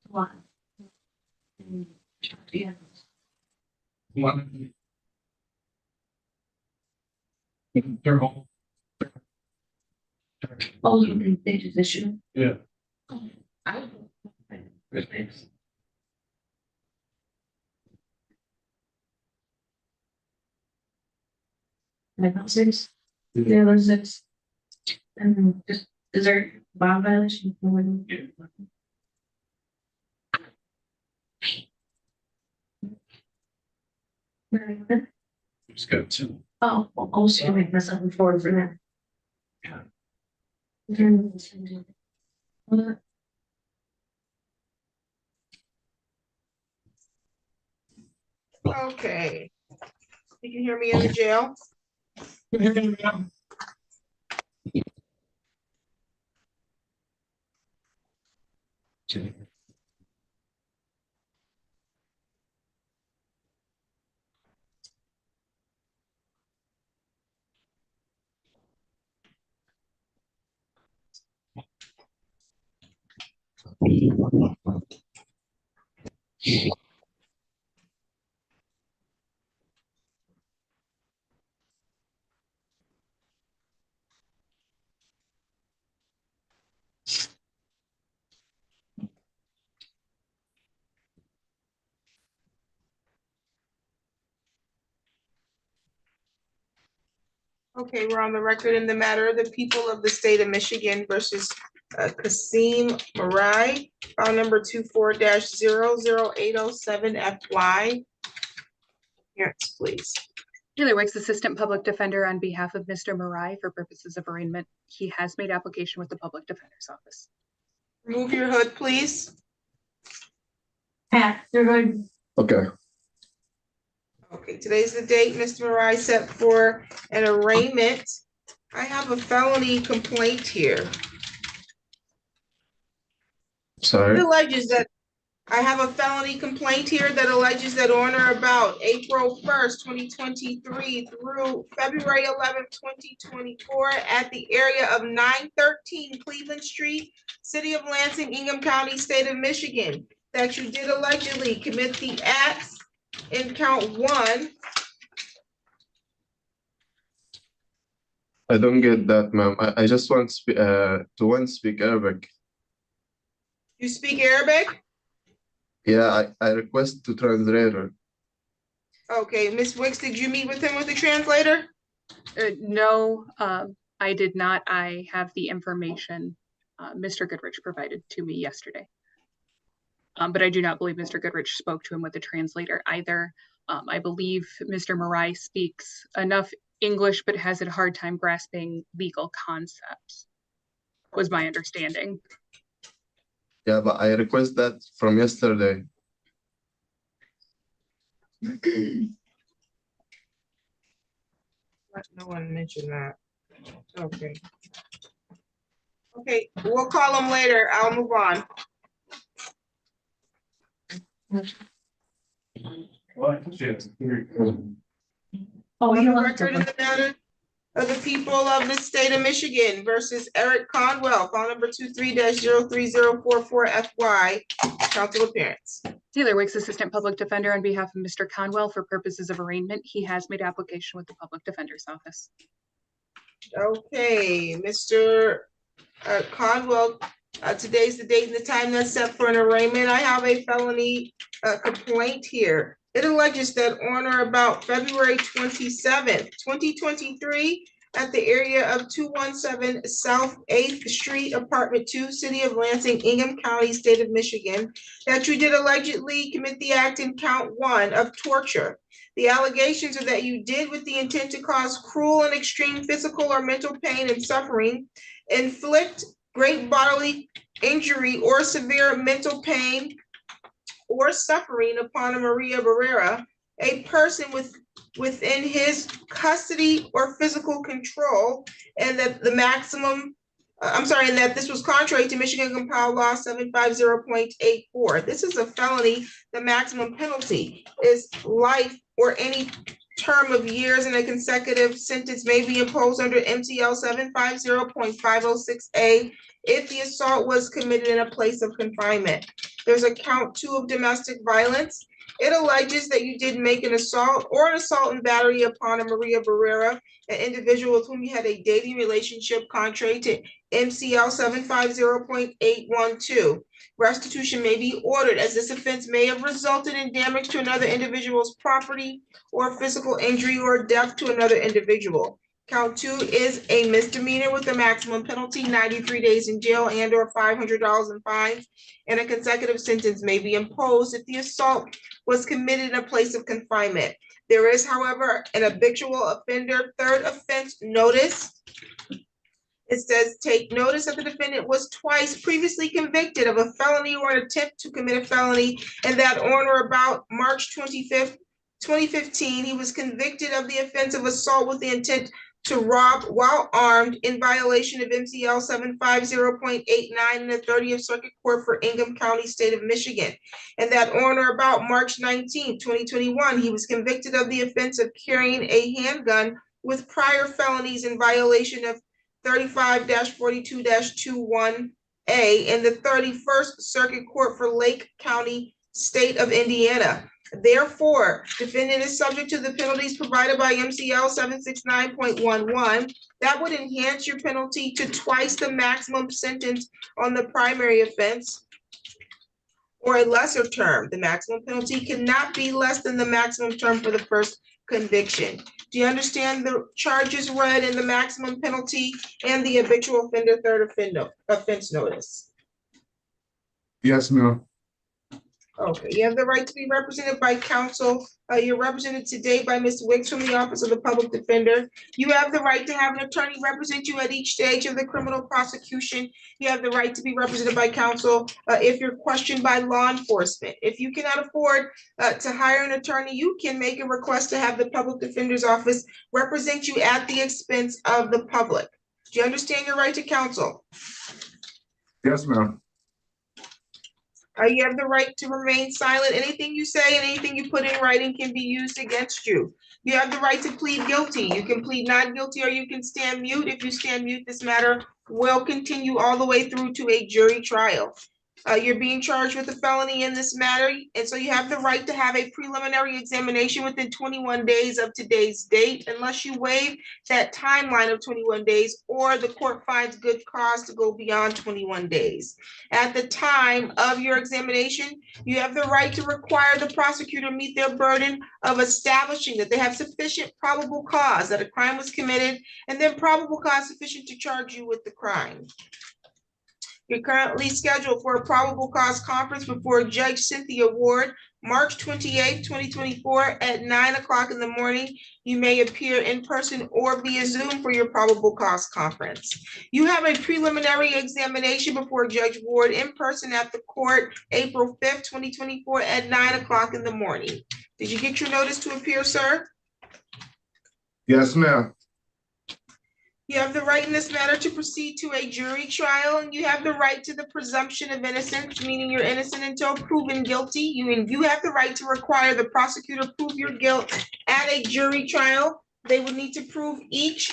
One. Yeah. One. Oh, you think they position? Yeah. I. Like six. Yeah, there's six. And then just, is there bond violation? It's got two. Oh, I'll see you make myself forward for that. Yeah. Okay. You can hear me in the jail? Okay, we're on the record in the matter of the people of the state of Michigan versus Kasim Marai, file number 24-00807FY. Yes, please. Taylor Wicks, Assistant Public Defender on behalf of Mr. Marai for purposes of arraignment. He has made application with the Public Defender's Office. Remove your hood, please. Pat, you're good. Okay. Okay, today's the date Mr. Marai set for an arraignment. I have a felony complaint here. Sorry. It alleges that I have a felony complaint here that alleges that on or about April 1st, 2023 through February 11th, 2024 at the area of 913 Cleveland Street, City of Lansing, Ingham County, State of Michigan, that you did allegedly commit the acts in count 1. I don't get that, ma'am. I just want to speak Arabic. You speak Arabic? Yeah, I request to translator. Okay, Ms. Wicks, did you meet with him with a translator? No, I did not. I have the information Mr. Goodrich provided to me yesterday. But I do not believe Mr. Goodrich spoke to him with a translator either. I believe Mr. Marai speaks enough English, but has a hard time grasping legal concepts, was my understanding. Yeah, but I request that from yesterday. No one mentioned that. Okay. Okay, we'll call him later. I'll move on. Oh, On you the want record in the matter of the people of the state of Michigan versus Eric Conwell, file number 23-03044FY, counsel appearance. Taylor Wicks, Assistant Public Defender on behalf of Mr. Conwell for purposes of arraignment. He has made application with the Public Defender's Office. Okay, Mr. Conwell, today's the date and the time that's set for an arraignment. I have a felony complaint here. It alleges that on or about February 27th, 2023, at the area of 217 South 8th Street, Apartment 2, City of Lansing, Ingham County, State of Michigan, that you did allegedly commit the act in count 1 of torture. The allegations are that you did with the intent to cause cruel and extreme physical or mental pain and suffering, inflict great bodily injury or severe mental pain or suffering upon a Maria Barrera, a person within his custody or physical control, and that the maximum, and that this was contrary to Michigan Compiled Law 750.84. This is a felony. The maximum penalty is life or any term of years and a consecutive sentence may be imposed under MCL 750.506A if the assault was committed in a place of confinement. There's a count 2 of domestic violence. It alleges that you did make an assault or an assault and battery upon a Maria Barrera, an individual with whom you had a dating relationship contrary to MCL 750.812. Restitution may be ordered as this offense may have resulted in damage to another individual's property or physical injury or death to another individual. Count 2 is a misdemeanor with a maximum penalty 93 days in jail and or $500 in fines, and a consecutive sentence may be imposed if the assault was committed in a place of confinement. There is, however, an habitual offender third offense notice. It says, take notice that the defendant was twice previously convicted of a felony or an attempt to commit a felony, and that on or about March 25th, 2015, he was convicted of the offense of assault with the intent to rob while armed in violation of MCL 750.89 in the 30th Circuit Court for Ingham County, State of Michigan. And that on or about March 19th, 2021, he was convicted of the offense of carrying a handgun with prior felonies in violation of 35-42-21A in the 31st Circuit Court for Lake County, State of Indiana. Therefore, defendant is subject to the penalties provided by MCL 769.11. That would enhance your penalty to twice the maximum sentence on the primary offense or a lesser term. The maximum penalty cannot be less than the maximum term for the first conviction. Do you understand the charges read in the maximum penalty and the habitual offender third offense notice? Yes, ma'am. Okay, you have the right to be represented by counsel. You're represented today by Ms. Wicks from the Office of the Public Defender. You have the right to have an attorney represent you at each stage of the criminal prosecution. You have the right to be represented by counsel if you're questioned by law enforcement. If you cannot afford to hire an attorney, you can make a request to have the Public Defender's Office represent you at the expense of the public. Do you understand your right to counsel? Yes, ma'am. You have the right to remain silent. Anything you say and anything you put in writing can be used against you. You have the right to plead guilty. You can plead not guilty or you can stand mute. If you stand mute, this matter will continue all the way through to a jury trial. You're being charged with a felony in this matter, and so you have the right to have a preliminary examination within 21 days of today's date, unless you waive that timeline of 21 days or the court finds good cause to go beyond 21 days. At the time of your examination, you have the right to require the prosecutor meet their burden of establishing that they have sufficient probable cause that a crime was committed, and then probable cause sufficient to charge you with the crime. You're currently scheduled for a probable cause conference before Judge Cynthia Ward, March 28th, 2024 at 9 o'clock in the morning. You may appear in person or via Zoom for your probable cause conference. You have a preliminary examination before Judge Ward in person at the court, April 5th, 2024 at 9 o'clock in the morning. Did you get your notice to appear, sir? Yes, ma'am. You have the right in this matter to proceed to a jury trial, and you have the right to the presumption of innocence, meaning you're innocent until proven guilty. You have the right to require the prosecutor prove your guilt at a jury trial. They would need to prove each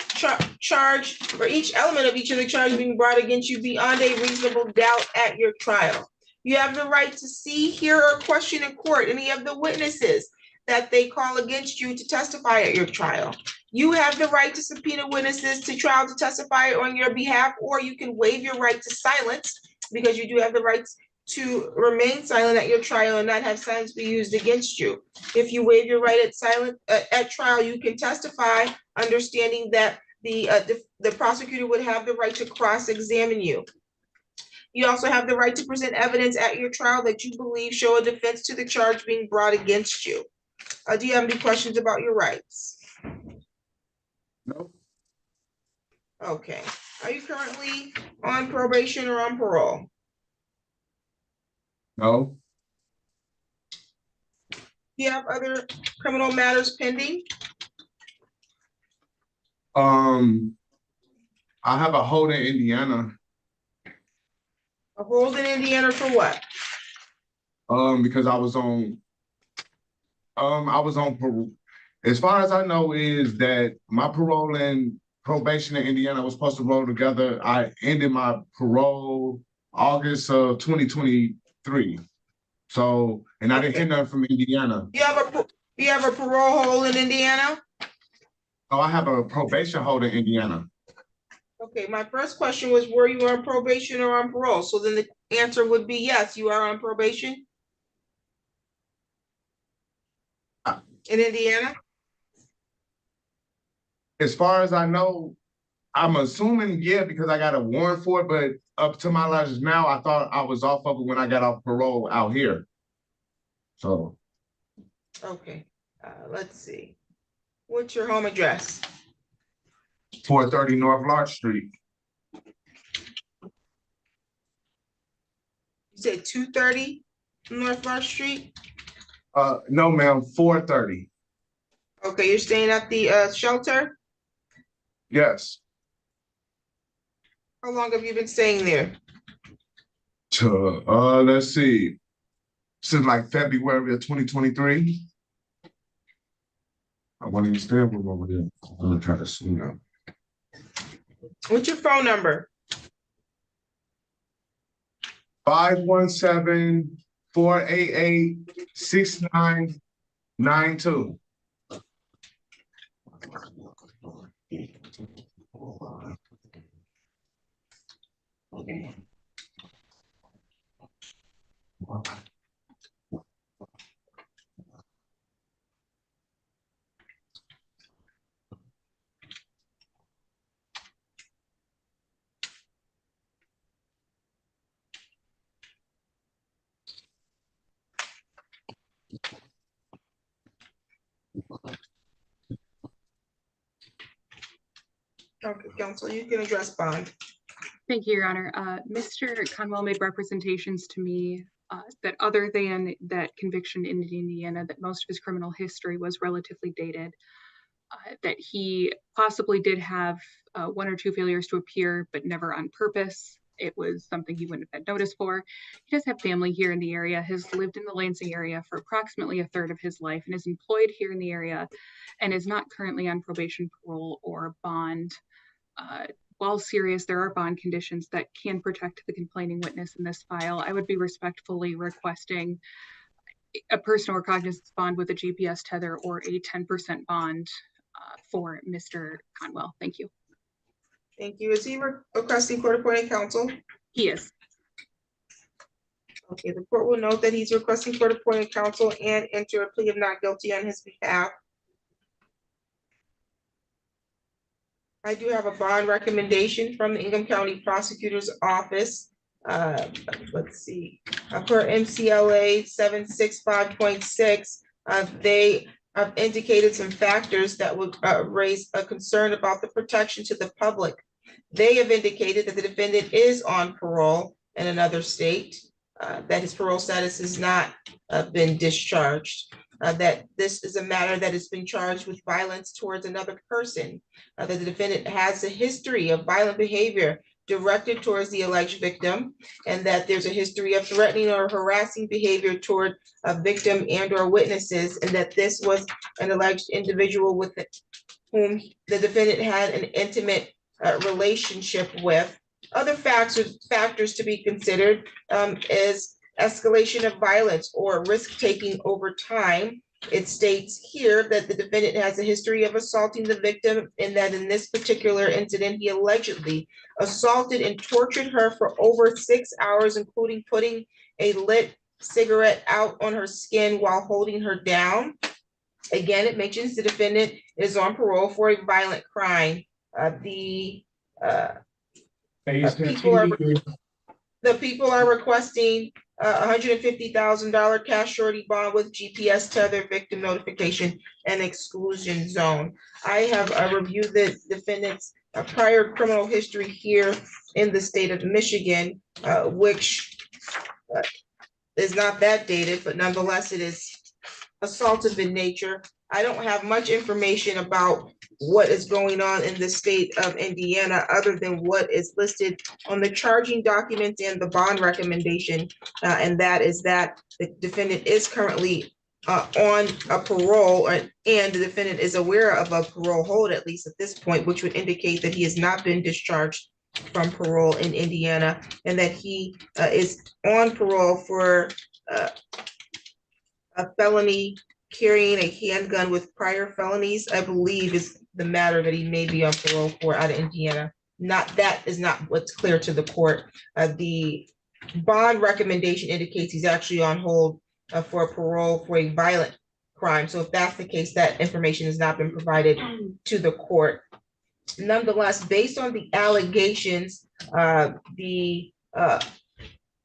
charge or each element of each of the charges being brought against you beyond a reasonable doubt at your trial. You have the right to see, hear, or question in court any of the witnesses that they call against you to testify at your trial. You have the right to subpoena witnesses to trial to testify on your behalf, or you can waive your right to silence because you do have the right to remain silent at your trial and not have silence be used against you. If you waive your right at trial, you can testify, understanding that the prosecutor would have the right to cross-examine you. You also have the right to present evidence at your trial that you believe show a defense to the charge being brought against you. Do you have any questions about your rights? No. Okay. Are you currently on probation or on parole? No. Do you have other criminal matters pending? I have a hold in Indiana. A hold in Indiana for what? Because I was on parole. As far as I know is that my parole and probation in Indiana was supposed to roll together. I ended my parole August of 2023. So, and I didn't hear nothing from Indiana. You have a parole hold in Indiana? Oh, I have a probation hold in Indiana. Okay, my first question was, were you on probation or on parole? So then the answer would be yes, you are on probation in Indiana? As far as I know, I'm assuming, yeah, because I got a warrant for it, but up to my knowledge now, I thought I was off of it when I got off parole out here. So, Okay, let's see. What's your home address? 430 North Larch Street. You said 230 North Larch Street? No, ma'am, 430. Okay, you're staying at the shelter? Yes. How long have you been staying there? Let's see. Since like February of 2023. I want to stay with over there. I'm gonna try to see now. What's your phone number? 517-488-6992. Okay, counsel, you can address bond. Thank you, Your Honor. Mr. Conwell made representations to me that other than that conviction in Indiana, that most of his criminal history was relatively dated, that he possibly did have one or two failures to appear, but never on purpose. It was something he wouldn't have had notice for. He does have family here in the area, has lived in the Lansing area for approximately a third of his life, and is employed here in the area, and is not currently on probation, parole, or bond. While serious, there are bond conditions that can protect the complaining witness in this file. I would be respectfully requesting a personal or cognizance bond with a GPS tether or a 10% bond for Mr. Conwell. Thank you. Thank you. Is he requesting court-appointed counsel? He is. Okay, the court will note that he's requesting court-appointed counsel and enter a plea of not guilty on his behalf. I do have a bond recommendation from the Ingham County Prosecutor's Office. Let's see, per MCLA 765.6, they have indicated some factors that would raise a concern about the protection to the public. They have indicated that the defendant is on parole in another state, that his parole status has not been discharged, that this is a matter that has been charged with violence towards another person, that the defendant has a history of violent behavior directed towards the alleged victim, and that there's a history of threatening or harassing behavior toward a victim and or witnesses, and that this was an alleged individual with whom the defendant had an intimate relationship with. Other factors to be considered is escalation of violence or risk-taking over time. It states here that the defendant has a history of assaulting the victim, and that in this particular incident, he allegedly assaulted and tortured her for over 6 hours, including putting a lit cigarette out on her skin while holding her down. Again, it mentions the defendant is on parole for a violent crime. The people are requesting $150,000 cash surety bond with GPS tether, victim notification, and exclusion zone. I have reviewed the defendant's prior criminal history here in the state of Michigan, which is not that dated, but nonetheless, it is assaultive in nature. I don't have much information about what is going on in the state of Indiana other than what is listed on the charging documents and the bond recommendation, and that is that the defendant is currently on a parole, and the defendant is aware of a parole hold, at least at this point, which would indicate that he has not been discharged from parole in Indiana, and that he is on parole for a felony carrying a handgun with prior felonies, I believe is the matter that he may be on parole for out of Indiana. That is not what's clear to the court. The bond recommendation indicates he's actually on hold for a parole for a violent crime. So if that's the case, that information has not been provided to the court. Nonetheless, based on the allegations, the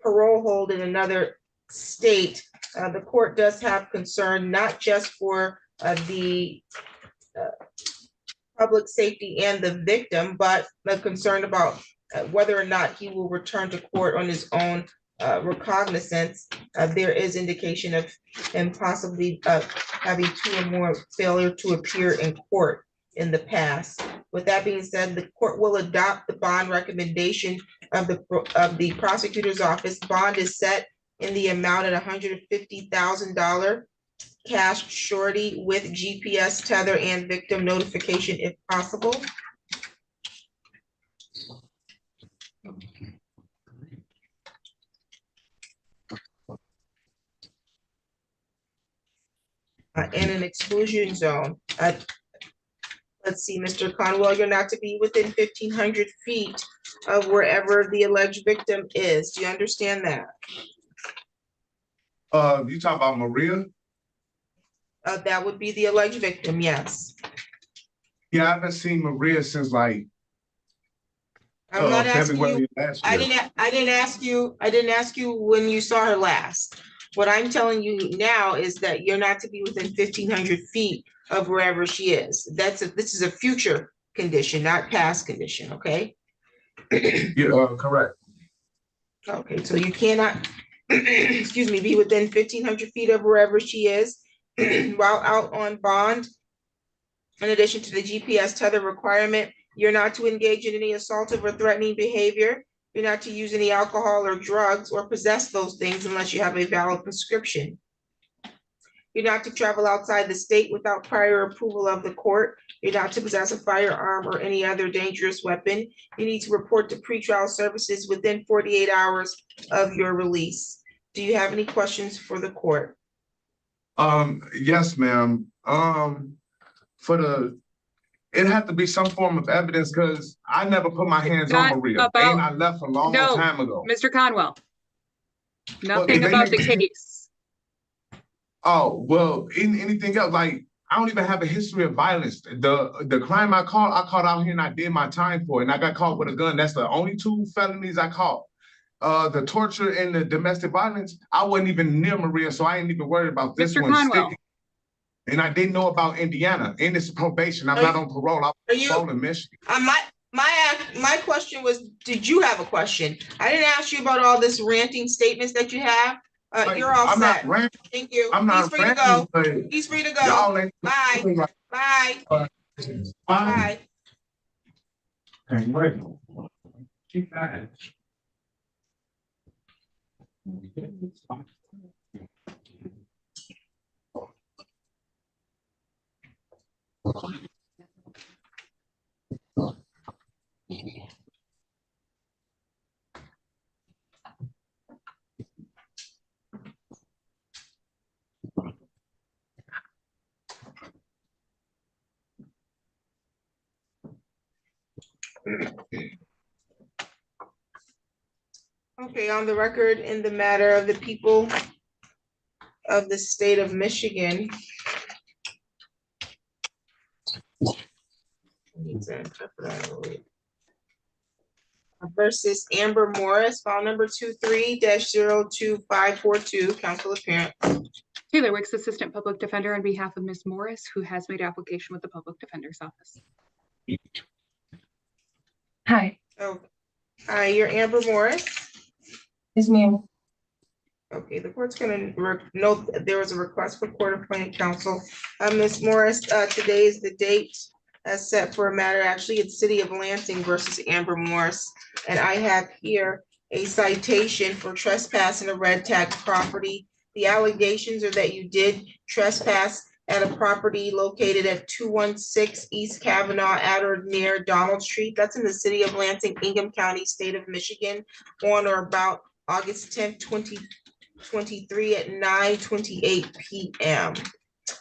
parole hold in another state, the court does have concern, not just for the public safety and the victim, but a concern about whether or not he will return to court on his own recognizance. There is indication of him possibly having 2 or more failure to appear in court in the past. With that being said, the court will adopt the bond recommendation of the prosecutor's office. Bond is set in the amount at $150,000 cash surety with GPS tether and victim notification if possible. In an exclusion zone. Let's see, Mr. Conwell, you're not to be within 1,500 feet of wherever the alleged victim is. Do you understand that? You talk about Maria? That would be the alleged victim, yes. Yeah, I haven't seen Maria since like I'm not asking February you, last I year. didn't ask you when you saw her last. What I'm telling you now is that you're not to be within 1,500 feet of wherever she is. This is a future condition, not past condition, okay? Yeah, correct. Okay, so you cannot, excuse me, be within 1,500 feet of wherever she is while out on bond. In addition to the GPS tether requirement, you're not to engage in any assaultive or threatening behavior. You're not to use any alcohol or drugs or possess those things unless you have a valid prescription. You're not to travel outside the state without prior approval of the court. You're not to possess a firearm or any other dangerous weapon. You need to report to pretrial services within 48 hours of your release. Do you have any questions for the court? Yes, ma'am. It had to be some form of evidence because I never put my hands on Not Maria, about- and I left a long No. time ago. Mr. Conwell. Nothing they about the make- case. Oh, well, anything else? Like, I don't even have a history of violence. The crime I caught out here and I did my time for it, and I got caught with a gun. That's the only 2 felonies I caught. The torture and the domestic violence, I wasn't even near Maria, so I ain't even worried about this Mr. one Conwell. sticking. And I didn't know about Indiana, and it's probation. I'm not on parole. I'm parole in Michigan. My question was, did you have a question? I didn't ask you about all this ranting statements that you have. You're all I'm set. not ranting. Thank you. I'm not He's free to go. ranting, but He's free to go. y'all ain't. Bye. Bye. Bye. Okay, wait. Keep that. Okay, on the record in the matter of the people of the state of Michigan. Versus Amber Morris, file number 23-02542, counsel apparent. Taylor Wicks, Assistant Public Defender, on behalf of Ms. Morris, who has made application with the Public Defender's Office. Hi, Oh, hi, you're Amber Morris. it's me. Okay, the court's gonna note that there was a request for court-appointed counsel. Ms. Morris, today is the date as set for a matter, actually, it's City of Lansing versus Amber Morris. And I have here a citation for trespassing a red tag property The allegations are that you did trespass at a property located at 216 East Kavanaugh at or near Donald Street. That's in the city of Lansing, Ingham County, state of Michigan, on or about August 10th, 2023 at 9:28 p.m.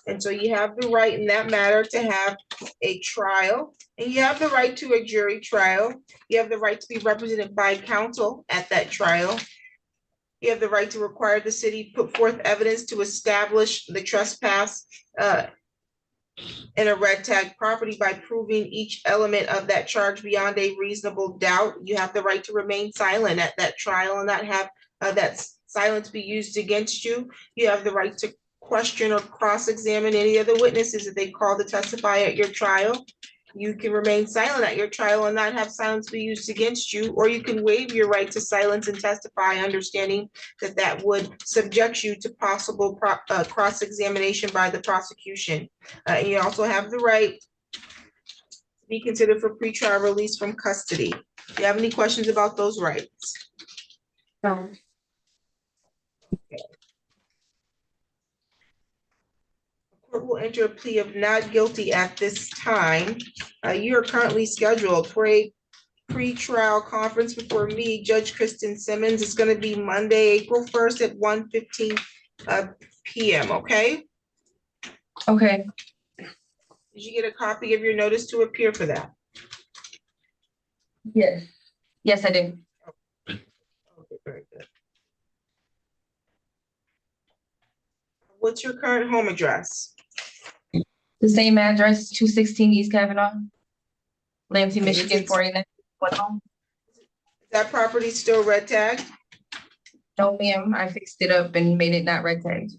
And so you have the right in that matter to have a trial, and you have the right to a jury trial. You have the right to be represented by counsel at that trial. You have the right to require the city put forth evidence to establish the trespass in a red tag property by proving each element of that charge beyond a reasonable doubt. You have the right to remain silent at that trial and not have that silence be used against you. You have the right to question or cross-examine any of the witnesses that they call to testify at your trial. You can remain silent at your trial and not have silence be used against you, or you can waive your right to silence and testify, understanding that that would subject you to possible cross-examination by the prosecution. And you also have the right to be considered for pretrial release from custody. Do you have any questions about those rights? No. Court will enter a plea of not guilty at this time. You are currently scheduled for a pre-trial conference before me, Judge Kristen Simmons. It's going to be Monday, April 1st at 1:15 p.m. Okay? Okay. Did you get a copy of your notice to appear for that? Yes. Yes, I did. Okay, very good. What's your current home address? The same address, 216 East Kavanaugh, Lansing, Is Michigan, it- 49. Is that property still red tagged? No, ma'am, I fixed it up and made it not red tagged.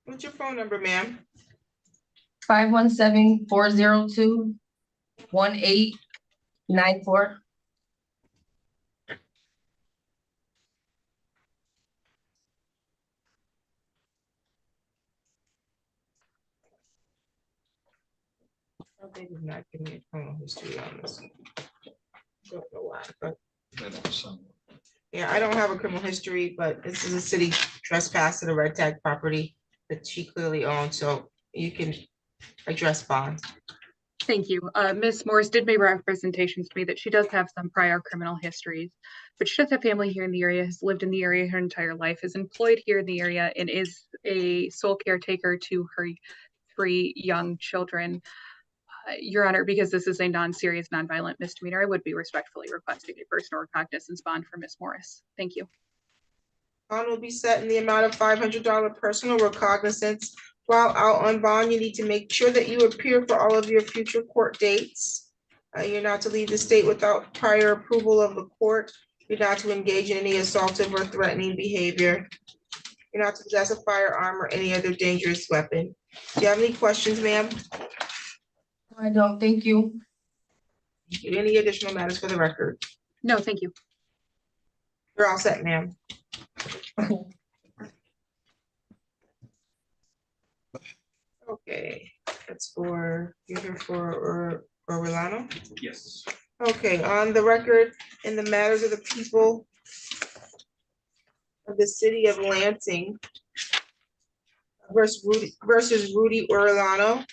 What's your phone number, ma'am? 517-402-1894. They did not give me a criminal history on this. Don't know why, but yeah, I don't have a criminal history, but this is a city trespass at a red tag property that she clearly owns, so you can address bond. Thank you. Ms. Morris did make representations to me that she does have some prior criminal histories, but she does have family here in the area, has lived in the area her entire life, is employed here in the area, and is a sole caretaker to her 3 young children. Your Honor, because this is a non-serious, non-violent misdemeanor, I would be respectfully requesting a personal recognizance bond for Ms. Morris. Thank you. Bond will be set in the amount of $500 personal recognizance. While out on bond, you need to make sure that you appear for all of your future court dates. You're not to leave the state without prior approval of the court. You're not to engage in any assaultive or threatening behavior. You're not to possess a firearm or any other dangerous weapon. Do you have any questions, ma'am? I don't, thank you. Any additional matters for the record? No, thank you. You're all set, ma'am. Okay, that's for, you're here for Orlano? Yes. Okay, on the record, in the matters of the people of the city of Lansing versus Rudy Orlano,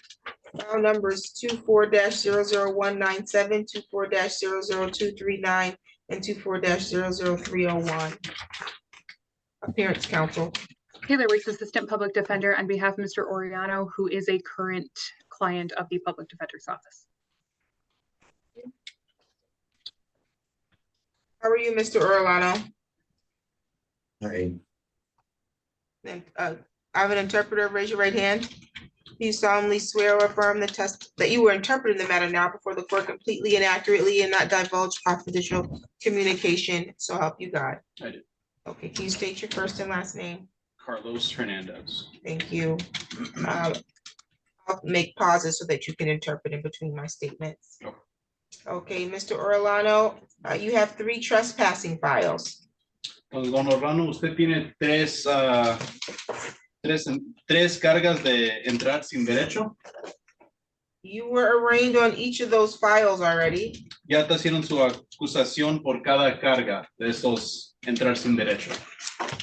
file numbers 24-00197, 24-00239, and 24-00301. Appearance counsel. Taylor Weeks, Assistant Public Defender, on behalf of Mr. Oriano, who is a current client of the Public Defender's Office. How are you, Mr. Orlano? Hi. And I have an interpreter. Raise your right hand. Do you solemnly swear or affirm the test that you were interpreting the matter now before the court completely and accurately and not divulge confidential communication? So help you God. I do. Okay, can you state your first and last name? Carlos Hernandez. Thank you. I'll make pauses so that you can interpret in between my statements. Okay. Okay, Mr. Orlano, you have 3 trespassing files. Entonces, don Orlando, usted tiene tres cargas de entrar sin derecho. You were arraigned on each of those files already. Ya te hicieron su acusación por cada carga de esos entrar sin derecho.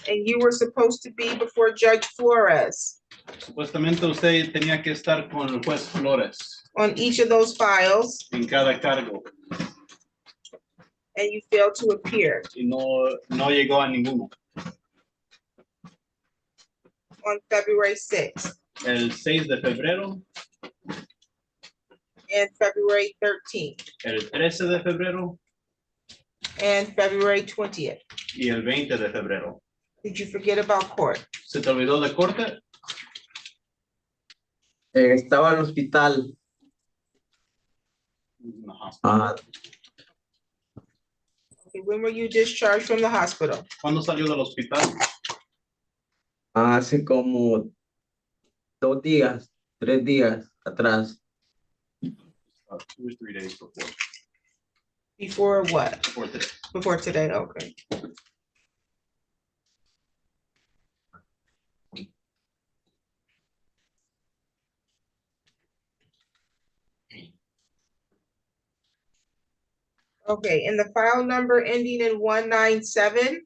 And you were supposed to be before Judge Flores Supuestamente usted tenía que estar con el juez Flores on each of those files, en cada cargo and you failed to appear y no llegó a ninguno. on February 6th El 6 de febrero, and February 13th el 13 de febrero and February 20th. y el 20 de febrero. Did you forget about court? ¿Se te olvidó de corte? Estaba en el hospital. Ajá. Ah, Okay, when were you discharged from the hospital? ¿Cuándo salió del hospital? hace como 2 días, 3 días atrás. 2 or 3 days before. Before what? Before today. Before today, okay. Okay, and the file number ending in 197,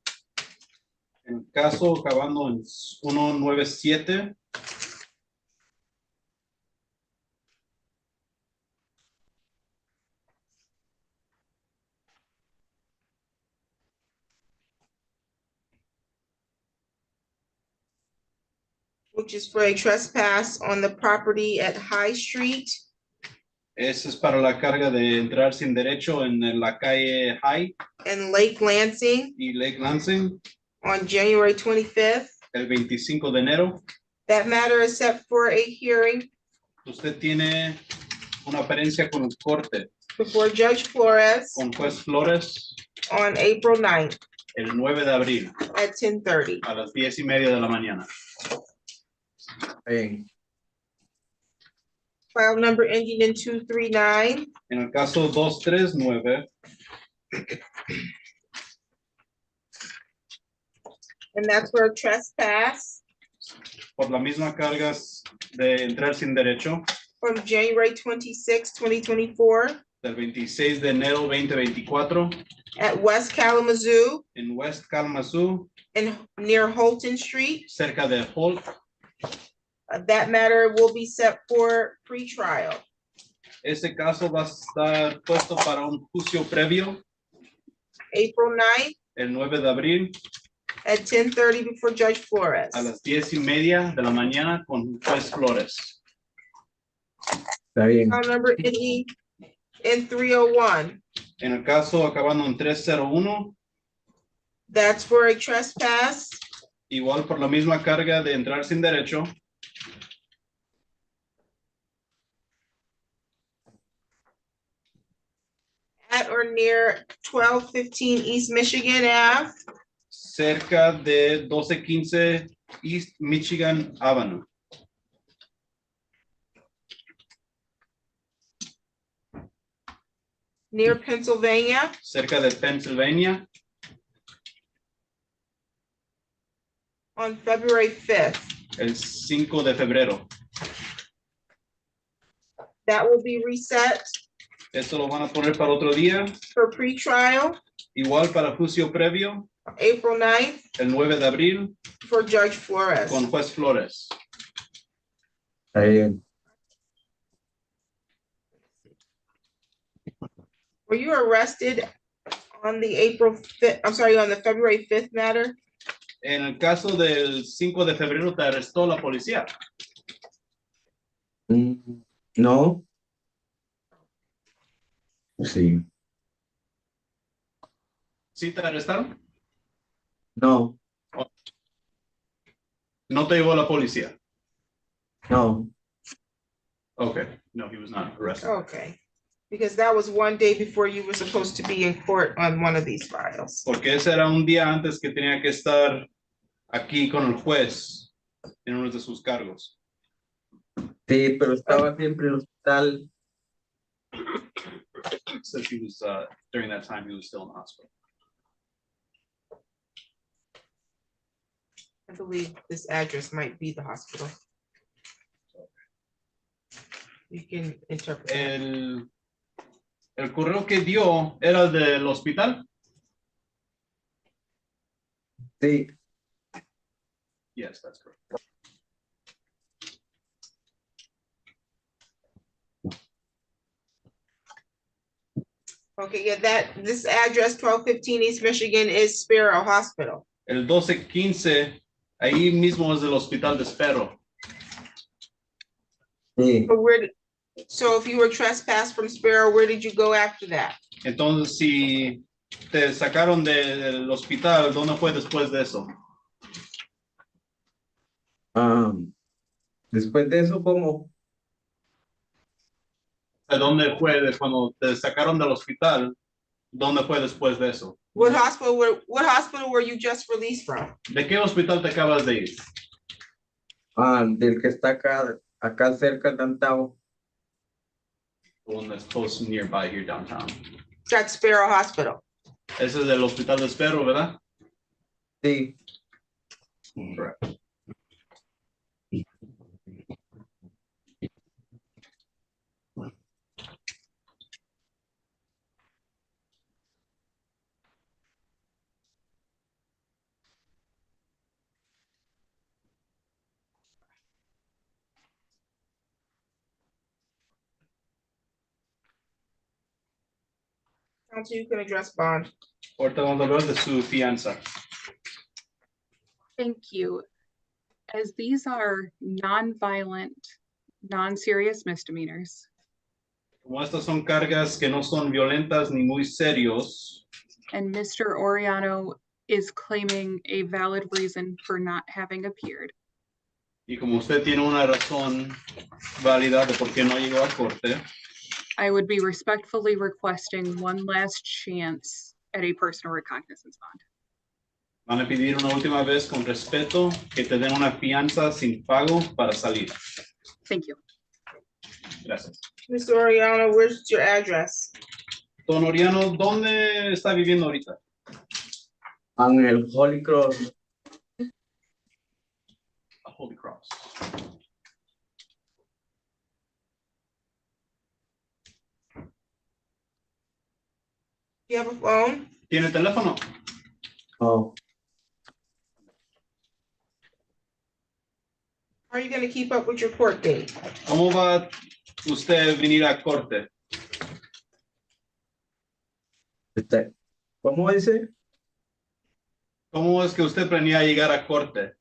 En el caso acabando en 197, which is for a trespass on the property at High Street ese es para la carga de entrar sin derecho en la calle High and Lake Lansing y Lake Lansing on January 25th. el 25 de enero. That matter is set for a hearing Usted tiene una apariencia con el corte before Judge Flores con juez Flores on April 9th el 9 de abril at 10:30. a las 10:30 de la mañana. Bien. File number ending in 239, En el caso 239, and that's for a trespass por la misma cargas de entrar sin derecho from January 26, 2024 del 26 de enero 2024 at West Kalamazoo en West Kalamazoo, and near Holton Street. cerca de Holt. That matter will be set for pretrial. Ese caso va a estar puesto para un juicio previo April 9th el 9 de abril at 10:30 before Judge Flores. a las 10:30 de la mañana con juez Flores. Está bien. File number ending in 301. En el caso acabando en 301, That's for a trespass igual por la misma carga de entrar sin derecho at or near 1215 East Michigan Ave cerca de 1215 East Michigan Avenue. near Pennsylvania Cerca de Pennsylvania on February 5th. el 5 de febrero. That will be reset Esto lo van a poner para otro día, for pretrial, igual para juicio previo April 9th el 9 de abril for Judge Flores. con juez Flores. Está bien. Were you arrested on the April 5th, I'm sorry, on the February 5th matter? En el caso del 5 de febrero te arrestó la policía. No. Sí. ¿Sí te arrestaron? No. No te llevó la policía. No. Okay, no, he was not arrested. Okay, because that was one day before you were supposed to be in court on one of these files. Porque ese era un día antes que tenía que estar aquí con el juez en uno de sus cargos. Sí, pero estaba siempre en el hospital. says he was, during that time, he was still in the hospital. I believe this address might be the hospital. You can interpret that. El correo que dio era del hospital. Sí, Yes, that's correct. Okay, yeah, this address, 1215 East Michigan, is Sparrow Hospital. El 1215, ahí mismo es el hospital de Sparrow. sí. But so if you were trespassed from Sparrow, where did you go after that? Entonces, si te sacaron del hospital, ¿dónde fue después de eso? Después de eso, ¿cómo? ¿De dónde fue cuando te sacaron del hospital? ¿Dónde fue después de eso? What hospital were you just released from? ¿De qué hospital te acabas de ir? Del que está acá cerca de downtown. The one that's close nearby here downtown. That's Sparrow Hospital. Ese es el hospital de Sparrow, ¿verdad? Sí, Correct. Counsel, you can address bond. Ahorita vamos a hablar de su fianza. Thank you. As these are non-violent, non-serious misdemeanors, Como estas son cargas que no son violentas ni muy serios, and Mr. Oriano is claiming a valid reason for not having appeared, y como usted tiene una razón válida de por qué no llegó a corte, I would be respectfully requesting one last chance at a personal recognizance bond. van a pedir una última vez con respeto que te den una fianza sin pago para salir. Thank you. Gracias. Mr. Oriano, where's your address? Don Oriano, ¿dónde está viviendo ahorita? en el Holy Cross. Holy Cross. You have a phone? ¿Tiene teléfono? Oh, How are you gonna keep up with your court date? ¿Cómo va usted venir a corte? ¿Cómo dice? ¿Cómo es que usted planea llegar a corte?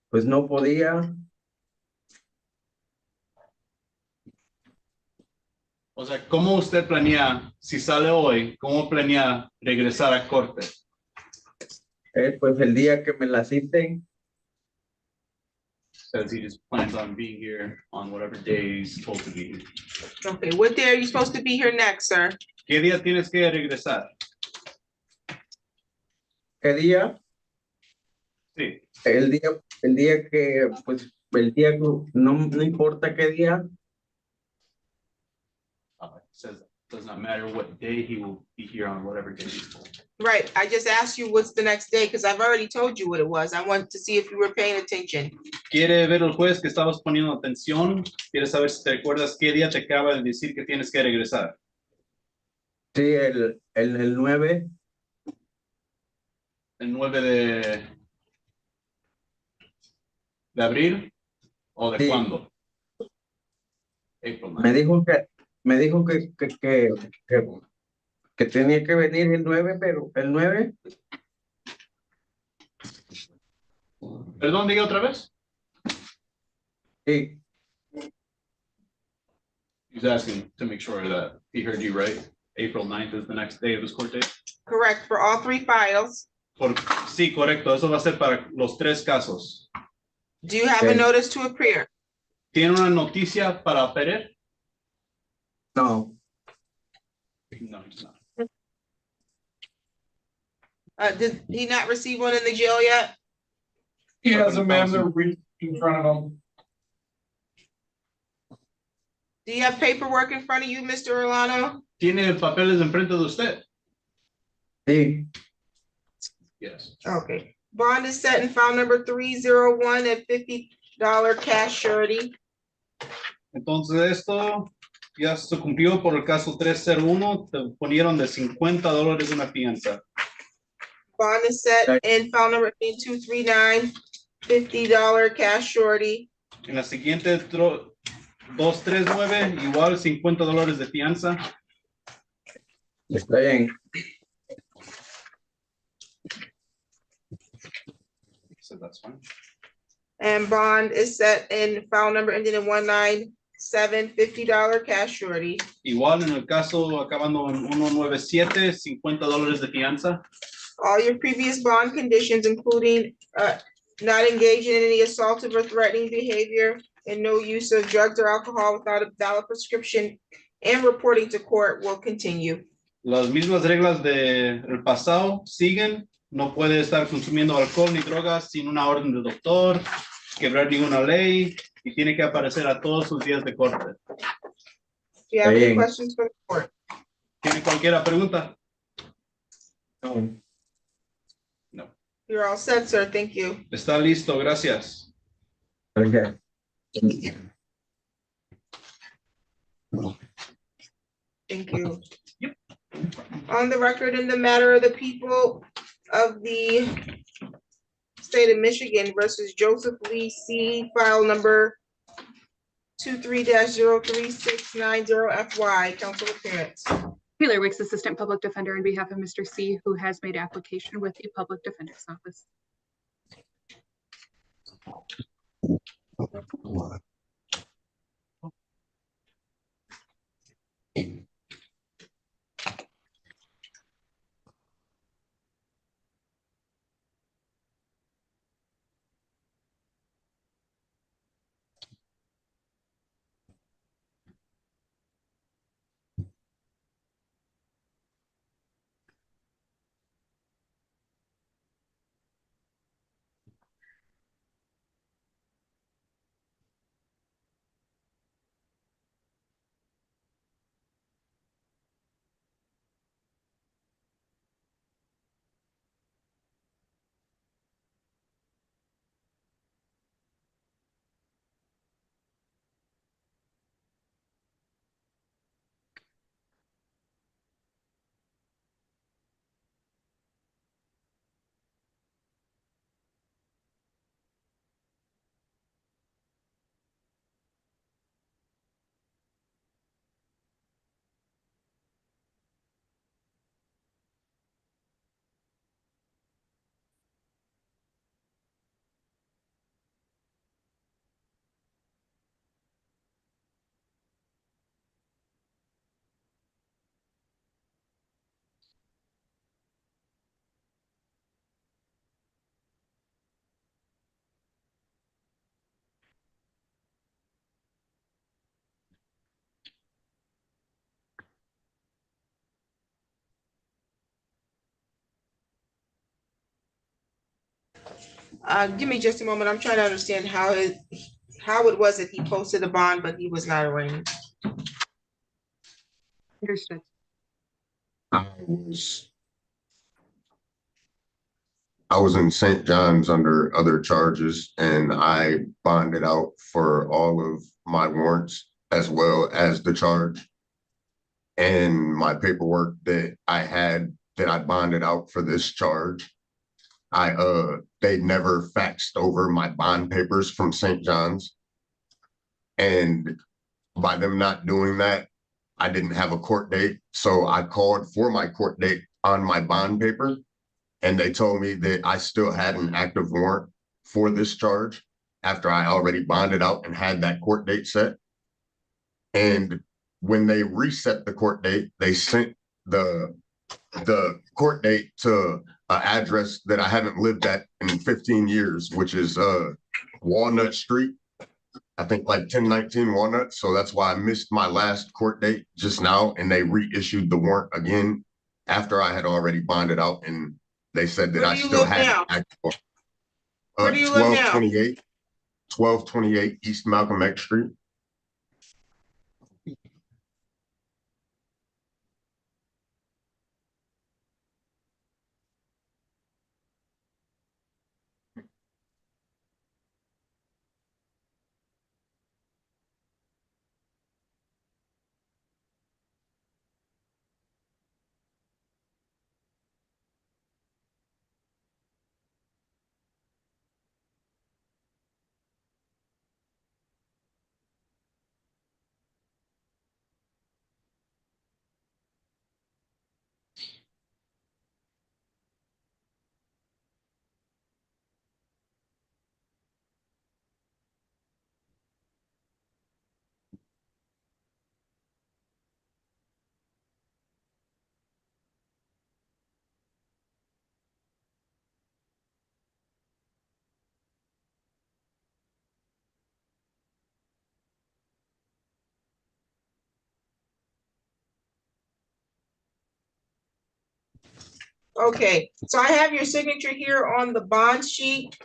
Pues no podía. O sea, ¿cómo usted planea, si sale hoy, cómo planea regresar a corte? Pues el día que me la citen. Says he just plans on being here on whatever day he's told to be here. Okay, what day are you supposed to be here next, sir? ¿Qué día tienes que regresar? ¿Qué día? Sí. El día que, pues, el día que, no importa qué día. It says it does not matter what day he will be here on whatever day he's told. Right, I just asked you what's the next day, because I've already told you what it was. I want to see if you were paying attention. ¿Quiere ver el juez que estabas poniendo atención? ¿Quieres saber si te recuerdas qué día te acaba de decir que tienes que regresar? Sí, el 9. ¿El 9 de abril? ¿O de Sí. cuándo? April 9. Me dijo que tenía que venir el 9, pero el 9. Perdón, diga otra vez. Sí, He's asking to make sure that he heard you right. April 9th is the next day of his court date. Correct, for all three files. Sí, correcto. Eso va a ser para los 3 casos. Do you have a Okay. notice to appear? ¿Tiene una noticia para apelar? no, No, he's not. Did he not receive one in the jail yet? He has a man, they're right in front of him. Do you have paperwork in front of you, Mr. Orlando? ¿Tiene papeles enfrente de usted? Sí, Yes. Okay. Bond is set in file number 301 at $50 cash surety. Entonces esto ya se cumplió por el caso 301, te ponieron de $50 una fianza. Bond is set in file number 239, $50 cash surety. En la siguiente 239, igual $50 de fianza. está bien. So that's fine. And bond is set in file number ending in 197, $50 cash surety. Igual en el caso acabando en 197, $50 de fianza. All your previous bond conditions, including not engaging in any assaultive or threatening behavior and no use of drugs or alcohol without a valid prescription and reporting to court will continue. Las mismas reglas del pasado siguen. No puede estar consumiendo alcohol ni drogas sin una orden del doctor, quebrar ninguna ley y tiene que aparecer a todos sus días de corte. Do you have any Bien. questions for the court? ¿Tiene cualquier pregunta? No. You're all set, sir. Thank you. Está listo, gracias. Okay. Thank you. On the record, in the matter of the people of the state of Michigan versus Joseph Lee C, file number 23-03690 FY, council appearance. Taylor Wicks, Assistant Public Defender, on behalf of Mr. C, who has made application with the Public Defender's Office. Give me just a moment. I'm trying to understand how it was that he posted a bond, but he was not arraigned. Understood. I was in St. John's under other charges, and I bonded out for all of my warrants as well as the charge. And my paperwork that I bonded out for this charge, they never faxed over my bond papers from St. John's. And by them not doing that, I didn't have a court date. So I called for my court date on my bond paper, and they told me that I still had an active warrant for this charge after I already bonded out and had that court date set. And when they reset the court date, they sent the court date to an address that I haven't lived at in 15 years, which is Walnut Street. I think like 1019 Walnut. So that's why I missed my last court date just now, and they reissued the warrant again after I had already bonded out, and they said that Where I do you still live had now? actual. Where do you live now? 1228 East Malcolm X Street. Okay, so I have your signature here on the bond sheet,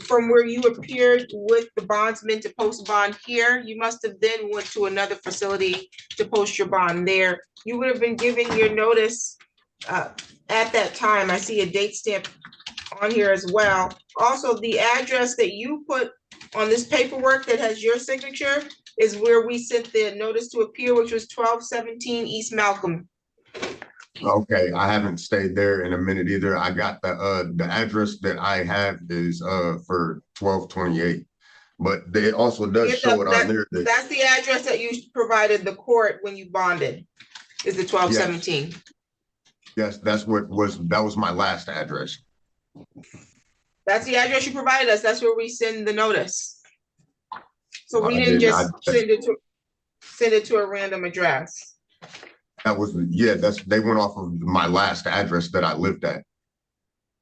from where you appeared with the bondsman to post bond here. You must have then went to another facility to post your bond there. You would have been given your notice, at that time. I see a date stamp on here as well. Also, the address that you put on this paperwork that has your signature is where we sent the notice to appear, which was 1217 East Malcolm. Okay, I haven't stayed there in a minute either. I got the address that I have is for 1228. But it also does show it on there that That's the address that you provided the court when you bonded, is the 1217. yes, that was my last address. That's the address you provided us. That's where we send the notice. So we I didn't did just not- send it to a random address. They went off of my last address that I lived at.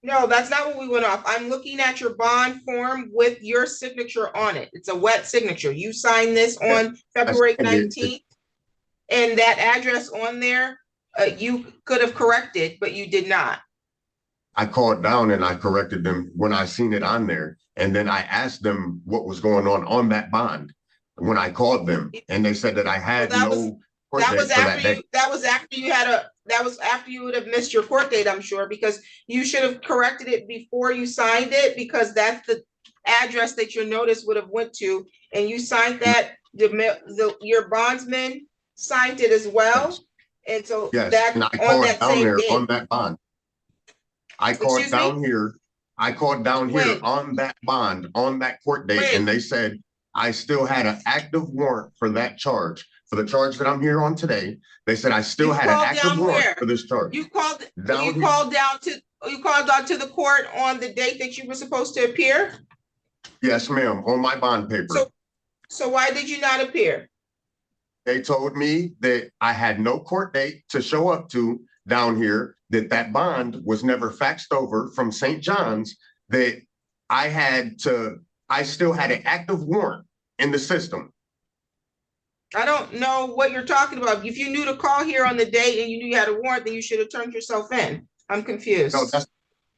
No, that's not what we went off. I'm looking at your bond form with your signature on it. It's a wet signature. You signed this on February 19th. And that address on there, you could have corrected, but you did not. I called down and I corrected them when I seen it on there. And then I asked them what was going on that bond when I called them, and they said that I had no court That date was for that after day. you, that was after you would have missed your court date, I'm sure, because you should have corrected it before you signed it, because that's the address that your notice would have went to, and you signed that, your bondsman signed it as well. Yes. And so Yes, that, and I on called that down same there date. on that bond. I called Excuse me? down here. I called down here When? on that bond, on that court date, When? and they said I still had an active warrant for that charge, for the charge that I'm here on today. They said I still You had an called active down warrant where? for this charge. You called Down here. down to the court on the date that you were supposed to appear? Yes, ma'am, on my bond paper. So why did you not appear? They told me that I had no court date to show up to down here, that bond was never faxed over from St. John's, that I still had an active warrant in the system. I don't know what you're talking about. If you knew to call here on the date and you knew you had a warrant, then you should have turned yourself in. I'm confused. No,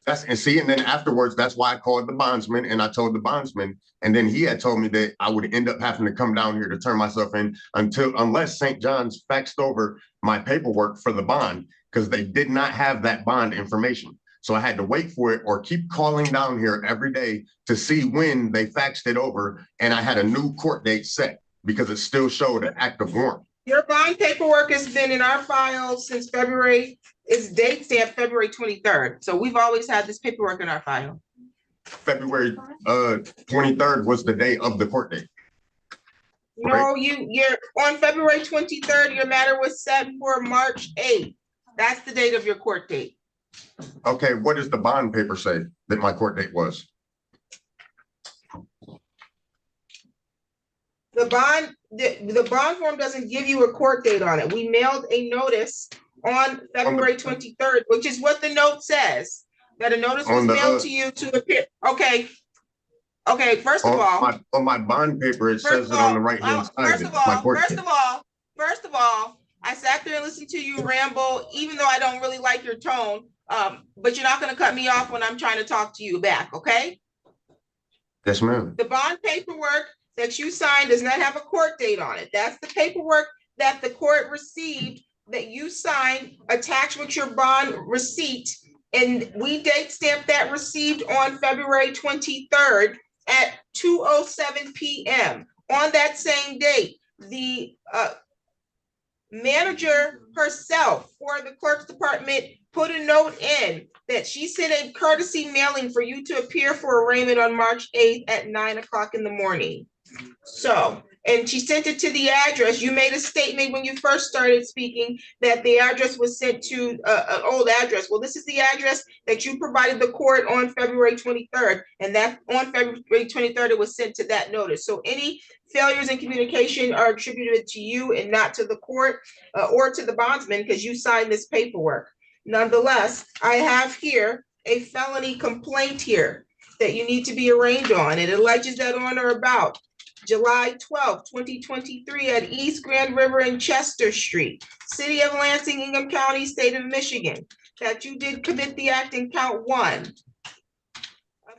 and then afterwards, that's why I called the bondsman and I told the bondsman, and then he had told me that I would end up having to come down here to turn myself in unless St. John's faxed over my paperwork for the bond, because they did not have that bond information. So I had to wait for it or keep calling down here every day to see when they faxed it over. And I had a new court date set because it still showed an active warrant. Your bond paperwork has been in our file since February. It's date stamped February 23rd. So we've always had this paperwork in our file. February 23rd was the day of the court date. No, you're on February 23rd, your matter was set for March 8th. That's the date of your court date. Okay, what does the bond paper say that my court date was? The bond form doesn't give you a court date on it. We mailed a notice on February 23rd, which is what the note says, that a notice was mailed to you to appear. Okay, first of all. On my bond paper, it says it on the right-hand side. First of all, I sat there and listened to you ramble, even though I don't really like your tone, but you're not gonna cut me off when I'm trying to talk to you back, okay? Yes, ma'am. The bond paperwork that you signed does not have a court date on it. That's the paperwork that the court received that you signed attached with your bond receipt. And we date stamped that received on February 23rd at 2:07 p.m. On that same date, the manager herself for the clerk's department put a note in that she sent a courtesy mailing for you to appear for arraignment on March 8th at 9 o'clock in the morning. So, and she sent it to the address. You made a statement when you first started speaking that the address was sent to an old address. Well, this is the address that you provided the court on February 23rd. And that on February 23rd, it was sent to that notice. So any failures in communication are attributed to you and not to the court or to the bondsman, because you signed this paperwork. Nonetheless, I have here a felony complaint here that you need to be arraigned on. It alleges that on or about July 12, 2023 at East Grand River and Chester Street, City of Lansing, Ingham County, State of Michigan, that you did commit the act in count 1 of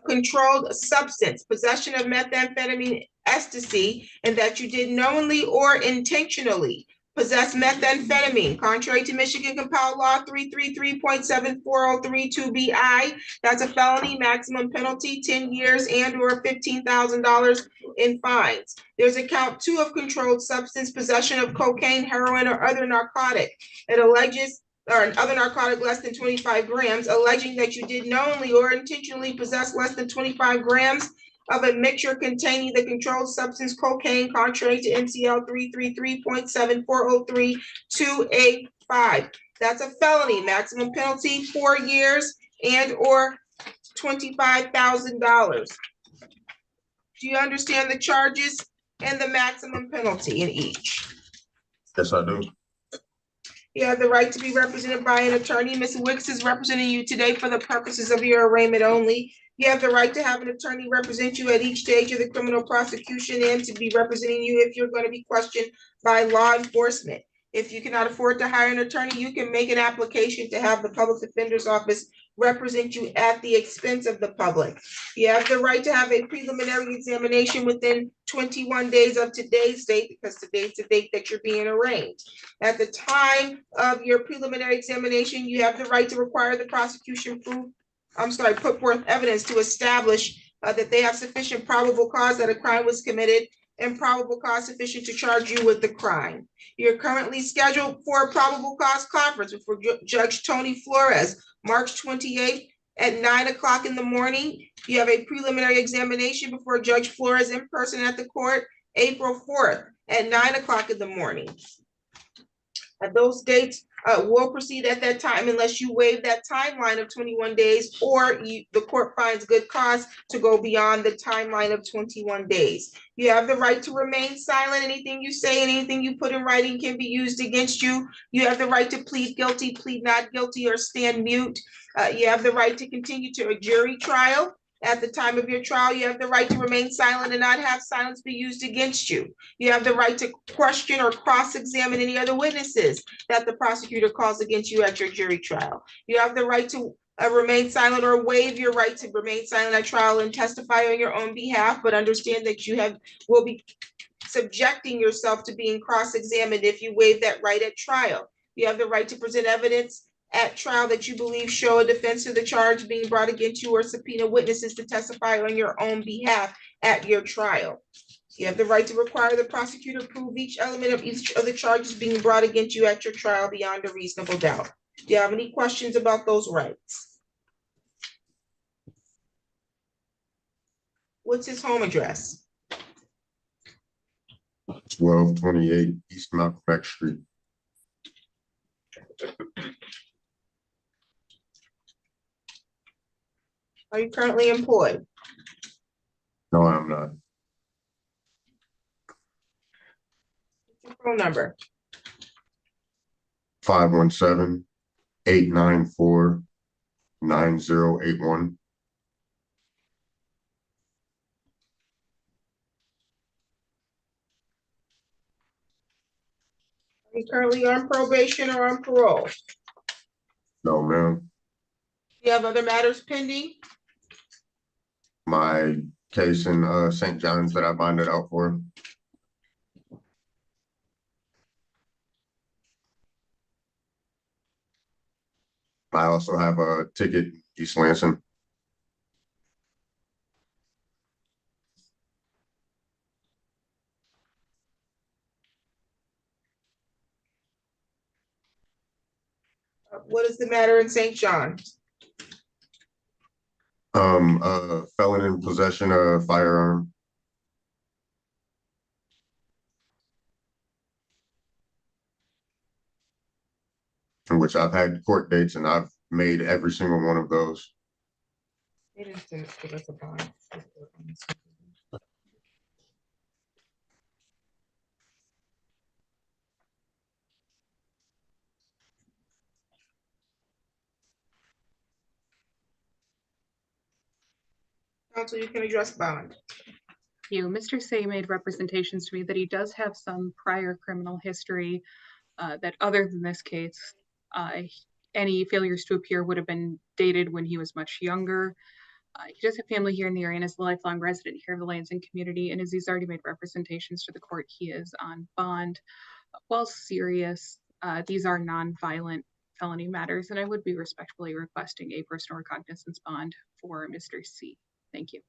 controlled substance, possession of methamphetamine ecstasy, and that you did knowingly or intentionally possess methamphetamine, contrary to Michigan Compiled Law 333.74032BI. That's a felony, maximum penalty 10 years and or $15,000 in fines. There's a count 2 of controlled substance, possession of cocaine, heroin, or other narcotic. It alleges or other narcotic less than 25 grams, alleging that you did knowingly or intentionally possess less than 25 grams of a mixture containing the controlled substance cocaine, contrary to MCL 333.74032A5. That's a felony, maximum penalty 4 years and or $25,000. Do you understand the charges and the maximum penalty in each? Yes, I do. You have the right to be represented by an attorney. Ms. Wicks is representing you today for the purposes of your arraignment only. You have the right to have an attorney represent you at each stage of the criminal prosecution and to be representing you if you're going to be questioned by law enforcement. If you cannot afford to hire an attorney, you can make an application to have the public defender's office represent you at the expense of the public. You have the right to have a preliminary examination within 21 days of today's date, because today's the date that you're being arraigned. At the time of your preliminary examination, you have the right to require the prosecution put forth evidence to establish that they have sufficient probable cause that a crime was committed and probable cause sufficient to charge you with the crime. You're currently scheduled for a probable cause conference before Judge Tony Flores, March 28th at 9 o'clock in the morning. You have a preliminary examination before Judge Flores in person at the court, April 4th at 9 o'clock in the morning. At those dates will proceed at that time unless you waive that timeline of 21 days or the court finds good cause to go beyond the timeline of 21 days. You have the right to remain silent. Anything you say and anything you put in writing can be used against you. You have the right to plead guilty, plead not guilty, or stand mute. You have the right to continue to a jury trial. At the time of your trial, you have the right to remain silent and not have silence be used against you. You have the right to question or cross-examine any other witnesses that the prosecutor calls against you at your jury trial. You have the right to remain silent or waive your right to remain silent at trial and testify on your own behalf, but understand that you will be subjecting yourself to being cross-examined if you waive that right at trial. You have the right to present evidence at trial that you believe show a defense to the charge being brought against you, or subpoena witnesses to testify on your own behalf at your trial. You have the right to require the prosecutor prove each element of each of the charges being brought against you at your trial beyond a reasonable doubt. Do you have any questions about those rights? What's his home address? 1228 East Malcolm X Street. Are you currently employed? No, I'm not. What's your phone number? 517-894-9081. Are you currently on probation or on parole? No, ma'am. Do you have other matters pending? My case in St. John's that I bonded out for. I also have a ticket in East Lansing. What is the matter in St. John's? Felon in possession of a firearm. In which I've had court dates and I've made every single one of those. They didn't give us a bond. Counsel, you can address bond. Mr. Say made representations to me that he does have some prior criminal history, that other than this case, any failures to appear would have been dated when he was much younger. He does have family here in the area and is a lifelong resident here of the Lansing community. And as he's already made representations to the court, he is on bond. While serious, these are non-violent felony matters, and I would be respectfully requesting a personal recognizance bond for Mr. C. Thank you.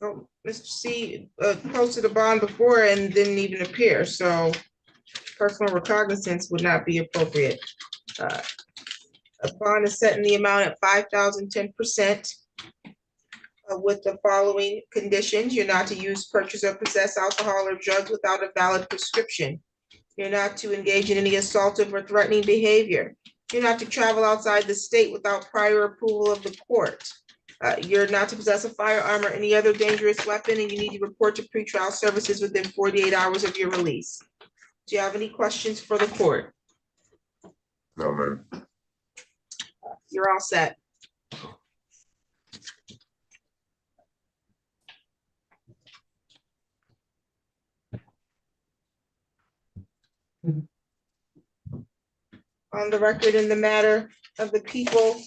Oh, Mr. C posted a bond before and didn't even appear, so personal recognizance would not be appropriate. A bond is set in the amount at 5,000, 10%. With the following conditions: you're not to use, purchase, or possess alcohol or drugs without a valid prescription. You're not to engage in any assaultive or threatening behavior. You're not to travel outside the state without prior approval of the court. You're not to possess a firearm or any other dangerous weapon, and you need to report to pretrial services within 48 hours of your release. Do you have any questions for the court? No, ma'am. You're all set. On the record in the matter of the people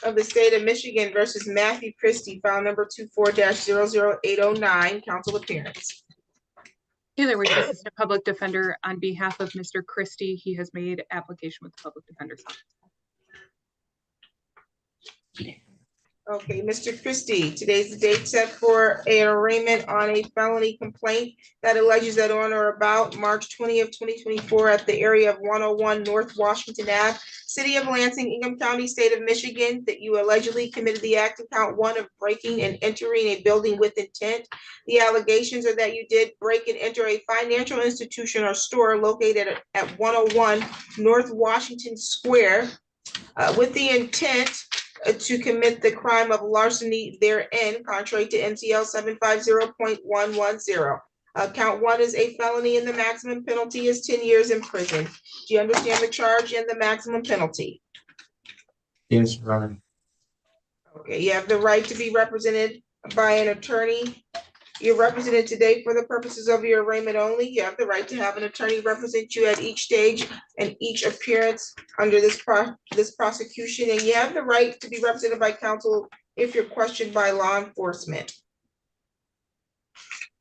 of the state of Michigan versus Matthew Christie, file number 24-00809, counsel appearance. Taylor Witch, Assistant Public Defender, on behalf of Mr. Christie. He has made application with the Public Defender's Office. Okay, Mr. Christie, today's the date set for an arraignment on a felony complaint that alleges that on or about March 20th, 2024 at the area of 101 North Washington Ave, City of Lansing, Ingham County, State of Michigan, that you allegedly committed the act of count 1 of breaking and entering a building with intent. The allegations are that you did break and enter a financial institution or store located at 101 North Washington Square with the intent to commit the crime of larceny therein, contrary to MCL 750.110. Count 1 is a felony and the maximum penalty is 10 years in prison. Do you understand the charge and the maximum penalty? Yes, Your Honor. Okay, you have the right to be represented by an attorney. You're represented today for the purposes of your arraignment only. You have the right to have an attorney represent you at each stage and each appearance under this prosecution, and you have the right to be represented by counsel if you're questioned by law enforcement.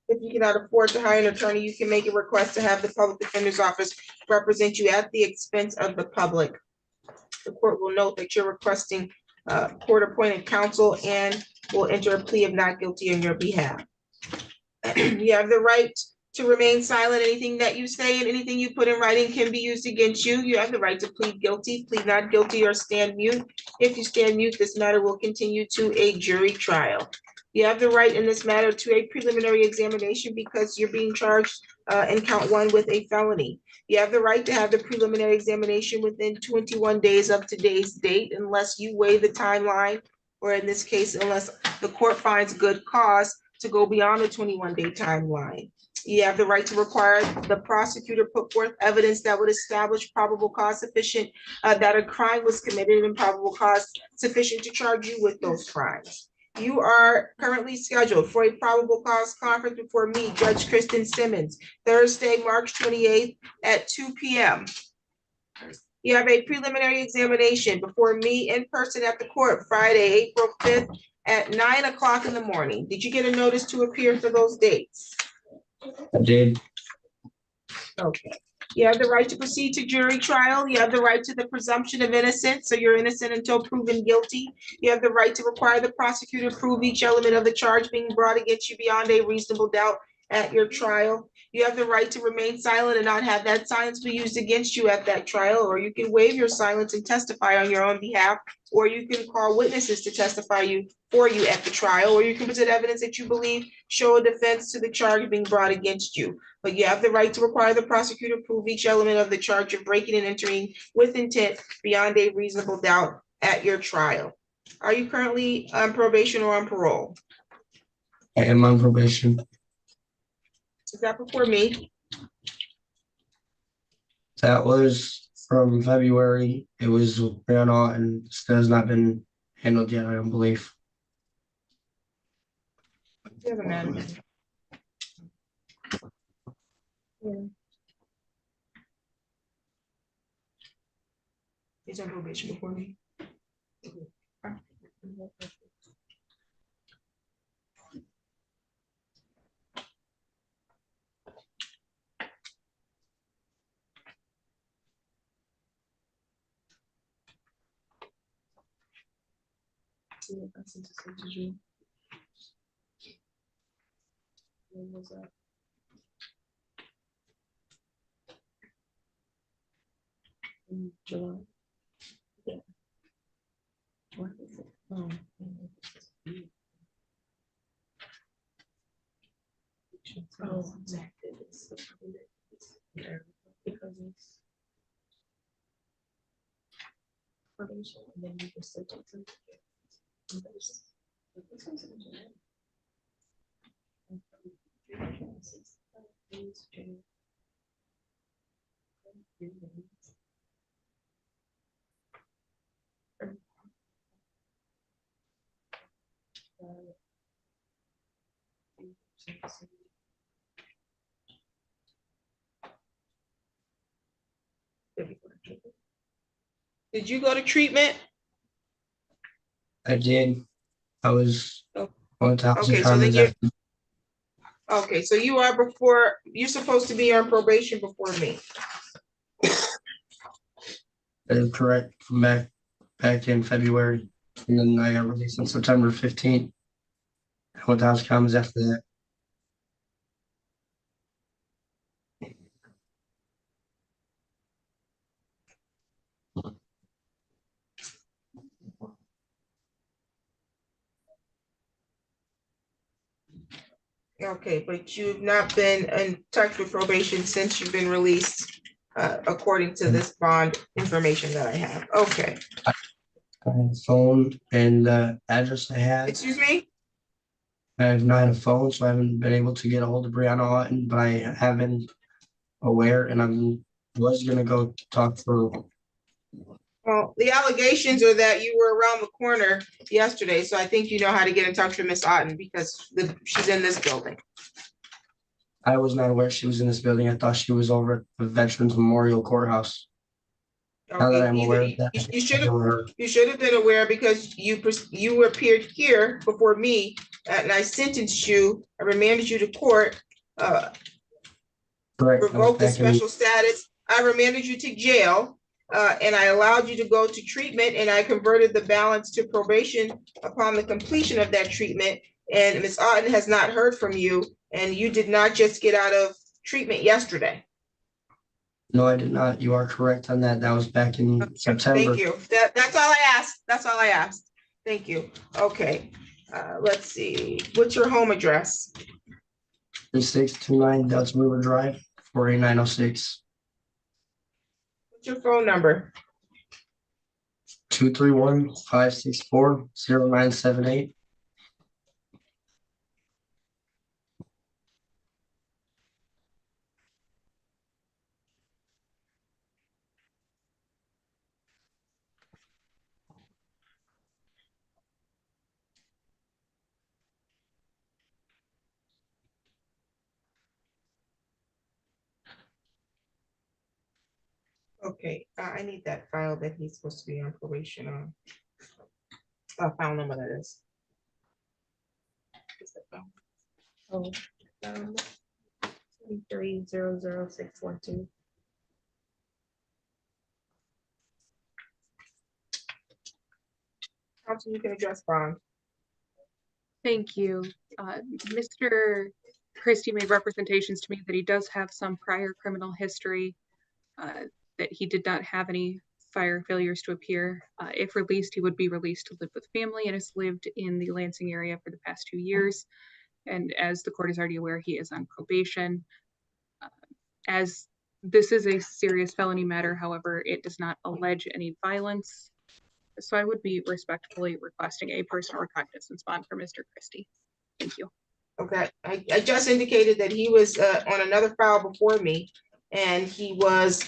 If you cannot afford to hire an attorney, you can make a request to have the Public Defender's Office represent you at the expense of the public. The court will note that you're requesting court-appointed counsel and will enter a plea of not guilty on your behalf. You have the right to remain silent. Anything that you say and anything you put in writing can be used against you. You have the right to plead guilty, plead not guilty, or stand mute. If you stand mute, this matter will continue to a jury trial. You have the right in this matter to a preliminary examination because you're being charged in count 1 with a felony. You have the right to have the preliminary examination within 21 days of today's date unless you waive the timeline, or in this case, unless the court finds good cause to go beyond the 21-day timeline. You have the right to require the prosecutor put forth evidence that would establish probable cause sufficient that a crime was committed and probable cause sufficient to charge you with those crimes. You are currently scheduled for a probable cause conference before me, Judge Kristen Simmons, Thursday, March 28th at 2 p.m. You have a preliminary examination before me in person at the court Friday, April 5th at 9 o'clock in the morning. Did you get a notice to appear for those dates? I did. Okay. You have the right to proceed to jury trial. You have the right to the presumption of innocence, so you're innocent until proven guilty. You have the right to require the prosecutor prove each element of the charge being brought against you beyond a reasonable doubt at your trial. You have the right to remain silent and not have that silence be used against you at that trial, or you can waive your silence and testify on your own behalf, or you can call witnesses to testify for you at the trial, or you can present evidence that you believe show a defense to the charge being brought against you. But you have the right to require the prosecutor prove each element of the charge of breaking and entering with intent beyond a reasonable doubt at your trial. Are you currently on probation or on parole? I am on probation. Is that before me? That was from February. It was ran out and still has not been handled yet, I don't believe. Doesn't matter. He's on probation before me. July. Yeah. Oh, exactly. Because it's probation, and then you just sent it to. Did you go to treatment? I did. I was Oh. 1,000 Okay, so then times you're, after. okay, so you are before, you're supposed to be on probation before me. That is correct. From back in February, and then I got released on September 15th. 1,000 times after that. Okay, but you've not been in touch with probation since you've been released, according to this bond information that I have. Okay, I have a phone and the address I had. excuse me? I have not a phone, so I haven't been able to get a hold of Brianna Houghton, but I have been aware, and was gonna go talk for. Well, the allegations are that you were around the corner yesterday, so I think you know how to get in touch with Miss Otten because she's in this building. I was not aware she was in this building. I thought she was over at the Veterans Memorial Courthouse. Now that Okay, I'm aware of that, you should I have, know her. you should have been aware because you appeared here before me and I sentenced you, I remanded you to court, Correct. I was revoked the back in- special status. I remanded you to jail, and I allowed you to go to treatment, and I converted the balance to probation upon the completion of that treatment. And Ms. Otten has not heard from you, and you did not just get out of treatment yesterday. No, I did not. You are correct on that. That was back in September. Thank you. That's all I asked. That's all I asked. Thank you. Okay, let's see. What's your home address? 3629 Delta River Drive, 48906. What's your phone number? 231-564-0978. Okay, I need that file that he's supposed to be on probation on. File number that is. Oh, 3000612. Council, you can address bond. Thank you. Mr. Christie made representations to me that he does have some prior criminal history, that he did not have any fire failures to appear. If released, he would be released to live with family and has lived in the Lansing area for the past 2 years. And as the court is already aware, he is on probation. As this is a serious felony matter, however, it does not allege any violence. So I would be respectfully requesting a personal recognizance bond for Mr. Christie. Thank you. Okay, I just indicated that he was on another file before me, and he was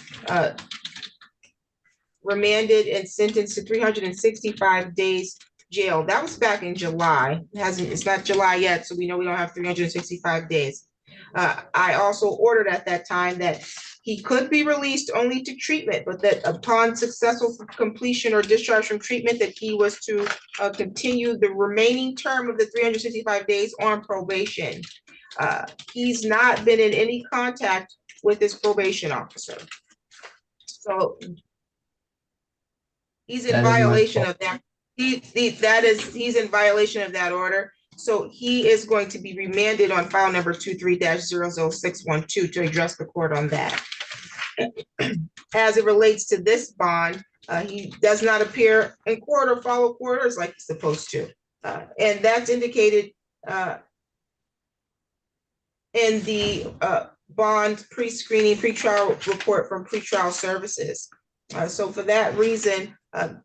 remanded and sentenced to 365 days jail. That was back in July. It's not July yet, so we know we don't have 365 days. I also ordered at that time that he could be released only to treatment, but that upon successful completion or discharge from treatment, that he was to continue the remaining term of the 365 days on probation. He's not been in any contact with his probation officer. So he's in That is my violation fault. of that. He's in violation of that order. So he is going to be remanded on file number 23-00612 to address the court on that. As it relates to this bond, he does not appear in court or follow court orders like he's supposed to. And that's indicated in the bond pre-screening pretrial report from pretrial services. So for that reason,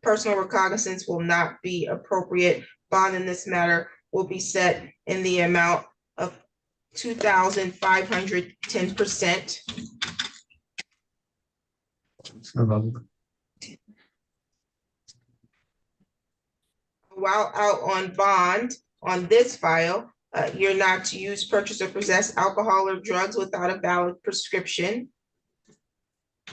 personal recognizance will not be appropriate. Bond in this matter will be set in the amount of 2,510%. While out on bond on this file, you're not to use, purchase, or possess alcohol or drugs without a valid prescription.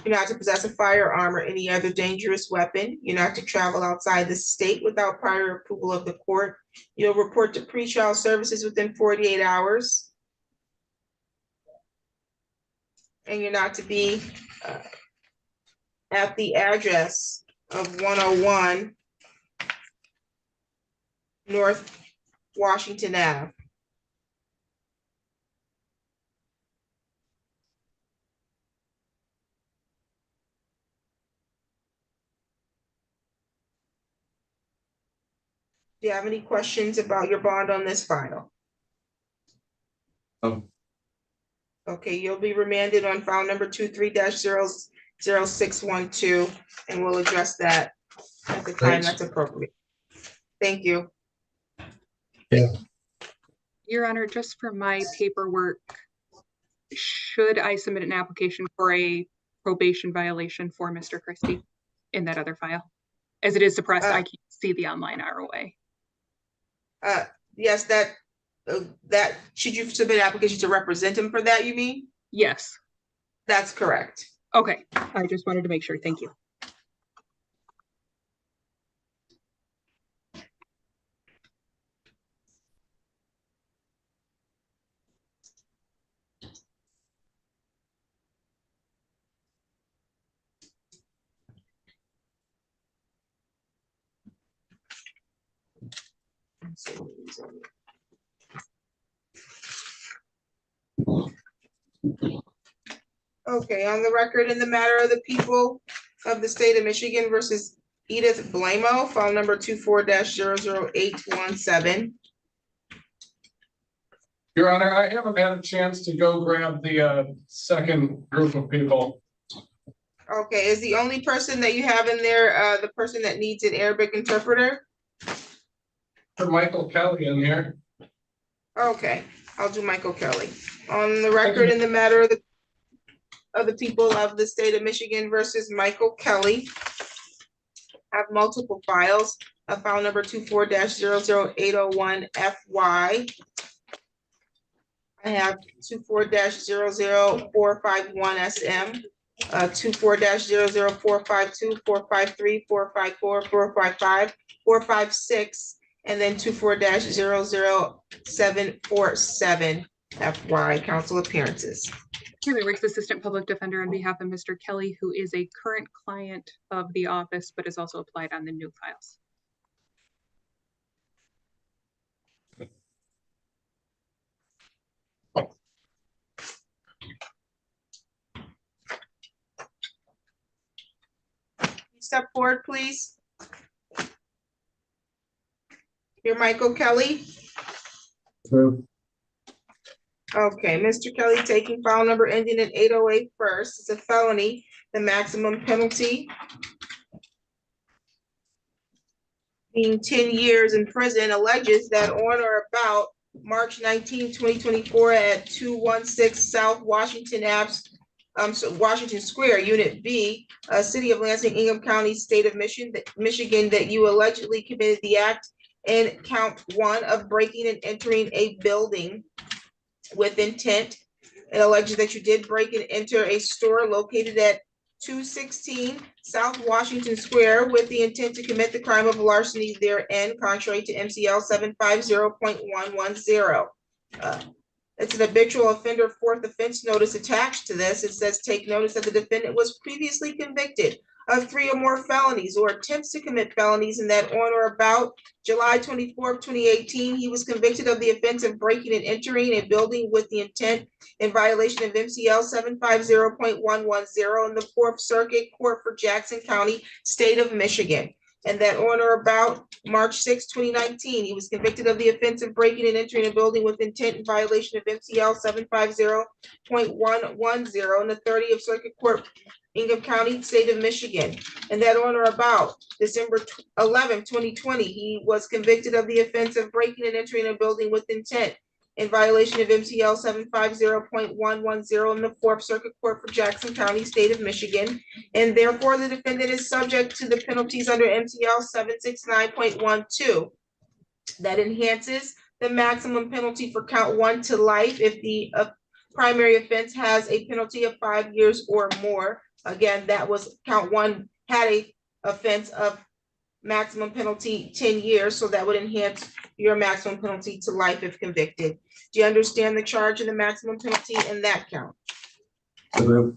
You're not to possess a firearm or any other dangerous weapon. You're not to travel outside the state without prior approval of the court. You'll report to pretrial services within 48 hours. And you're not to be at the address of 101 North Washington Ave. Do you have any questions about your bond on this file? Okay, you'll be remanded on file number 23-00612, and we'll address that at the time that's appropriate. Thank you. Yeah. Your Honor, just for my paperwork, should I submit an application for a probation violation for Mr. Christie in that other file? As it is suppressed, I can't see the online ROA. Yes, that should you submit an application to represent him for that, you mean? Yes. That's correct. Okay, I just wanted to make sure. Thank you. Okay, on the record in the matter of the people of the state of Michigan versus Edith Blamo, file number 24-00817. Your Honor, I haven't had a chance to go grab the second group of people. Okay, is the only person that you have in there the person that needs an Arabic interpreter? For Michael Kelly in here. Okay, I'll do Michael Kelly. On the record in the matter of the people of the state of Michigan versus Michael Kelly, I have multiple files. File number 24-00801FY. I have 24-00451SM, 24-00452, 453, 454, 455, 456, and then 24-00747 FY, council appearances. Taylor Wicks, Assistant Public Defender on behalf of Mr. Kelly, who is a current client of the office, but is also applied on the new files. Step forward, please. You're Michael Kelly? True. Okay, Mr. Kelly, taking file number ending in 808 first. It's a felony. The maximum penalty being 10 years in prison alleges that on or about March 19, 2024 at 216 South Washington Ave, Washington Square, Unit B, City of Lansing, Ingham County, State of Michigan, that you allegedly committed the act in count 1 of breaking and entering a building with intent It alleges that you did break and enter a store located at 216 South Washington Square with the intent to commit the crime of larceny therein, contrary to MCL 750.110. It's an habitual offender fourth offense notice attached to this. It says, take notice that the defendant was previously convicted of 3 or more felonies or attempts to commit felonies, and that on or about July 24th, 2018, he was convicted of the offense of breaking and entering a building with the intent in violation of MCL 750.110 in the Fourth Circuit Court for Jackson County, State of Michigan. And that on or about March 6, 2019, he was convicted of the offense of breaking and entering a building with intent in violation of MCL 750.110 in the 30th Circuit Court, Ingham County, State of Michigan. And that on or about December 11, 2020, he was convicted of the offense of breaking and entering a building with intent in violation of MCL 750.110 in the Fourth Circuit Court for Jackson County, State of Michigan. And therefore, the defendant is subject to the penalties under MCL 769.12. That enhances the maximum penalty for count 1 to life if the primary offense has a penalty of 5 years or more. Again, that was count 1 had a offense of maximum penalty 10 years, so that would enhance your maximum penalty to life if convicted. Do you understand the charge and the maximum penalty in that count? So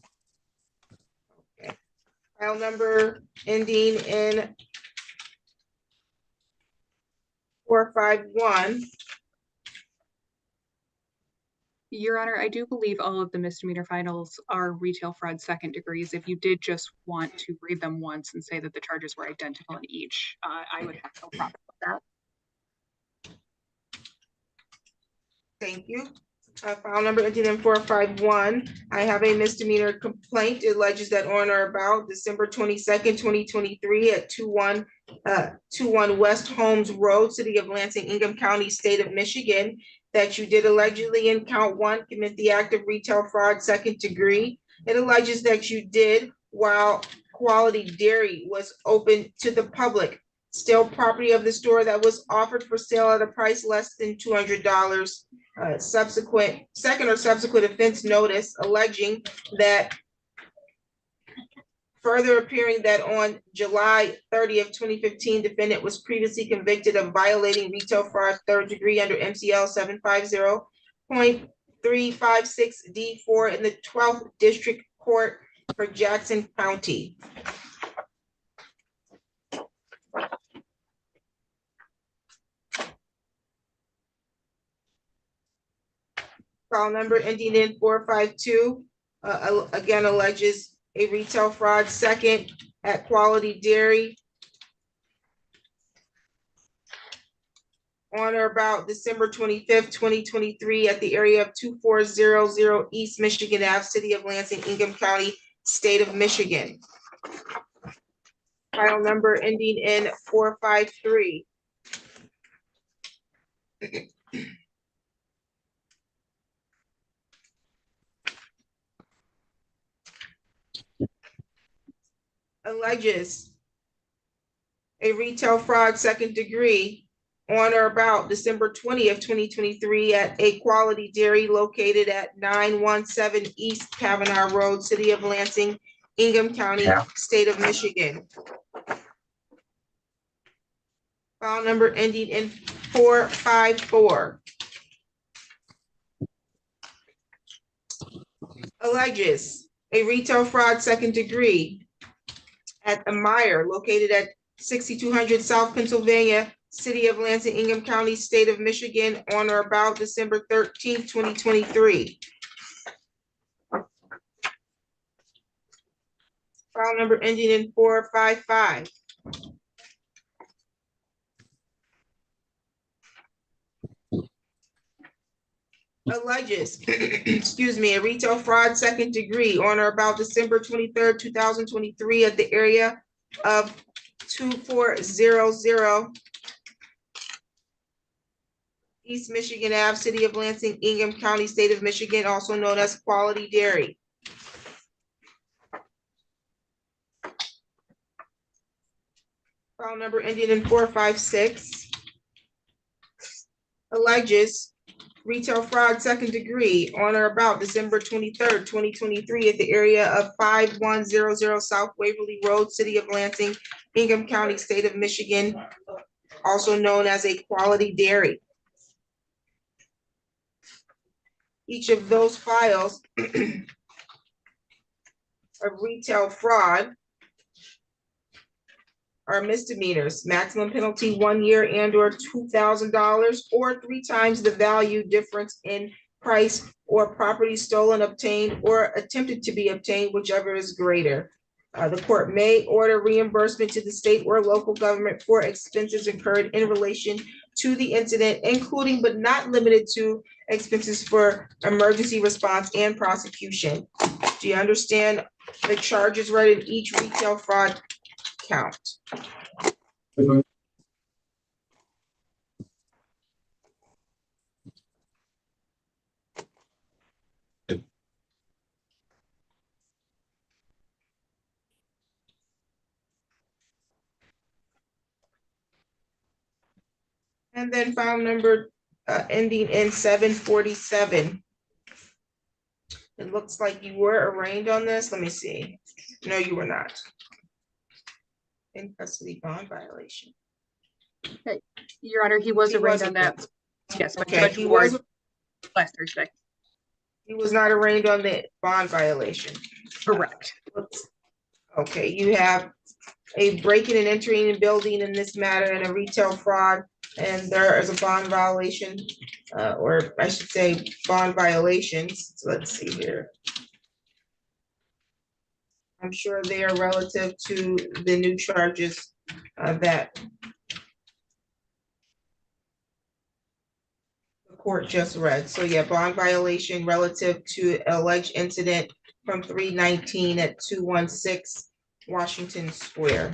Okay. File number ending in 451. Your Honor, I do believe all of the misdemeanor finals are retail fraud second degrees. If you did just want to read them once and say that the charges were identical in each, I would have no problem with that. Thank you. File number ending in 451. I have a misdemeanor complaint. It alleges that on or about December 22nd, 2023 at 21 West Holmes Road, City of Lansing, Ingham County, State of Michigan, that you did allegedly in count 1 commit the act of retail fraud second degree. It alleges that you did while Quality Dairy was open to the public, still property of the store that was offered for sale at a price less than $200. Second or subsequent offense notice alleging that further appearing that on July 30th, 2015, defendant was previously convicted of violating retail fraud third degree under MCL 750.356D4 in the 12th District Court for Jackson County. File number ending in 452, again alleges a retail fraud second at Quality Dairy on or about December 25th, 2023 at the area of 2400 East Michigan Ave, City of Lansing, Ingham County, State of Michigan. File number ending in 453. Alleges a retail fraud second degree on or about December 20th, 2023 at a Quality Dairy located at 917 East Kavanaugh Road, City of Lansing, Ingham County, State of Michigan. File number ending in 454. Alleges a retail fraud second degree at the Meyer located at 6200 South Pennsylvania, City of Lansing, Ingham County, State of Michigan on or about December 13th, 2023. File number ending in 455. Alleges, excuse me, a retail fraud second degree on or about December 23rd, 2023 at the area of 2400 East Michigan Ave, City of Lansing, Ingham County, State of Michigan, also known as Quality Dairy. File number ending in 456. Alleges retail fraud second degree on or about December 23rd, 2023 at the area of 5100 South Waverly Road, City of Lansing, Ingham County, State of Michigan, also known as a Quality Dairy. Each of those files of retail fraud are misdemeanors, maximum penalty 1 year and or $2,000 or 3 times the value difference in price or property stolen, obtained, or attempted to be obtained, whichever is greater. The court may order reimbursement to the state or local government for expenses incurred in relation to the incident, including but not limited to expenses for emergency response and prosecution. Do you understand the charges read in each retail fraud count? And then file number ending in 747. It looks like you were arraigned on this. Let me see. No, you were not. In custody bond violation. Your Honor, he was He arraigned was on that. Yes, but Okay, Judge he Ward was, last Thursday. he was not arraigned on the bond violation. Correct. Okay, you have a breaking and entering and building in this matter and a retail fraud, and there is a bond violation, or I should say bond violations. So let's see here. I'm sure they are relative to the new charges that the court just read. So yeah, bond violation relative to alleged incident from 319 at 216 Washington Square.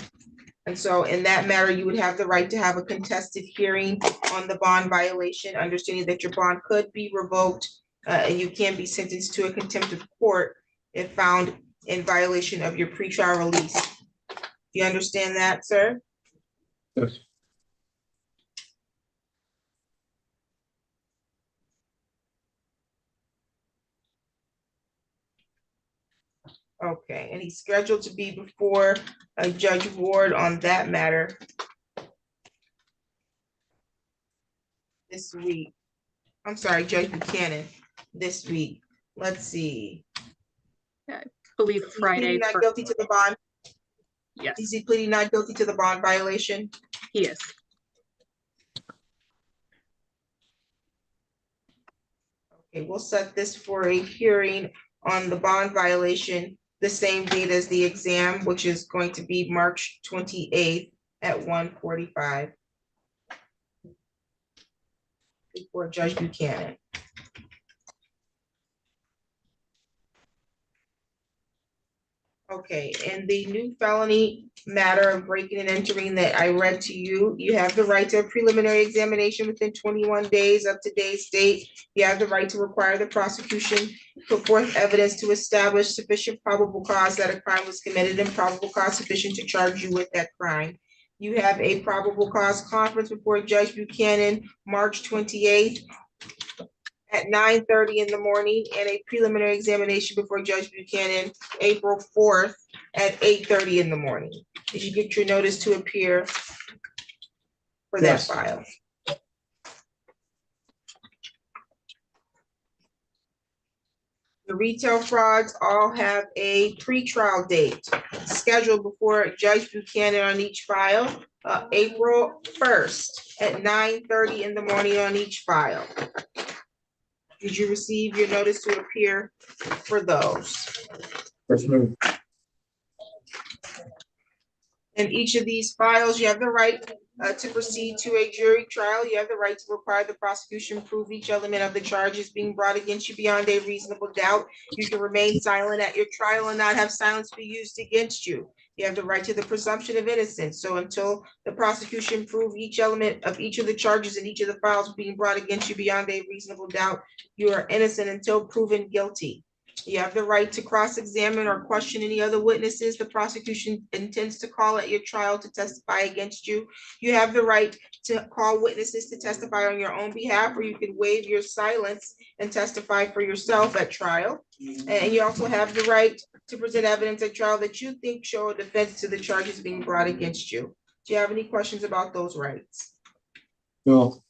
And so in that matter, you would have the right to have a contested hearing on the bond violation, understanding that your bond could be revoked and you can be sentenced to a contempt of court if found in violation of your pretrial release. Do you understand that, sir? Yes. Okay, and he's scheduled to be before Judge Ward on that matter this week. I'm sorry, Judge Buchanan, this week. Let's see. I believe Is he Friday. pleading not guilty to the bond? Yes, Is he pleading not guilty to the bond violation? he is. Okay, we'll set this for a hearing on the bond violation the same date as the exam, which is going to be March 28th at 1:45 before Judge Buchanan. Okay, and the new felony matter of breaking and entering that I read to you, you have the right to a preliminary examination within 21 days of today's date. You have the right to require the prosecution put forth evidence to establish sufficient probable cause that a crime was committed and probable cause sufficient to charge you with that crime. You have a probable cause conference before Judge Buchanan, March 28th at 9:30 in the morning, and a preliminary examination before Judge Buchanan, April 4th at 8:30 in the morning. Did you get your notice to appear for that Yes. file? The retail frauds all have a pretrial date scheduled before Judge Buchanan on each file, April 1st at 9:30 in the morning on each file. Did you receive your notice to appear for those? Yes, ma'am. In each of these files, you have the right to proceed to a jury trial. You have the right to require the prosecution prove each element of the charges being brought against you beyond a reasonable doubt. You can remain silent at your trial and not have silence be used against you. You have the right to the presumption of innocence. So until the prosecution prove each element of each of the charges in each of the files being brought against you beyond a reasonable doubt, you are innocent until proven guilty. You have the right to cross-examine or question any other witnesses the prosecution intends to call at your trial to testify against you. You have the right to call witnesses to testify on your own behalf, or you can waive your silence and testify for yourself at trial. And you also have the right to present evidence at trial that you think show a defense to the charges being brought against you. Do you have any questions about those rights? No.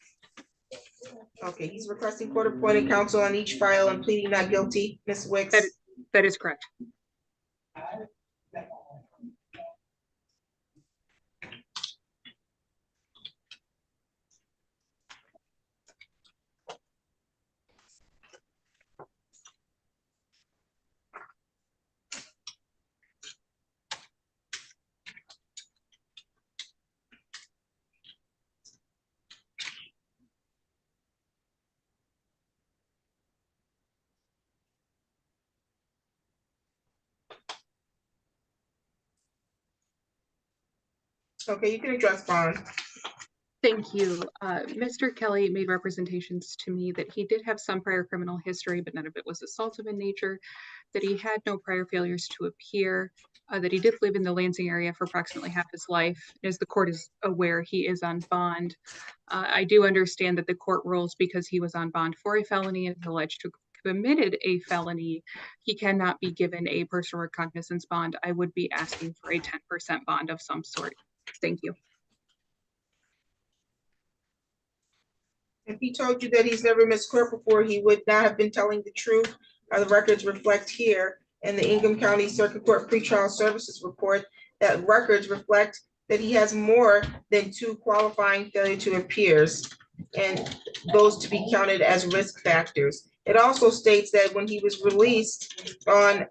Okay, he's requesting court-appointed counsel on each file and pleading not guilty. Ms. Wicks? That is correct. Okay, you can address bond. Thank you. Mr. Kelly made representations to me that he did have some prior criminal history, but none of it was assaultive in nature, that he had no prior failures to appear, that he did live in the Lansing area for approximately half his life. As the court is aware, he is on bond. I do understand that the court rules because he was on bond for a felony and alleged to have committed a felony, he cannot be given a personal recognizance bond. I would be asking for a 10% bond of some sort. Thank you. If he told you that he's never missed court before, he would not have been telling the truth. The records reflect here in the Ingham County Circuit Court Pretrial Services Report that records reflect that he has more than 2 qualifying failure to appears, and those to be counted as risk factors. It also states that when he was released from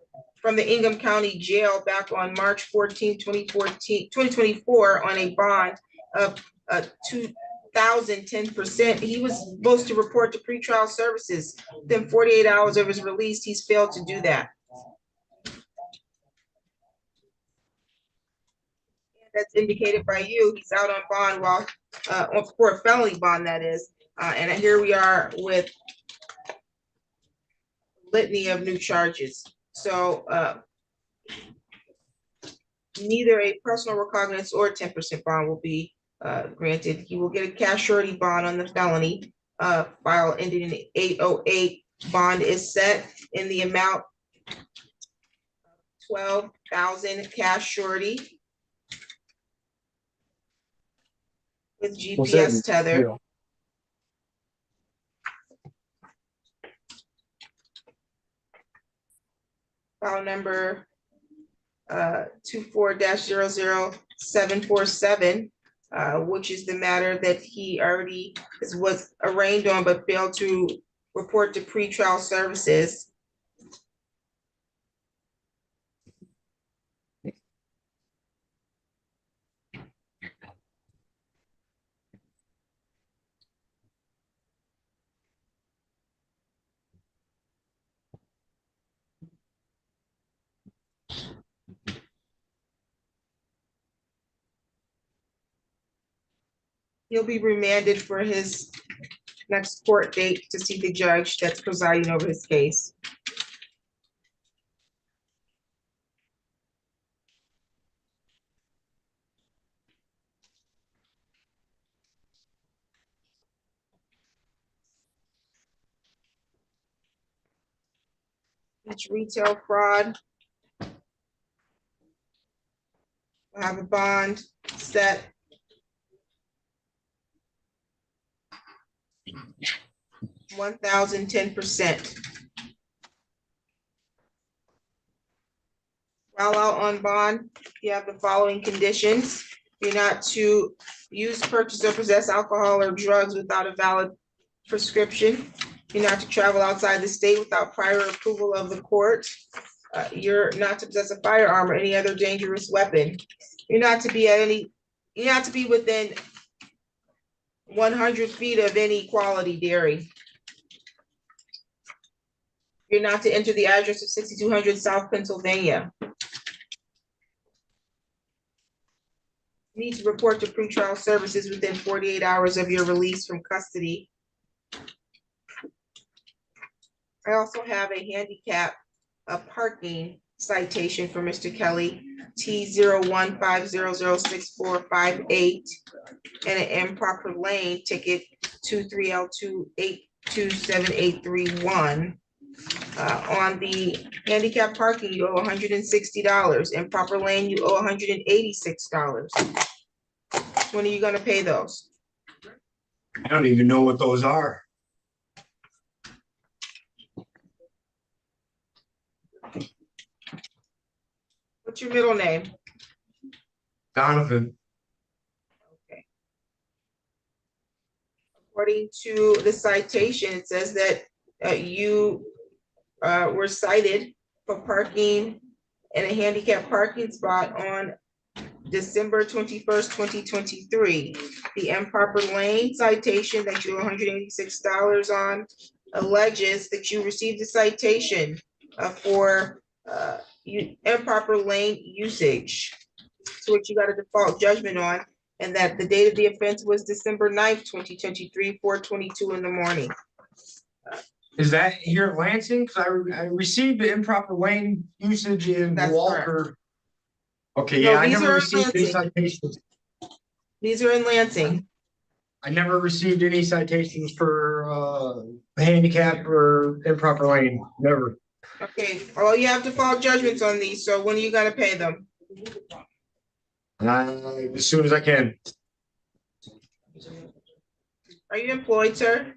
the Ingham County Jail back on March 14, 2024 on a bond of 2,010%, he was supposed to report to pretrial services. Within 48 hours of his release, he's failed to do that. That's indicated by you. He's out on bond while for a felony bond, that is. And here we are with litany of new charges. So neither a personal recognizance or 10% bond will be granted. He will get a cash surety bond on the felony file ending in 808. Bond is set in the amount $12,000 cash surety with GPS tether. File number 24-00747, which is the matter that he already was arraigned on but failed to report to pretrial services. He'll be remanded for his next court date to see the judge that's presiding over his case. Each retail fraud will have a bond set $1,010%. While out on bond, you have the following conditions. You're not to use, purchase, or possess alcohol or drugs without a valid prescription. You're not to travel outside the state without prior approval of the court. You're not to possess a firearm or any other dangerous weapon. You're not to be within 100 feet of any quality dairy. You're not to enter the address of 6200 South Pennsylvania. You need to report to pretrial services within 48 hours of your release from custody. I also have a handicap a parking citation for Mr. Kelly, T 01500645 and an improper lane ticket 23L282781. On the handicap parking, you owe $160. Improper lane, you owe $186. When are you gonna pay those? I don't even know what those are. What's your middle name? Donovan, According to the citation, it says that you were cited for parking in a handicap parking spot on December 21st, 2023. The improper lane citation that you owe $186 on alleges that you received a citation for improper lane usage, to which you got a default judgment on, and that the date of the offense was December 9th, 2023, 4:22 in the morning. is that here at Lansing? Cause I received the improper lane usage in That's Walker. Okay, No, yeah, I these never are received any Lansing. citations. These are in Lansing. I never received any citations for handicap or improper lane, never. Okay, well, you have default judgments on these, so when are you gonna pay them? As soon as I can. Are you employed, sir?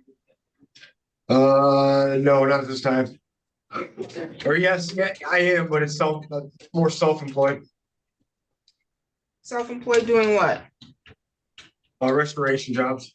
No, not this time. Or yes, yeah, I am, but it's more self-employed, Self-employed doing what? restoration jobs.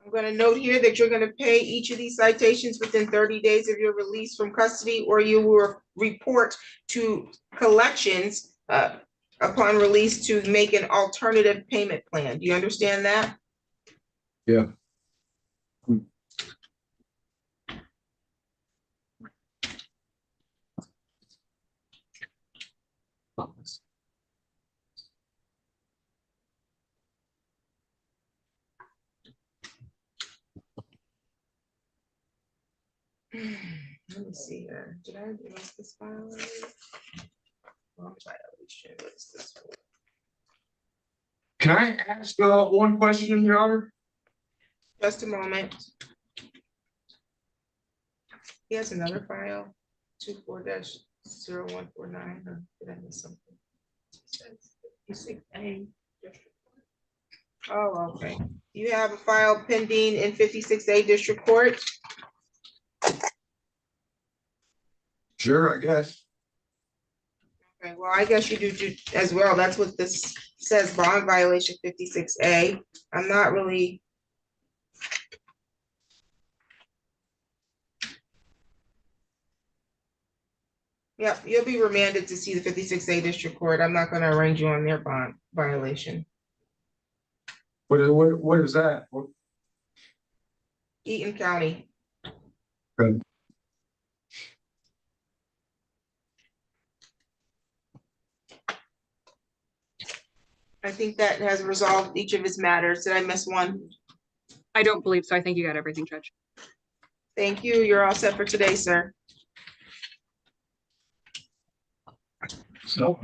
I'm gonna note here that you're gonna pay each of these citations within 30 days of your release from custody, or you will report to collections upon release to make an alternative payment plan. Do you understand that? Yeah. Let me see here. Did I miss this file? Wrong violation. What is this for? Can I ask one question, Your Honor? Just a moment. He has another file, 24-0149. Did I miss something? Oh, okay. You have a file pending in 56A District Court. Sure, I guess. Okay, well, I guess you do as well. That's what this says, bond violation 56A. I'm not really. Yep, you'll be remanded to see the 56A District Court. I'm not gonna arrange you on their bond violation. What is that? Eaton County. Good. I think that has resolved each of his matters. Did I miss one? I don't believe so. I think you got everything, Judge. Thank you. You're all set for today, sir. So.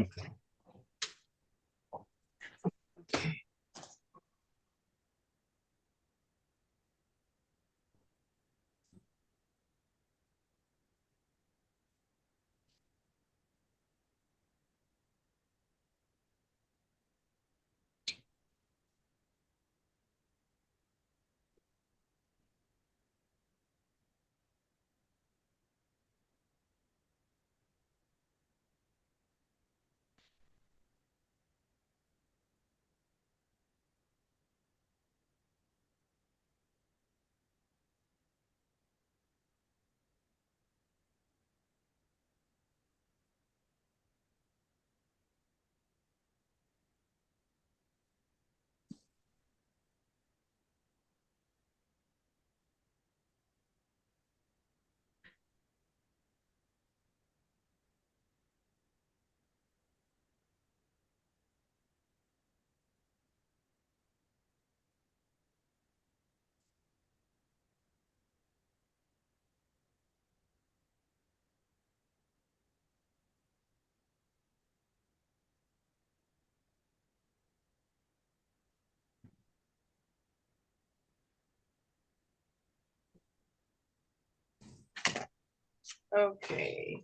Okay.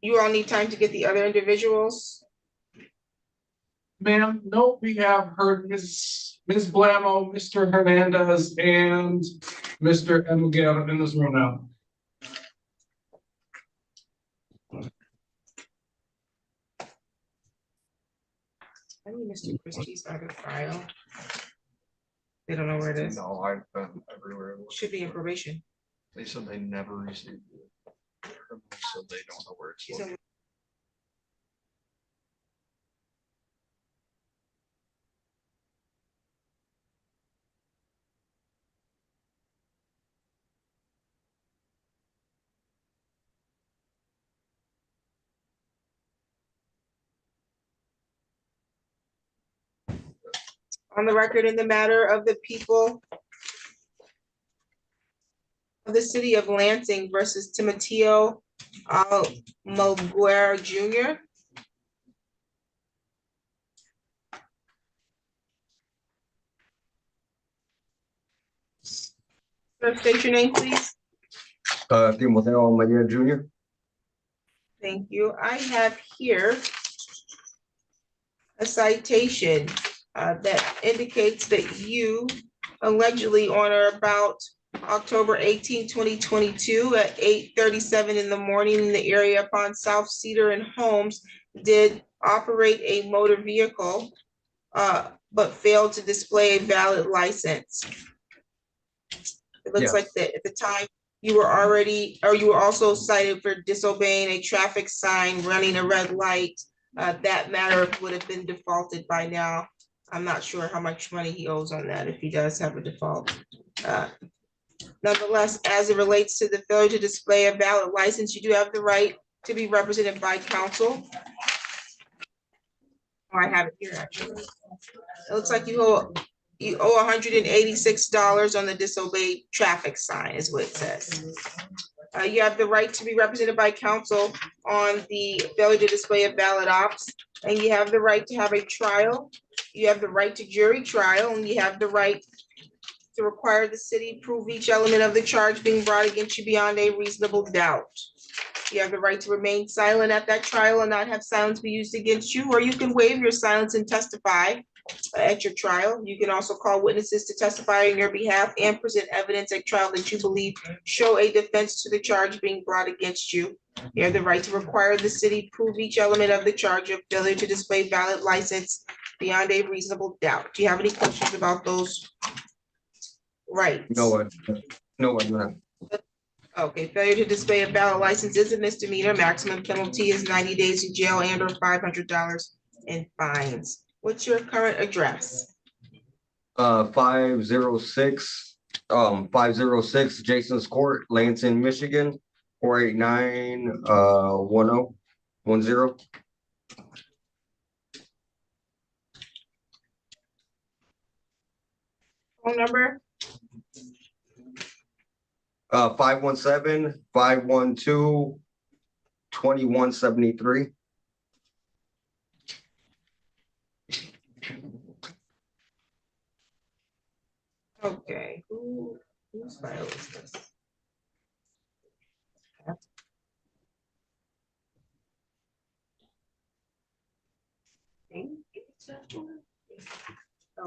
You all need time to get the other individuals? Ma'am, no, we have heard Ms. Blamo, Mr. Hernandez, and Mr. Emilio in this room now. I need Mr. Christie's other file. They don't know where it is. No, I've been everywhere. Should be in probation. They said they never received it. So they don't know where it's She's located. in- On the record in the matter of the people of the city of Lansing versus Timoteo Almaguer Jr. Sir, state your name, please. Timoteo Almaguer Jr. Thank you. I have here a citation that indicates that you allegedly on or about October 18, 2022 at 8:37 in the morning in the area upon South Cedar and Holmes did operate a motor vehicle, but failed to display a valid license. It looks Yes. like that at the time you were already, or you were also cited for disobeying a traffic sign, running a red light. That matter would have been defaulted by now. I'm not sure how much money he owes on that if he does have a default. Nonetheless, as it relates to the failure to display a valid license, you do have the right to be represented by counsel. Oh, I have it here, actually. It looks like you owe $186 on the disobeyed traffic sign is what it says. You have the right to be represented by counsel on the failure to display a valid ops, and you have the right to have a trial. You have the right to jury trial, and you have the right to require the city prove each element of the charge being brought against you beyond a reasonable doubt. You have the right to remain silent at that trial and not have silence be used against you, or you can waive your silence and testify at your trial. You can also call witnesses to testify on your behalf and present evidence at trial that you believe show a defense to the charge being brought against you. You have the right to require the city prove each element of the charge of failure to display valid license beyond a reasonable doubt. Do you have any questions about those rights? No, I'm not. Okay, failure to display a valid license is a misdemeanor. Maximum penalty is 90 days in jail and or $500 in fines. What's your current address? 506 Jason's Court, Lansing, Michigan, 489 1010. Phone number? 517-512-2173. Okay, whose file is this?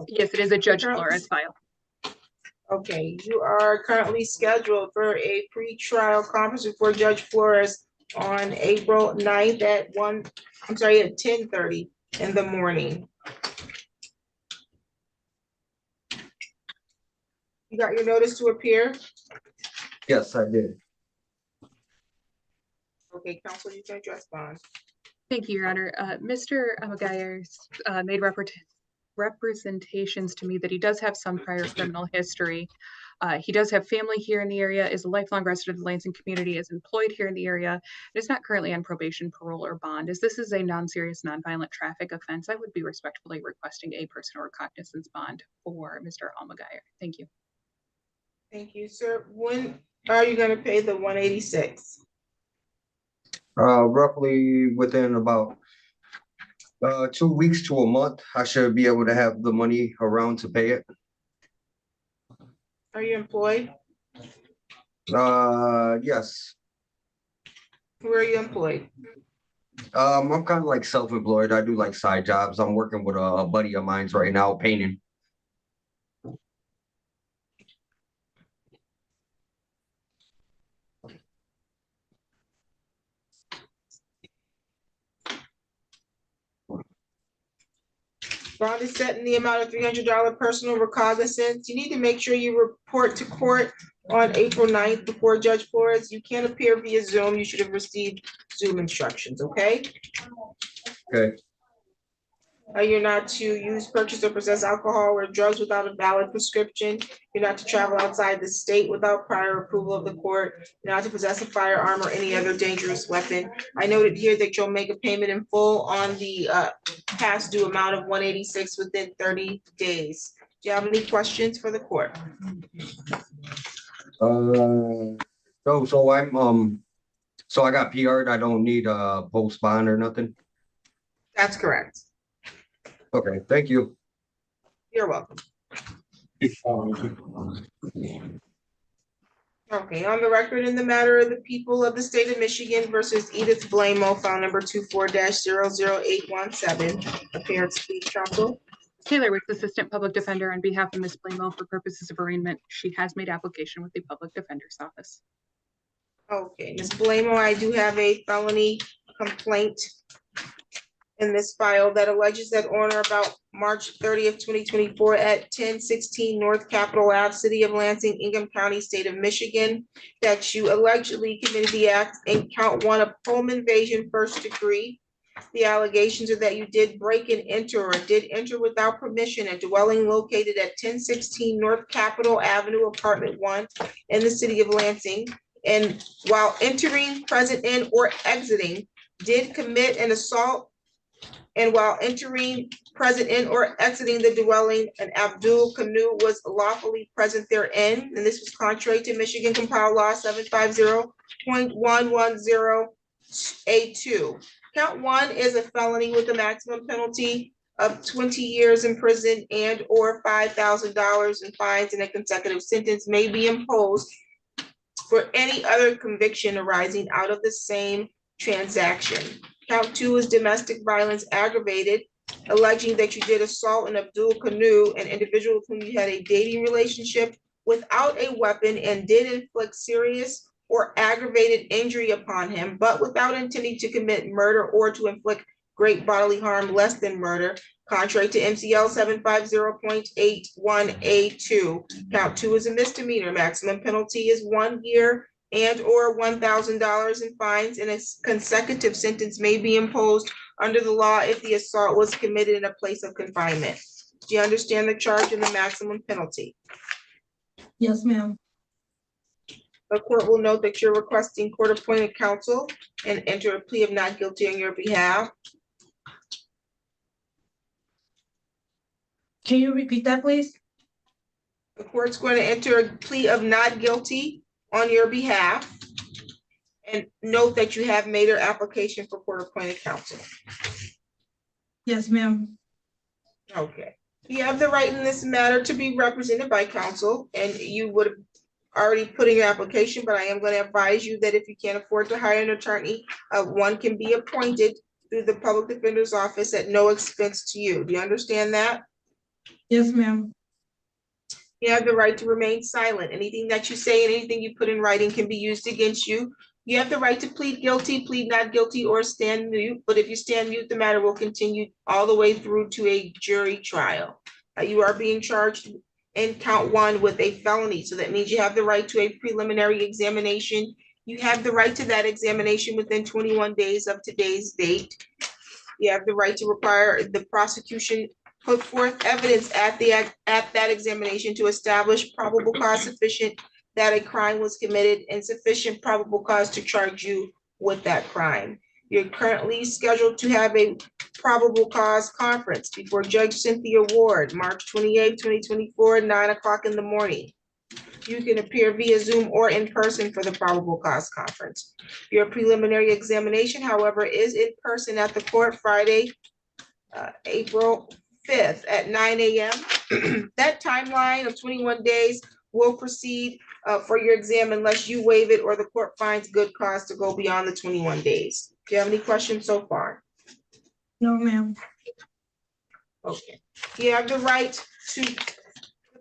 Yes, it is a Judge Flores file. Okay, you are currently scheduled for a pre-trial conference before Judge Flores on April 9th at 10:30 in the morning. You got your notice to appear? Yes, I did. Okay, counsel, you can address bond. Thank you, Your Honor. Mr. Almaguer made representations to me that he does have some prior criminal history. He does have family here in the area, is a lifelong resident of the Lansing community, is employed here in the area, and is not currently on probation, parole, or bond. As this is a non-serious, non-violent traffic offense, I would be respectfully requesting a personal recognizance bond for Mr. Almaguer. Thank you. Thank you, sir. When are you gonna pay the 186? Roughly within about 2 weeks to a month, I should be able to have the money around to pay it. Are you employed? Yes. Where are you employed? I'm kind of like self-employed. I do like side jobs. I'm working with a buddy of mine's right now, painting. Bond is set in the amount of $300 personal recognizance. You need to make sure you report to court on April 9th before Judge Flores. You can't appear via Zoom. You should have received Zoom instructions, okay? Okay. You're not to use, purchase, or possess alcohol or drugs without a valid prescription. You're not to travel outside the state without prior approval of the court. You're not to possess a firearm or any other dangerous weapon. I noted here that you'll make a payment in full on the past due amount of $186 within 30 days. Do you have any questions for the court? So I got PR'd. I don't need a post bond or nothing. That's correct. Okay, thank you. You're welcome. Okay, on the record in the matter of the people of the state of Michigan versus Edith Blamo, file number 24-00817. Appearance, please, counsel. Taylor Wicks, Assistant Public Defender, on behalf of Ms. Blamo for purposes of arraignment. She has made application with the Public Defender's Office. Okay, Ms. Blamo, I do have a felony complaint in this file that alleges that on or about March 30th, 2024 at 1016 North Capitol Ave, City of Lansing, Ingham County, State of Michigan, that you allegedly committed the act in count 1 of home invasion, first degree. The allegations are that you did break and enter or did enter without permission a dwelling located at 1016 North Capitol Avenue, Apartment 1 in the City of Lansing. And while entering, present in, or exiting, did commit an assault. And while entering, present in, or exiting the dwelling, an Abdul Canoe was lawfully present therein. And this was contrary to Michigan Compiled Law 750.110A2. Count 1 is a felony with a maximum penalty of 20 years in prison and or $5,000 in fines, and a consecutive sentence may be imposed for any other conviction arising out of the same transaction. Count 2 is domestic violence aggravated, alleging that you did assault an Abdul Canoe, an individual with whom you had a dating relationship without a weapon, and did inflict serious or aggravated injury upon him, but without intending to commit murder or to inflict great bodily harm less than murder, contrary to MCL 750.81A2. Count 2 is a misdemeanor. Maximum penalty is 1 year and or $1,000 in fines, and a consecutive sentence may be imposed under the law if the assault was committed in a place of confinement. Do you understand the charge and the maximum penalty? Yes, ma'am. The court will note that you're requesting court-appointed counsel and enter a plea of not guilty on your behalf. Can you repeat that, please? The court's going to enter a plea of not guilty on your behalf. And note that you have made your application for court-appointed counsel. Yes, ma'am. Okay. You have the right in this matter to be represented by counsel, and you would have already put in your application, but I am going to advise you that if you can't afford to hire an attorney, one can be appointed through the public defender's office at no expense to you. Do you understand that? Yes, ma'am. You have the right to remain silent. Anything that you say and anything you put in writing can be used against you. You have the right to plead guilty, plead not guilty, or stand mute. But if you stand mute, the matter will continue all the way through to a jury trial. You are being charged in count 1 with a felony. So that means you have the right to a preliminary examination. You have the right to that examination within 21 days of today's date. You have the right to require the prosecution put forth evidence at that examination to establish probable cause sufficient that a crime was committed and sufficient probable cause to charge you with that crime. You're currently scheduled to have a probable cause conference before Judge Cynthia Ward, March 28, 2024, 9 o'clock in the morning. You can appear via Zoom or in person for the probable cause conference. Your preliminary examination, however, is in person at the court Friday, April 5th at 9 a.m. That timeline of 21 days will proceed for your exam unless you waive it or the court finds good cause to go beyond the 21 days. Do you have any questions so far? No, ma'am. Okay. You have the right to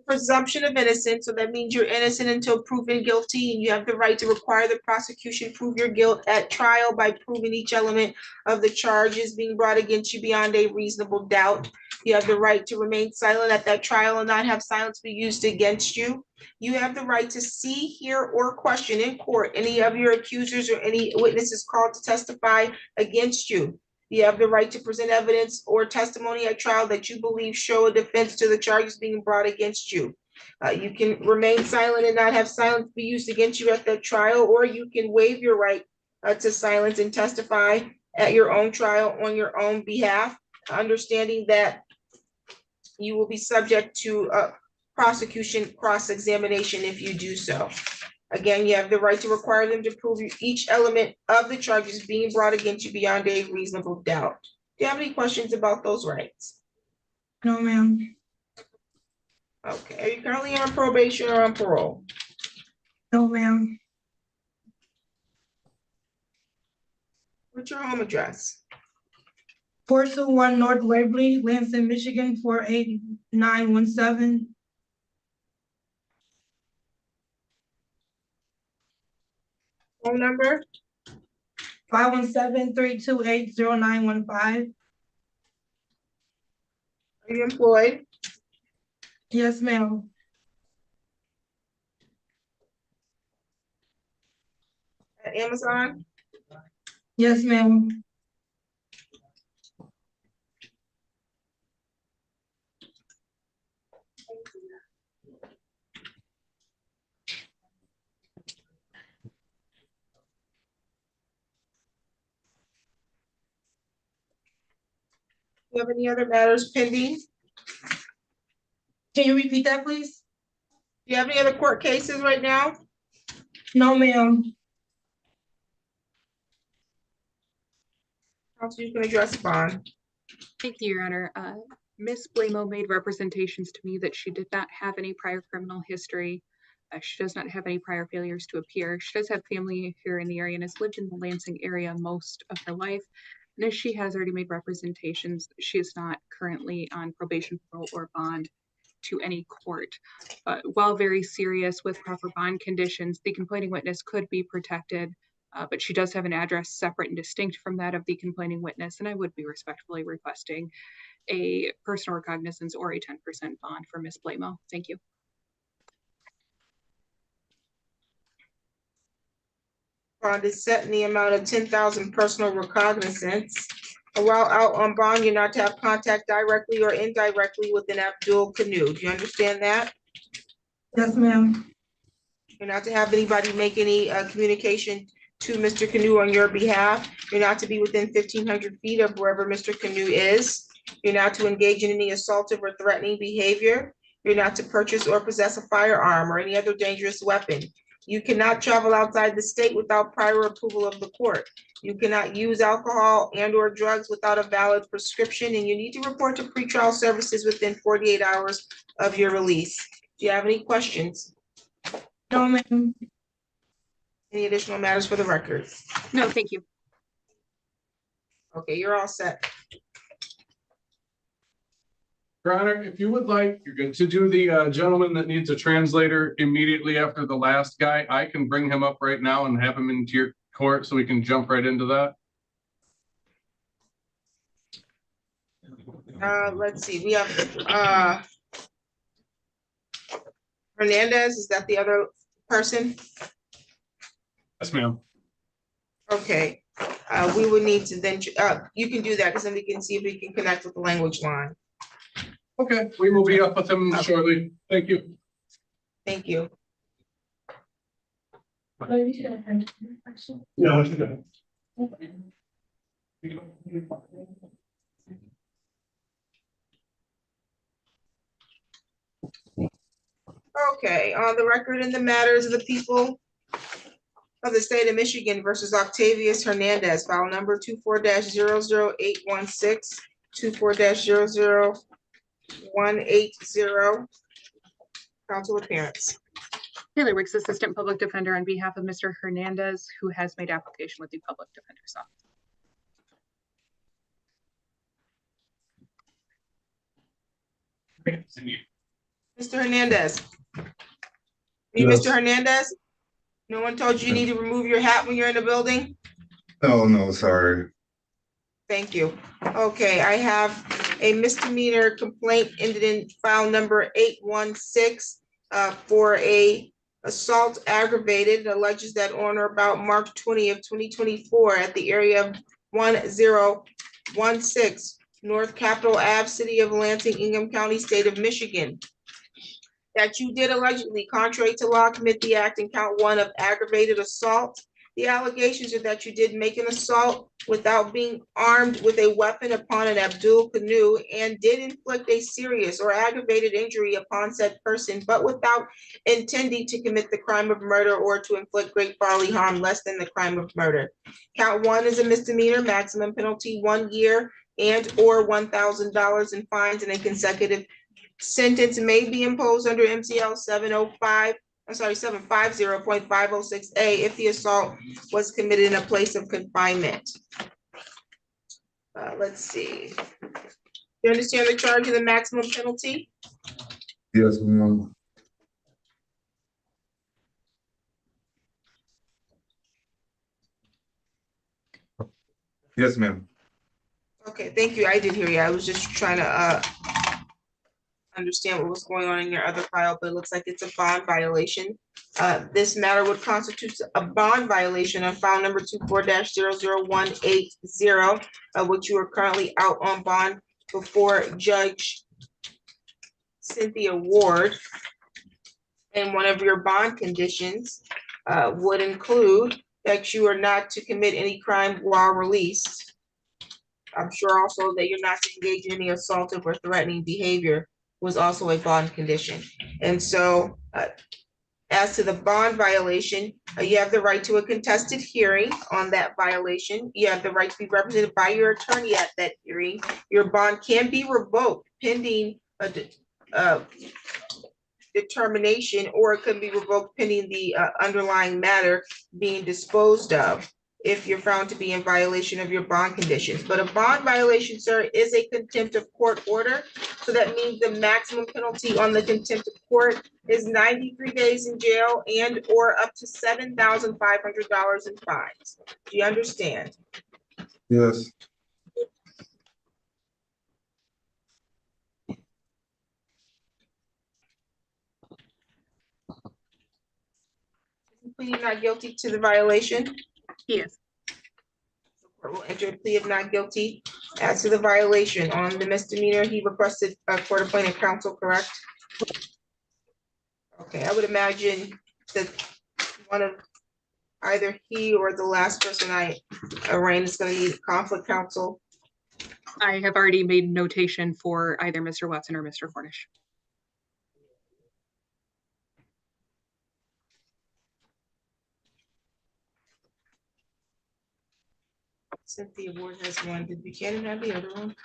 presumption of innocence, so that means you're innocent until proven guilty, and you have the right to require the prosecution prove your guilt at trial by proving each element of the charges being brought against you beyond a reasonable doubt. You have the right to remain silent at that trial and not have silence be used against you. You have the right to see, hear, or question in court any of your accusers or any witnesses called to testify against you. You have the right to present evidence or testimony at trial that you believe show a defense to the charges being brought against you. You can remain silent and not have silence be used against you at the trial, or you can waive your right to silence and testify at your own trial on your own behalf, understanding that you will be subject to prosecution cross-examination if you do so. Again, you have the right to require them to prove each element of the charges being brought against you beyond a reasonable doubt. Do you have any questions about those rights? No, ma'am. Okay, are you currently on probation or on parole? No, ma'am. What's your home address? 421 North Waverly, Lansing, Michigan, 48917. Phone number? 517-328-0915. Are you employed? Yes, ma'am. At Amazon? Yes, ma'am. Do you have any other matters pending? Can you repeat that, please? Do you have any other court cases right now? No, ma'am. Counsel, you can address bond. Thank you, Your Honor. Ms. Blamo made representations to me that she did not have any prior criminal history. She does not have any prior failures to appear. She does have family here in the area and has lived in the Lansing area most of her life. And as she has already made representations, she is not currently on probation, parole, or bond to any court. While very serious with proper bond conditions, the complaining witness could be protected, but she does have an address separate and distinct from that of the complaining witness, and I would be respectfully requesting a personal recognizance or a 10% bond for Ms. Blamo. Thank you. Bond is set in the amount of 10,000 personal recognizance. While out on bond, you're not to have contact directly or indirectly with an Abdul Canoe. Do you understand that? Yes, ma'am. You're not to have anybody make any communication to Mr. Canoe on your behalf. You're not to be within 1,500 feet of wherever Mr. Canoe is. You're not to engage in any assaultive or threatening behavior. You're not to purchase or possess a firearm or any other dangerous weapon. You cannot travel outside the state without prior approval of the court. You cannot use alcohol and/or drugs without a valid prescription, and you need to report to pretrial services within 48 hours of your release. Do you have any questions? No, ma'am. Any additional matters for the record? No, thank you. Okay, you're all set. Your Honor, if you would like, you're going to do the gentleman that needs a translator immediately after the last guy. I can bring him up right now and have him into your court so we can jump right into that. Let's see, we have Hernandez, is that the other person? Yes, ma'am. Okay, we would need to then, you can do that because then we can see if we can connect with the language line. Okay, we will be up with him shortly. Thank you. Thank you. Yeah. Okay, on the record in the matters of the people of the state of Michigan versus Octavius Hernandez, file number 24-00816, 24-00180. Council appearance. Taylor Wicks, Assistant Public Defender, on behalf of Mr. Hernandez, who has made application with the Public Defender's Office. Mr. Hernandez? Are you Yes. Mr. Hernandez? No one told you you need to remove your hat when you're in the building? Oh, no, sorry. Thank you. Okay, I have a misdemeanor complaint ended in file number 816 for a assault aggravated. It alleges that on or about March 20th, 2024 at the area of 1016 North Capitol Ave, City of Lansing, Ingham County, State of Michigan. That you did allegedly, contrary to law, commit the act in count 1 of aggravated assault. The allegations are that you did make an assault without being armed with a weapon upon an Abdul canoe and did inflict a serious or aggravated injury upon said person, but without intending to commit the crime of murder or to inflict great bodily harm less than the crime of murder. Count 1 is a misdemeanor, maximum penalty 1 year and or $1,000 in fines, and a consecutive sentence may be imposed under MCL 750.506A if the assault was committed in a place of confinement. Let's see. You understand the charge of the maximum penalty? Yes, ma'am. Yes, ma'am. Okay, thank you. I did hear you. I was just trying to understand what was going on in your other file, but it looks like it's a bond violation. This matter would constitute a bond violation on file number 24-00180, which you are currently out on bond before Judge Cynthia Ward. And one of your bond conditions would include that you are not to commit any crime while released. I'm sure also that you're not to engage in any assaultive or threatening behavior was also a bond condition. And so as to the bond violation, you have the right to a contested hearing on that violation. You have the right to be represented by your attorney at that hearing. Your bond can be revoked pending a determination, or it can be revoked pending the underlying matter being disposed of if you're found to be in violation of your bond conditions. But a bond violation, sir, is a contempt of court order. So that means the maximum penalty on the contempt of court is 93 days in jail and or up to $7,500 in fines. Do you understand? Yes. Pleading not guilty to the violation. He is. Court will enter a plea of not guilty as to the violation. On the misdemeanor, he requested a court-appointed counsel, correct? Okay, I would imagine that one of either he or the last person I arraigned is going to need conflict counsel. I have already made notation for either Mr. Watson or Mr. Cornish. Cynthia Ward has one. Did Buchanan have the other one?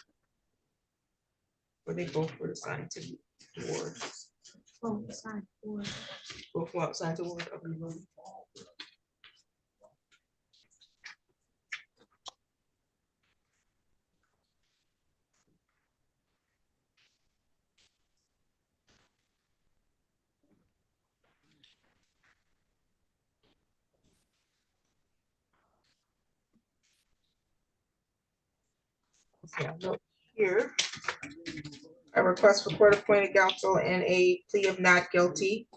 Or they both were assigned to Ward? Oh, assigned to Ward. Both were assigned to Ward. Okay, I'll note here. A request for court-appointed counsel and a plea of not guilty.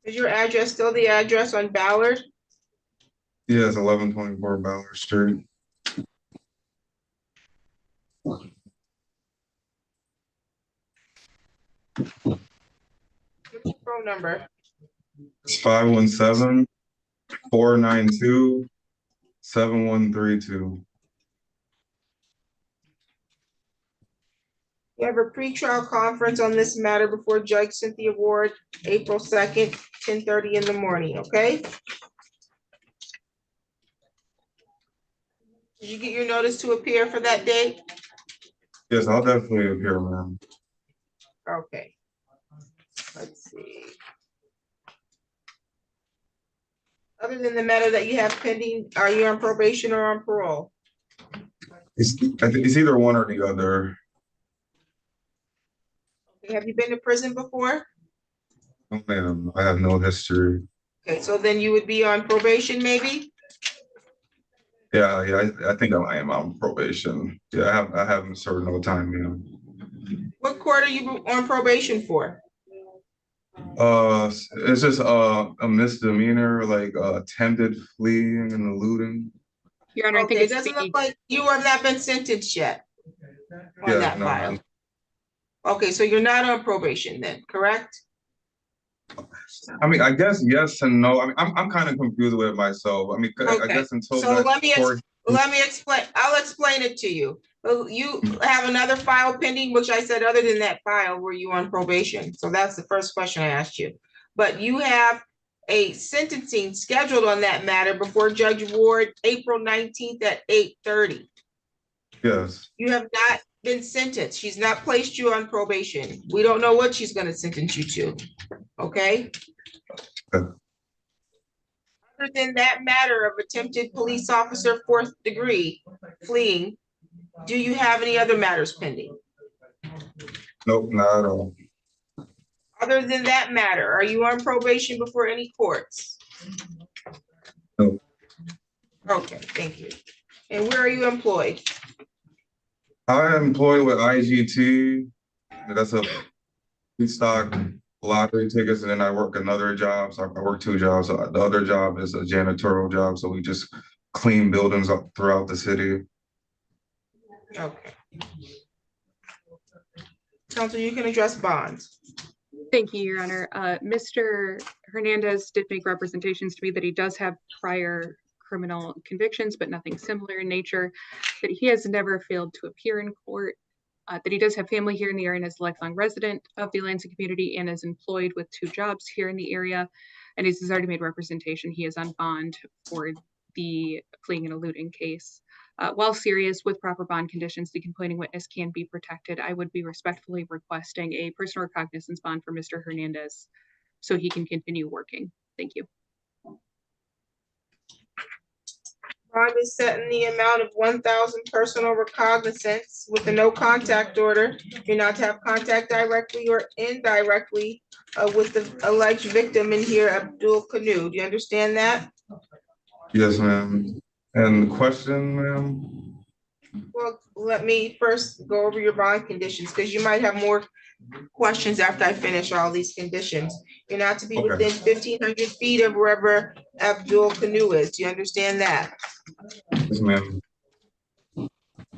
Is your address still the address on Ballard? Yes, 1124 Ballard Street. What's your phone number? It's 517-492-7132. You have a pretrial conference on this matter before Judge Cynthia Ward, April 2nd, 10:30 in the morning, okay? Did you get your notice to appear for that date? Yes, I'll definitely appear, ma'am. Okay. Let's see. Other than the matter that you have pending, are you on probation or on parole? I think it's either one or the other. Have you been to prison before? Oh, ma'am, I have no history. Okay, so then you would be on probation maybe? Yeah, I think I am on probation. Yeah, I haven't served no time, ma'am. What court are you on probation for? It's just a misdemeanor, like attempted fleeing and eluding. Your Honor, I think Okay, it it's doesn't the, look like you have not been sentenced yet on Yeah, that no, file. ma'am. Okay, so you're not on probation then, correct? I mean, I guess yes and no. I mean, I'm kind of confused with it myself. I mean, I Okay, guess until so that court. let me explain, I'll explain it to you. You have another file pending, which I said, other than that file, were you on probation? So that's the first question I asked you. But you have a sentencing scheduled on that matter before Judge Ward, April 19th at 8:30. Yes. You have not been sentenced. She's not placed you on probation. We don't know what she's gonna sentence you to, okay? Okay. Other than that matter of attempted police officer 4th degree fleeing, do you have any other matters pending? Nope, not at all. Other than that matter, are you on probation before any courts? No. Okay, thank you. And where are you employed? I am employed with IGT. That's a stock lottery tickets, and then I work another job. So I work 2 jobs. So the other job is a janitorial job. So we just clean buildings up throughout the city. Okay. Counsel, you can address bonds. thank you, Your Honor. Mr. Hernandez did make representations to me that he does have prior criminal convictions, but nothing similar in nature, that he has never failed to appear in court, that he does have family here in the area and is a lifelong resident of the Lansing community and is employed with 2 jobs here in the area. And he's already made representation. He is on bond for the fleeing and eluding case. While serious, with proper bond conditions, the complaining witness can be protected. I would be respectfully requesting a personal recognizance bond for Mr. Hernandez so he can continue working. Thank you. Bond is set in the amount of 1,000 personal recognizance with a no contact order. You're not to have contact directly or indirectly with the alleged victim in here, Abdul Kanu. Do you understand that? Yes, ma'am. And the question, ma'am? Well, let me first go over your bond conditions because you might have more questions after I finish all these conditions. You're not to be Okay. within 1,500 feet of wherever Abdul Kanu is. Do you understand that? Yes, ma'am.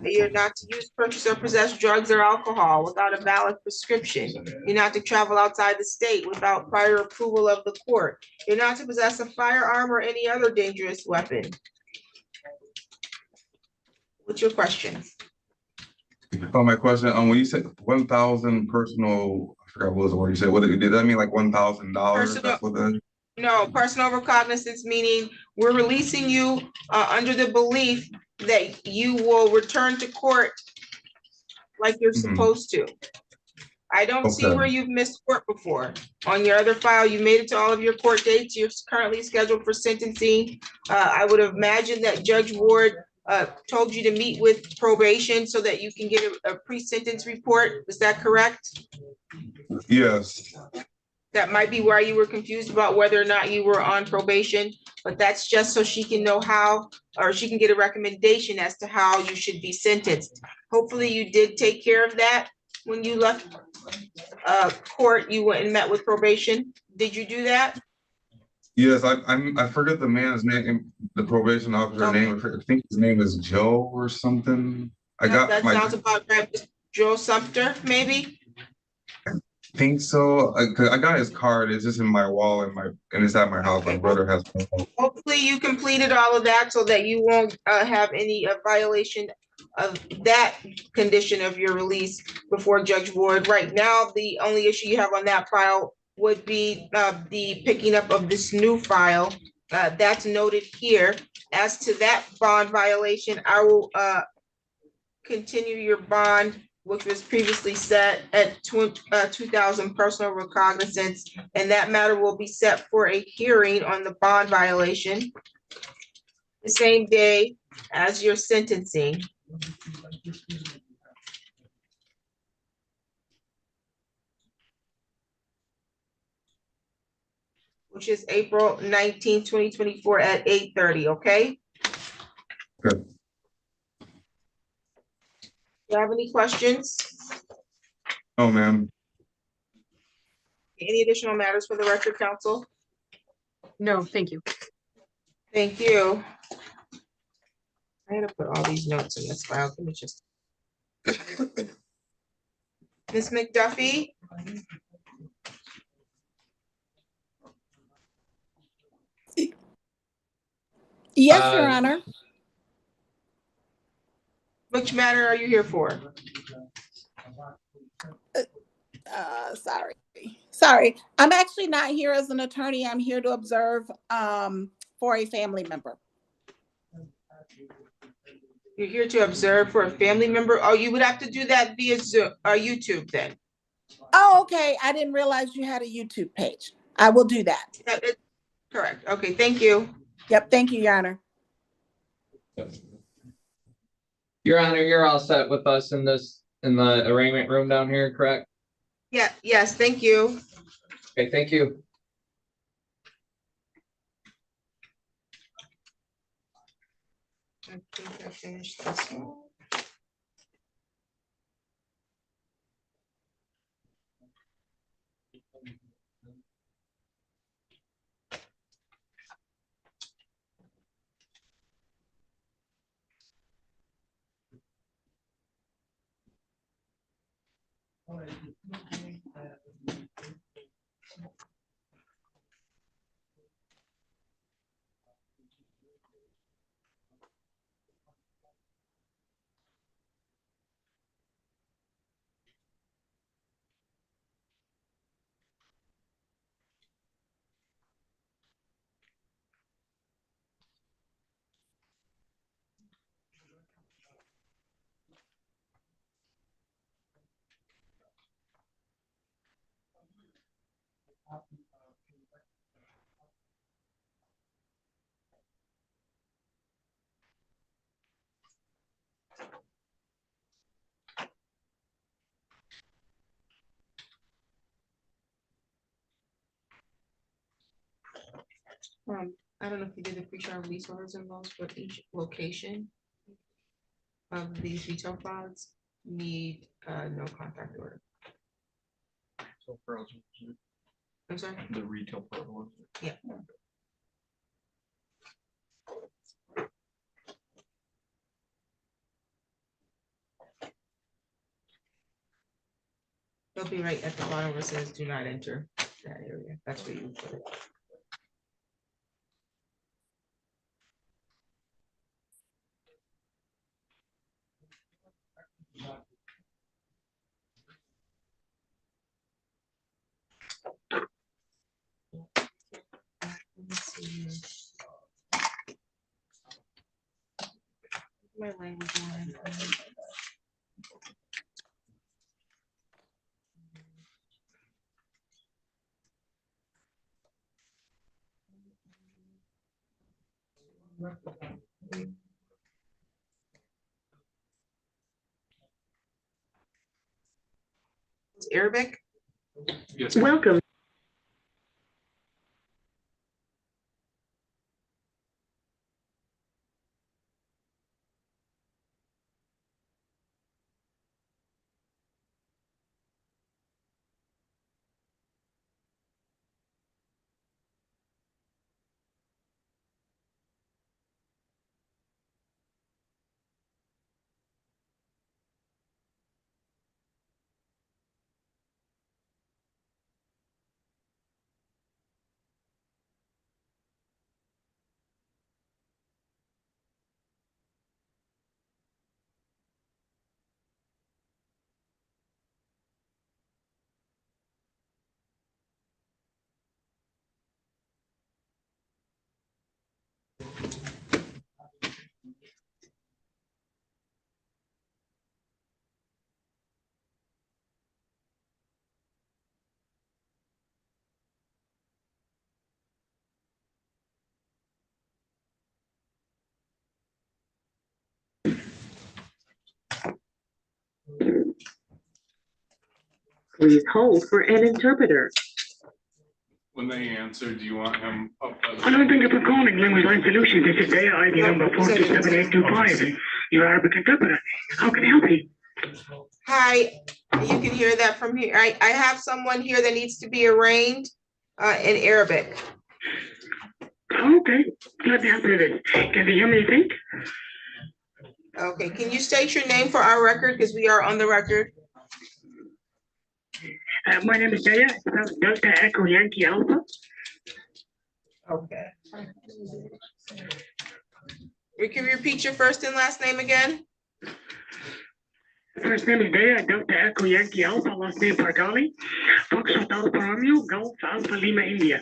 You're not to use, purchase, or possess drugs or alcohol without a valid prescription. You're not to travel outside the state without prior approval of the court. You're not to possess a firearm or any other dangerous weapon. What's your question? Oh, my question, when you said 1,000 personal, I forgot what was the word you said. What did that mean, like $1,000? Personal- That's what that. No, personal recognizance, meaning we're releasing you under the belief that you will return to court like you're supposed to. I don't see Okay. where you've missed court before. On your other file, you made it to all of your court dates. You're currently scheduled for sentencing. I would imagine that Judge Ward told you to meet with probation so that you can get a pre-sentence report. Is that correct? Yes. That might be why you were confused about whether or not you were on probation, but that's just so she can know how, or she can get a recommendation as to how you should be sentenced. Hopefully you did take care of that when you left court. You went and met with probation. Did you do that? Yes, I forget the man's name, the probation officer name. I think his name is Joe or something. That sounds about right. Joe Sumter, maybe? Think so. I got his card. It's just in my wall and it's at my house. My brother has. Hopefully you completed all of that so that you won't have any violation of that condition of your release before Judge Ward. Right now, the only issue you have on that file would be the picking up of this new file That's noted here. As to that bond violation, I will continue your bond, which was previously set at 2,000 personal recognizance, and that matter will be set for a hearing on the bond violation the same day as your sentencing. Which is April 19, 2024 at 8:30, okay? Good. Do you have any questions? Oh, ma'am. Any additional matters for the record, counsel? No, thank you. Thank you. I had to put all these notes in this file. Give me just. Ms. McDuffie? Yes, Your Honor. Which matter are you here for? Sorry. I'm actually not here as an attorney. I'm here to observe for a family member. You're here to observe for a family member? Oh, you would have to do that via Zoom or YouTube then. Oh, okay. I didn't realize you had a YouTube page. I will do that. Correct. Okay, thank you. Yep. Thank you, Your Honor. Your Honor, you're all set with us in the arraignment room down here, correct? Yeah, yes, thank you. Okay, thank you. I think I finished this one. I don't know if you did the pre-trial release orders involved, but each location of these retail pods need no contact order. So for us, I'm sorry? the retail part one. Yeah. They'll be right at the bottom where it says do not enter that area. That's where you put it. Let me see. My language line. Arabic? Yes. Welcome. Please hold for an interpreter. When they answer, do you want him up? Hello, thank you for calling Language Line Solutions. This is ID number 427-825. Your Arabic interpreter. How can I help you? Hi, you can hear that from here. I have someone here that needs to be arraigned in Arabic. Okay, let me help you with this. Can you hear me, you think? Okay, can you state your name for our record, because we are on the record? My name is Jaya, Delta Echo Yankee Alpha. Okay. Can you repeat your first and last name again? First name is Jaya, Delta Echo Yankee Alpha, last name Pargali. Foxtrot Alpha Romeo, Golf Alpha Lima, India.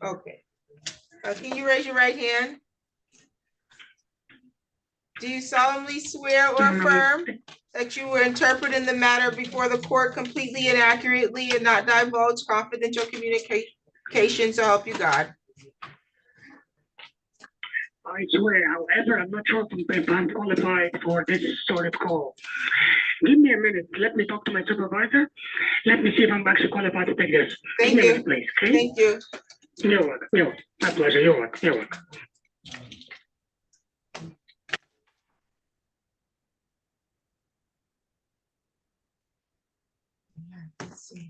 Okay. Can you raise your right hand? Do you solemnly swear or affirm that you will interpret in the matter before the court completely and accurately and not divulge confidential communications, so help you God? I swear, however, I'm not sure if I'm qualified for this sort of call. Give me a minute. Let me talk to my supervisor. Let me see if I'm actually qualified to take this. Thank Give me a you. minute, please. Okay? Thank you. You're welcome. You're welcome. My pleasure. You're welcome. You're welcome. Let's see.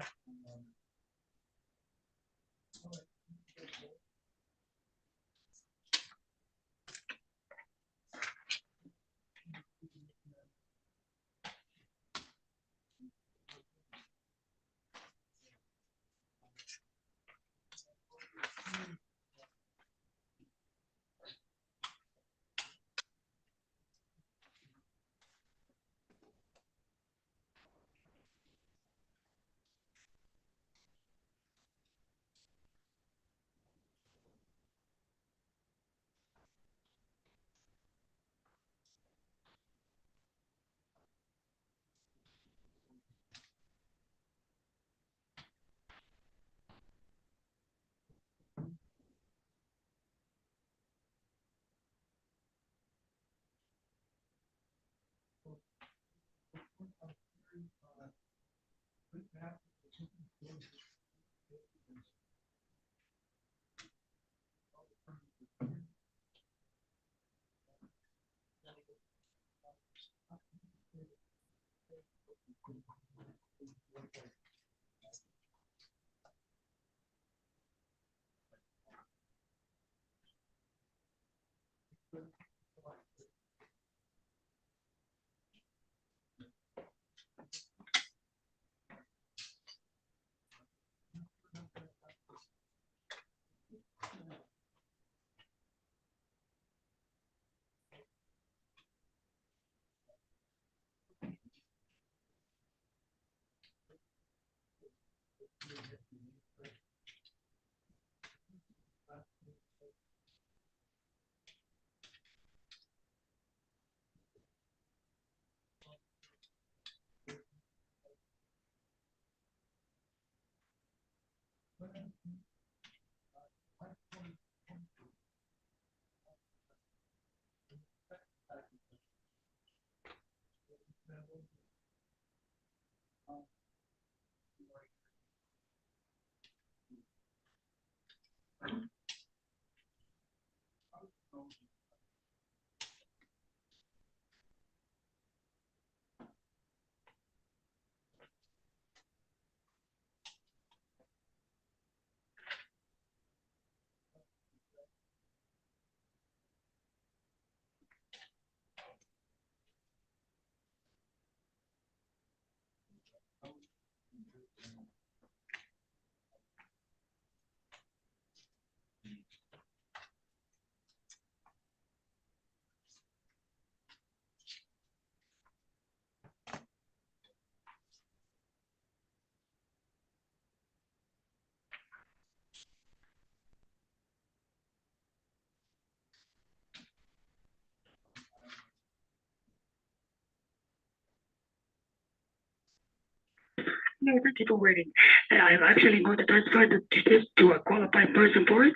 No, thank you for waiting. I'm actually going to transfer this to a qualified person for it.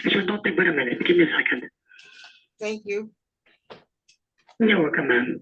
It should not take but a minute. Give me a second. Thank you. You're welcome, ma'am.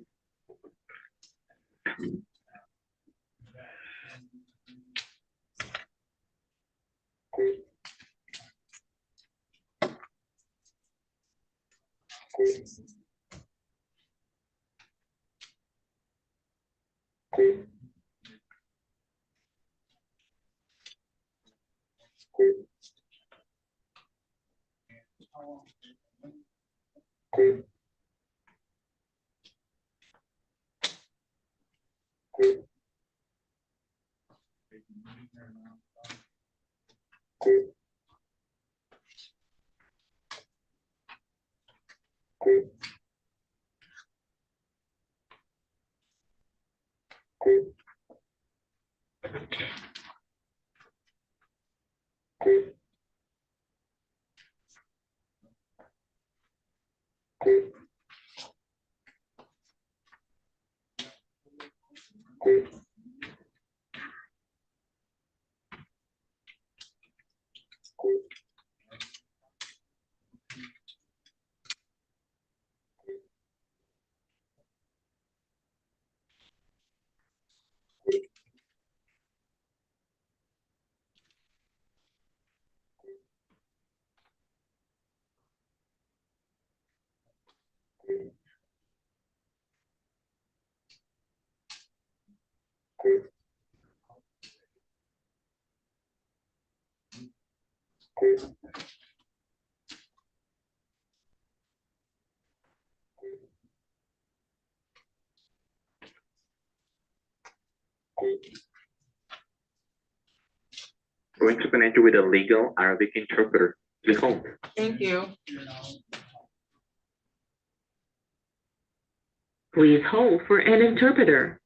Going to connect you with a legal Arabic interpreter. Please hold. Thank you. Please hold for an interpreter.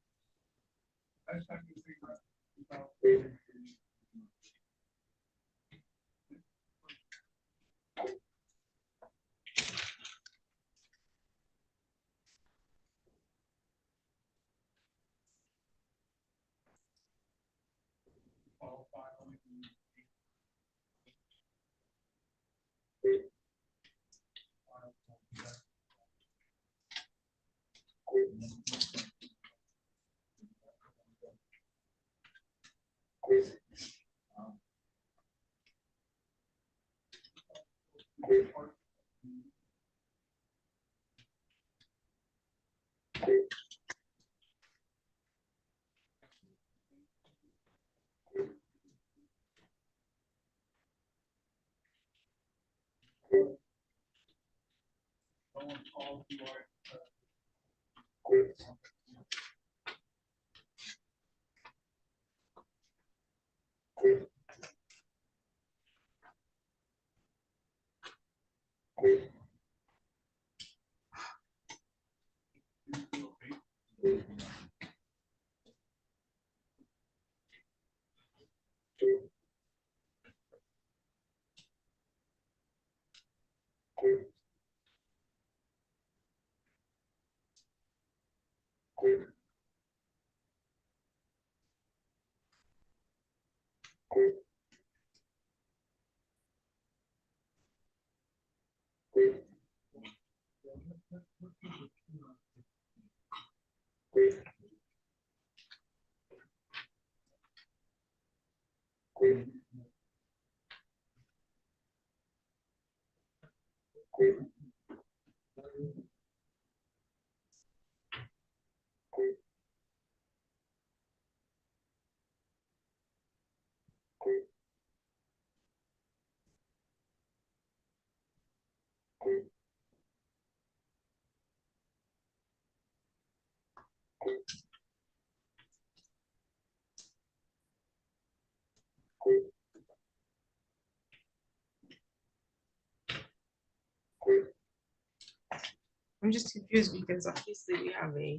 I'm just confused because obviously we have a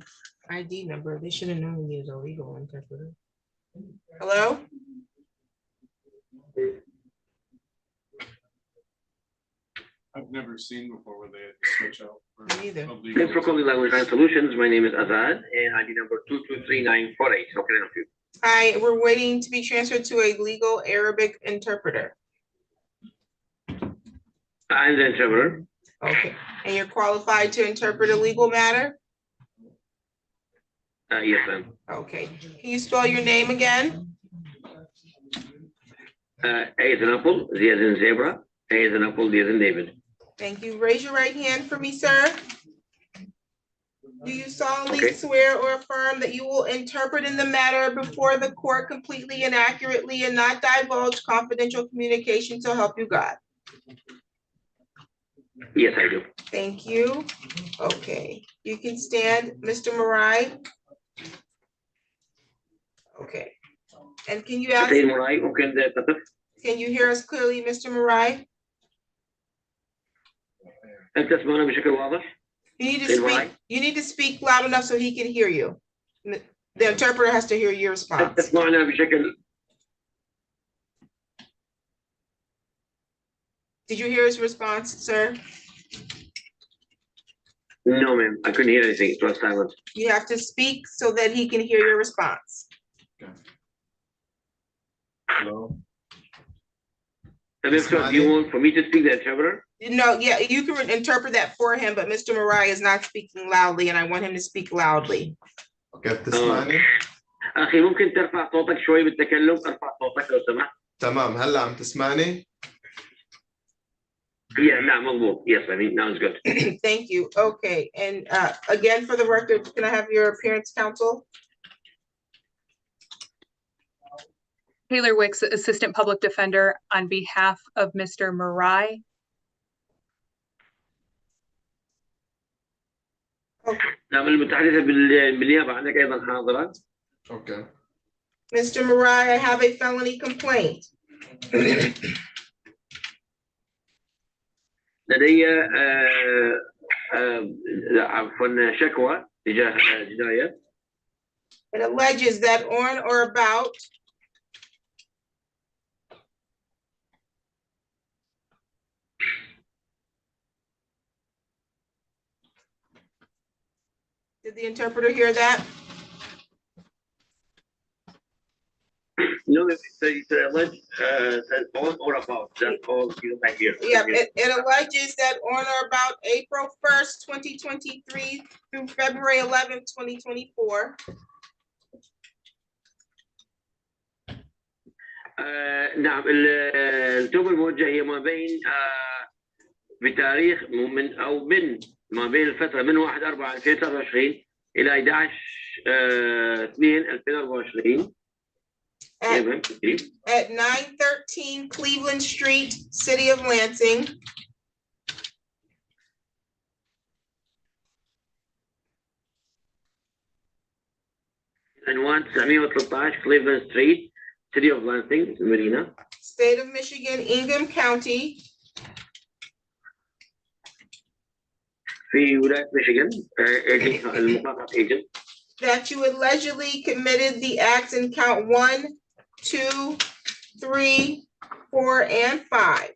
ID number. They should have known we needed a legal interpreter. Hello? I've never seen before where they had to switch out. Me neither. Thanks for calling Language Line Solutions. My name is Azad and ID number 223948. How can I help you? Hi, we're waiting to be transferred to a legal Arabic interpreter. I'm the interpreter. Okay, and you're qualified to interpret a legal matter? Yes, ma'am. Okay, can you spell your name again? A is an apple, Z as in zebra, A is an apple, D as in David. Thank you. Raise your right hand for me, sir. Do you solemnly swear or affirm that you will interpret in the matter before the court completely and accurately and not divulge confidential communication to help you God? Yes, I do. Thank you. Okay, you can stand, Mr. Marai. Okay, and can you ask, سيد مراي ممكن تقف؟ can you hear us clearly, Mr. Marai? هل تسمعنا بشكل واضح؟ You need to speak loud enough so he can hear you. The interpreter has to hear your response. تسمعنا بشكل Did you hear his response, sir? No, ma'am. I couldn't hear anything. It was silent. You have to speak so that he can hear your response. Hello. And if so, do you want for me to speak the interpreter? No, yeah, you can interpret that for him, but Mr. Marai is not speaking loudly and I want him to speak loudly. اوكي بتسمعني؟ أخي ممكن ترفع صوتك شوي بالتكلم، ارفع صوتك لو سمحت. تمام هلا عم تسمعني؟ Yeah, نعم مضبوط. Yes, I mean now it's good. Thank you. Okay, and again for the record, can I have your appearance, counsel? Taylor Wicks, Assistant Public Defender, on behalf of Mr. Marai. نعم المتحدثة بالنيابة عندك أيضا حاضرة. اوكي. Mr. Marai, I have a felony complaint. لدي عفوا شكوى تجاه جناية. It alleges that on or about Did the interpreter hear that? No, it's alleged says on or about. That's all you might hear. Yeah, it alleges that on or about April 1st, 2023 through February 11th, 2024. نعم التوبة الموجهة هي ما بين بتاريخ من أو من ما بين الفترة من 1/4/2023 إلى 11/2/2024. At 913 Cleveland Street, City of Lansing. عنوان 913 Cleveland Street, City of Lansing, المدينة. State of Michigan, Ingham County. في ولاية ميشيغان المحقق agent. That you allegedly committed the acts in count 1, 2, 3, 4, and 5.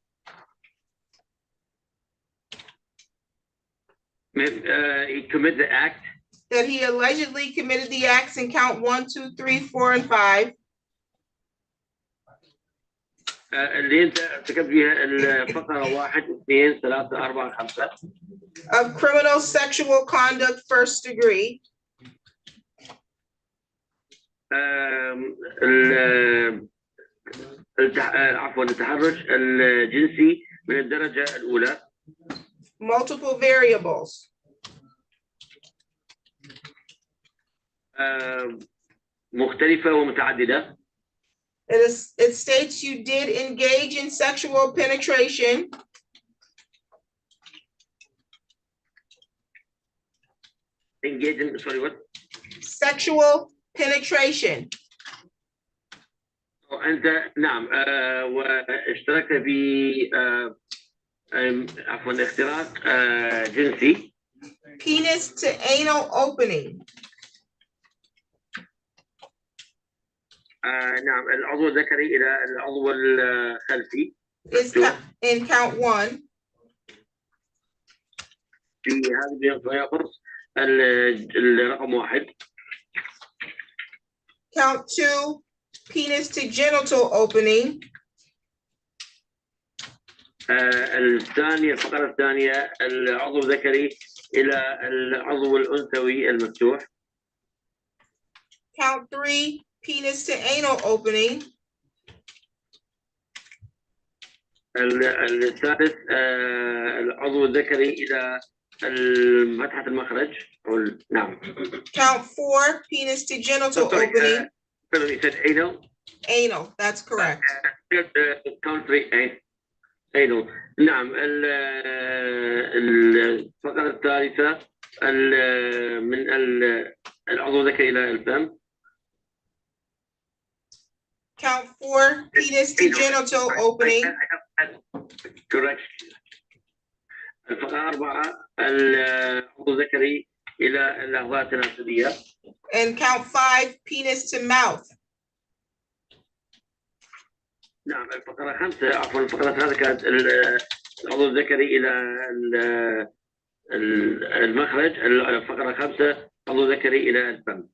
He committed the act. That he allegedly committed the acts in count 1, 2, 3, 4, and 5. اللي انت ارتكبت بها الفقرة 1 2 3 4 5. Of criminal sexual conduct first degree. عفوا التحرش الجنسي من الدرجة الأولى. Multiple variables. مختلفة ومتعددة. It states you did engage in sexual penetration. Engage in, sorry, what? Sexual penetration. أنت نعم واشتركت في عفوا اختراق جنسي. Penis to anal opening. نعم العضو الذكري إلى العضو الخلفي. Is in count 1. في هذه يخص الرقم 1. Count 2, penis to genital opening. الثانية الفقرة الثانية العضو الذكري إلى العضو الأنثوي المفتوح. Count 3, penis to anal opening. الثالث العضو الذكري إلى فتحة المخرج نعم. Count 4, penis to genital Sorry, opening. You said anal. Anal, that's correct. Count 3 anal. نعم. الفقرة الثالثة من العضو الذكري إلى الفم. Count 4, penis to genital opening. Correct. الفقرة 4 العضو الذكري إلى الأعضاء التناسلية. And count 5, penis to mouth. نعم. الفقرة 5 عفوا الفقرة 3 كانت العضو الذكري إلى المخرج. الفقرة 5 عضو ذكري إلى الفم.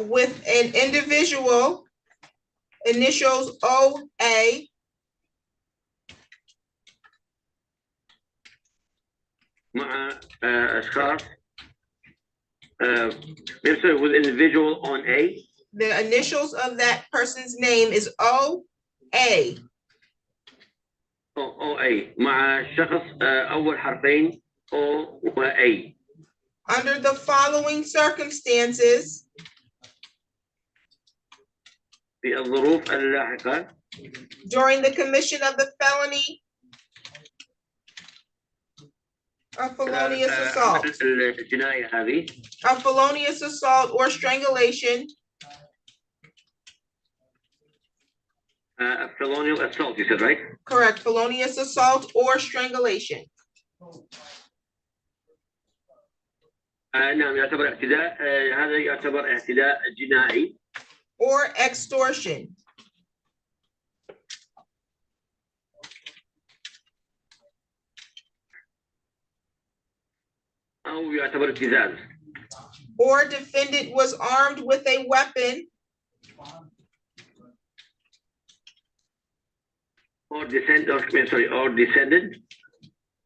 With an individual, initials OA. مع أشخاص. With individual on A. The initials of that person's name is OA. OA مع شخص أول حرفين O و A. Under the following circumstances. في الظروف اللاحقة. During the commission of the felony of felonious assault. الجناية هذه. Of felonious assault or strangulation. Felonious assault, you said, right? Correct. Felonious assault or strangulation. نعم يعتبر اعتداء. هذا يعتبر اعتداء جنائي. Or extortion. أو يعتبر ابتزاز. Or defendant was armed with a weapon. Or descended.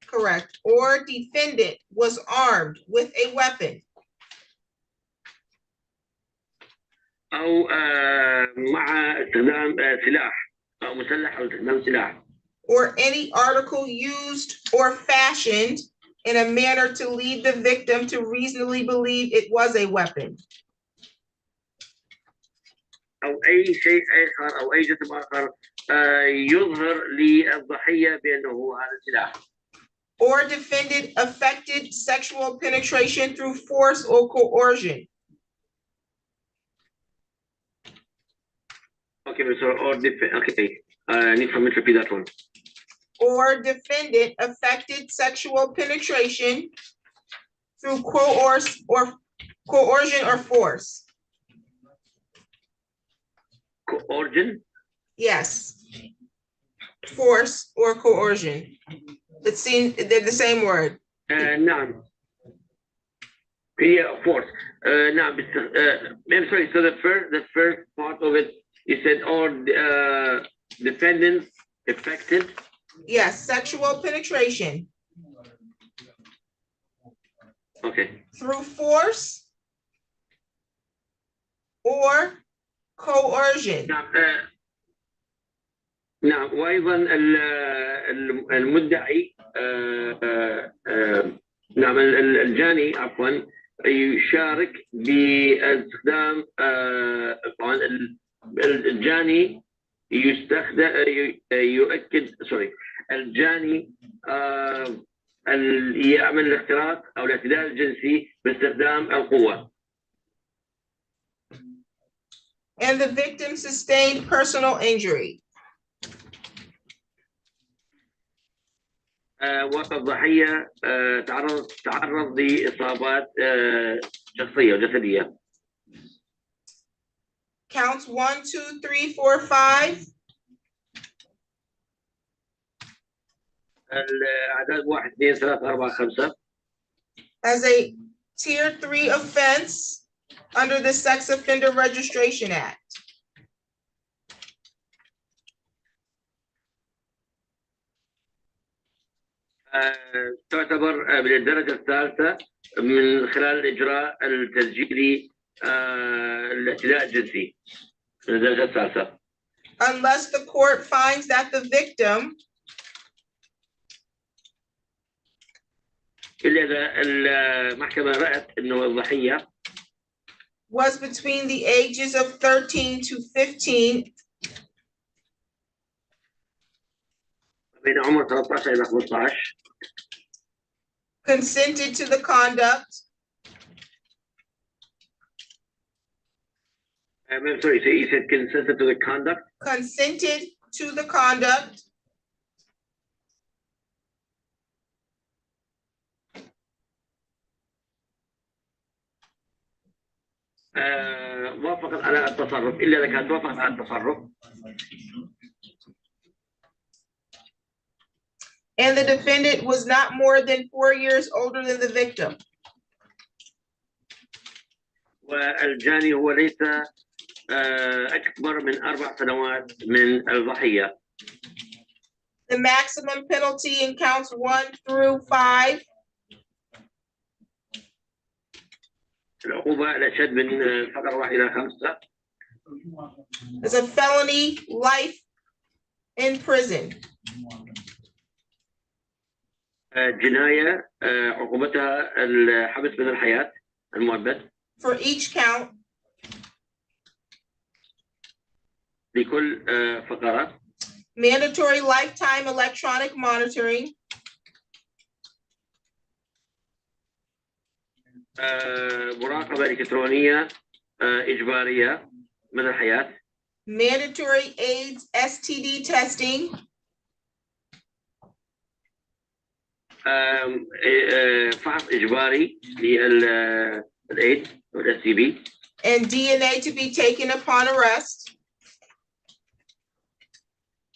Correct. Or defendant was armed with a weapon. أو مع استخدام سلاح أو مسلح أو استخدام سلاح. Or any article used or fashioned in a manner to lead the victim to reasonably believe it was a weapon. أو أي شيء آخر أو أي جسم آخر يظهر للضحية بأنه هذا السلاح. Or defendant affected sexual penetration through force or coercion. Okay, so need to repeat that one. Or defendant affected sexual penetration through coercion or force. Coercion? Yes. Force or coercion. They're the same word. نعم. Yeah, force. نعم. I'm sorry. So the first part of it, you said, or defendants affected. Yes, sexual penetration. Okay. Through force or coercion. نعم وأيضا المدعي نعم الجاني عفوا يشارك باستخدام طبعا الجاني يؤكد الجاني يعمل الاختراق أو الاعتداء الجنسي باستخدام القوة. And the victim sustained personal injury. والضحية تعرض لإصابات شخصية وجسدية. Counts 1, 2, 3, 4, 5. الأعداد 1 2 3 4 5. As a tier 3 offense under the Sex Offender Registration Act. تعتبر من الدرجة الثالثة من خلال الإجراء التسجيلي الاعتداء الجنسي من الدرجة الثالثة. Unless the court finds that the victim إلا إذا المحكمة رأت إنه الضحية was between the ages of 13 to 15 بين عمر 13 إلى 15 consented to the conduct I'm sorry, so you said consented to the conduct? consented to the conduct وافقت على التصرف إلا إذا كانت وافقت على التصرف and the defendant was not more than 4 years older than the victim. والجاني هو ليس أكبر من 4 سنوات من الضحية. The maximum penalty in counts 1 through 5 العقوبة الأشد من فقرة 1 إلى 5 is a felony life in prison. جناية عقوبتها الحبس من الحياة المؤبد. For each count. لكل فقرة. Mandatory lifetime electronic monitoring. مراقبة إلكترونية إجبارية من الحياة. Mandatory AIDS STD testing. فحص إجباري للإيدز والSTB. And DNA to be taken upon arrest.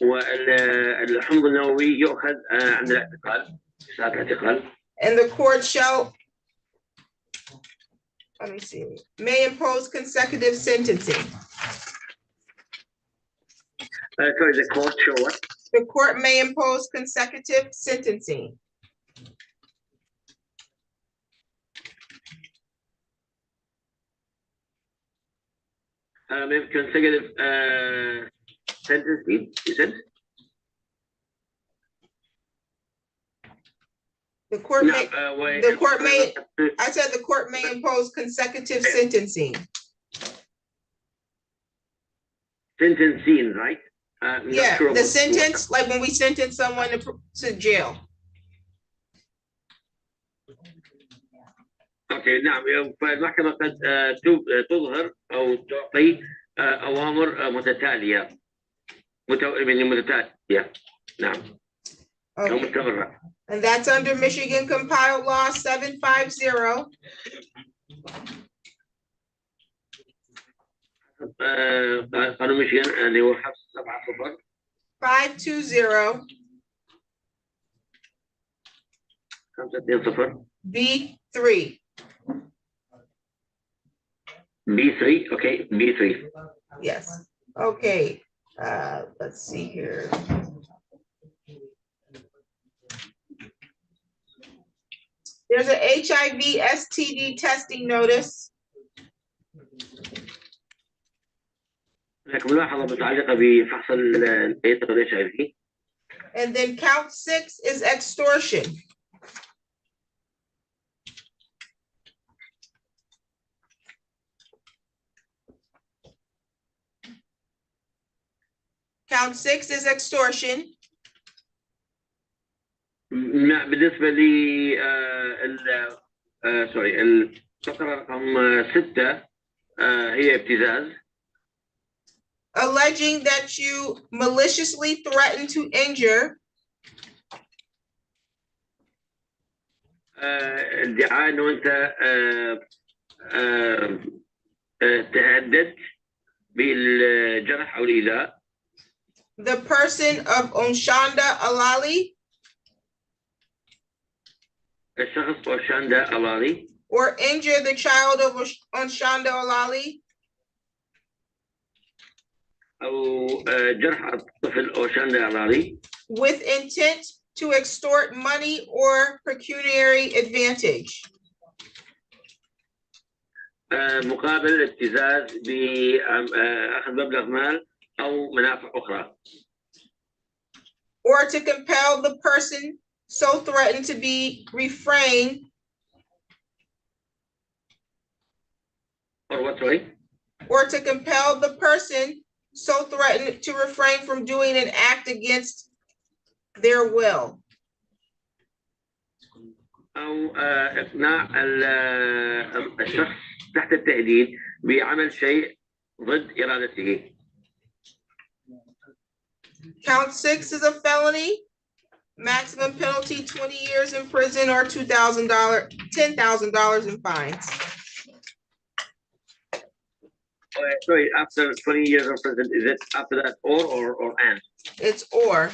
والحمض النووي يؤخذ عند الاعتقال ساعة الاعتقال. And the court shall, let me see, may impose consecutive sentencing. Sorry, the court shall what? The court may impose consecutive sentencing. Consecutive sentencing, you said? The court may, I said the court may impose consecutive sentencing. Sentencing, right? Yeah, the sentence, like when we sentence someone to jail. اوكي نعم فالمحكمة قد تظهر او تعطي اوامر متتالية متتالية نعم او مستمرة. And that's under Michigan compiled law 750. قانون ميشيغان اللي هو حبس 7 520 520 B3. B3, okay, B3. Yes, okay, let's see here. There's an HIV STD testing notice. هناك ملاحظة متعلقة بفحص الHIV. And then count 6 is extortion. Count 6 is extortion. بالنسبة لي سوري الفقرة رقم 6 هي ابتزاز. Alleging that you maliciously threaten to injure. ادعاء انه انت تهددت بالجرح او الايذاء. The person of Onshanda Alali. الشخص أوشاندا ألالي. Or injure the child of Onshanda Alali. أو جرح الطفل أوشاندا ألالي. With intent to extort money or pecuniary advantage. مقابل الابتزاز بأخذ مبلغ مال أو منافع أخرى. Or to compel the person so threaten to be refrain or what, sorry? or to compel the person so threatened to refrain from doing an act against their will. أو إقناع الشخص تحت التهديد بعمل شيء ضد إرادته. Count 6 is a felony. Maximum penalty 20 years in prison or $2,000, $10,000 in fines. Sorry, after 20 years of prison, is it after that or and? It's or.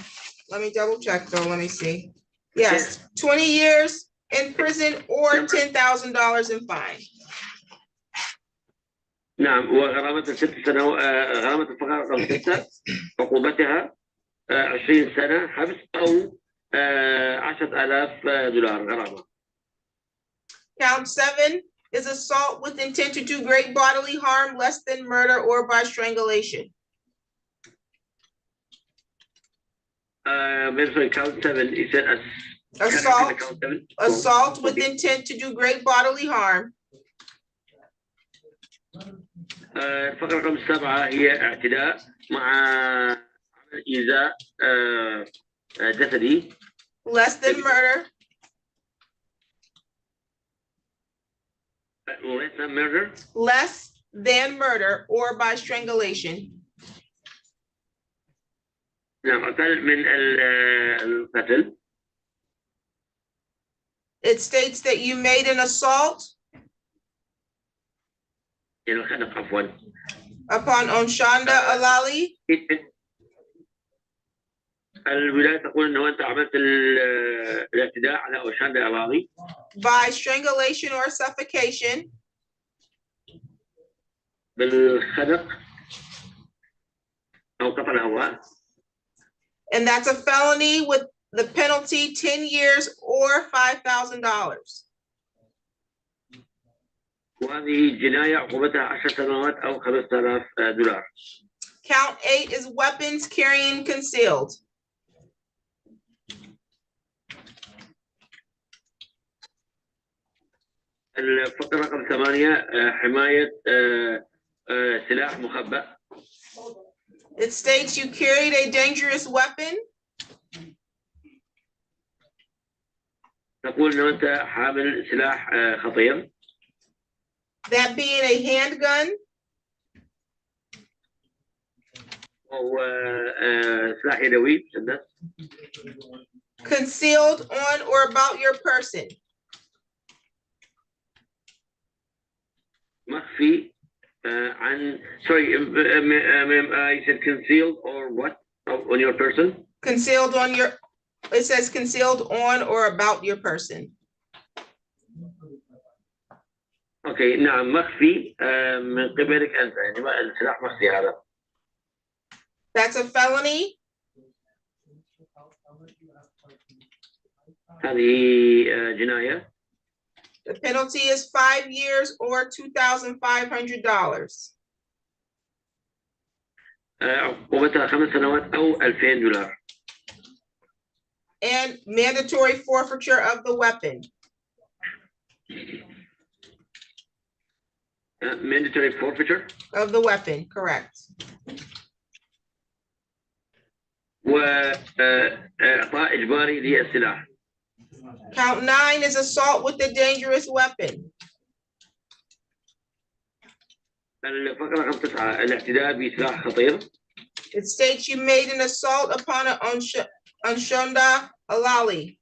Let me double check though. Let me see. Yes, 20 years in prison or $10,000 in fine. نعم وغرامة 6 سنوات غرامة الفقر رقم 6 عقوبتها 20 سنة حبس أو $10,000 غرامة. Count 7 is assault with intent to do great bodily harm less than murder or by strangulation. Sorry, count 7. He said assault with intent to do great bodily harm. الفقرة رقم 7 هي اعتداء مع عمل إيذاء جسدي. Less than murder. Less than murder. Less than murder or by strangulation. نعم أقل من القتل. It states that you made an assault الخنق عفوا upon Onshanda Alali. الولاية تقول انه انت عملت الاعتداء على أوشاندا ألالي by strangulation or suffocation بالخنق أو قطع الهواء. And that's a felony with the penalty 10 years or $5,000. وهذه جناية عقوبتها 10 سنوات أو $5,000. Count 8 is weapons carrying concealed. الفقرة رقم 8 حماية سلاح مخبأ. It states you carried a dangerous weapon. نقول إنه أنت حامل سلاح خطير. That being a handgun. أو سلاح يدوي مسدس. Concealed on or about your person. مخفي عن sorry I said concealed or what on your person. Concealed on your, it says concealed on or about your person. Okay, نعم مخفي من قبلك أنت يعني السلاح مخفي هذا. That's a felony. هذه جناية. The penalty is 5 years or $2,500. عقوبتها 5 سنوات أو $2,000. And mandatory forfeiture of the weapon. Mandatory forfeiture of the weapon, correct. وإعطاء إجباري للسلاح. Count 9 is assault with a dangerous weapon. الفقرة رقم 9 الاعتداء بسلاح خطير. It states you made an assault upon an Onshanda Alali.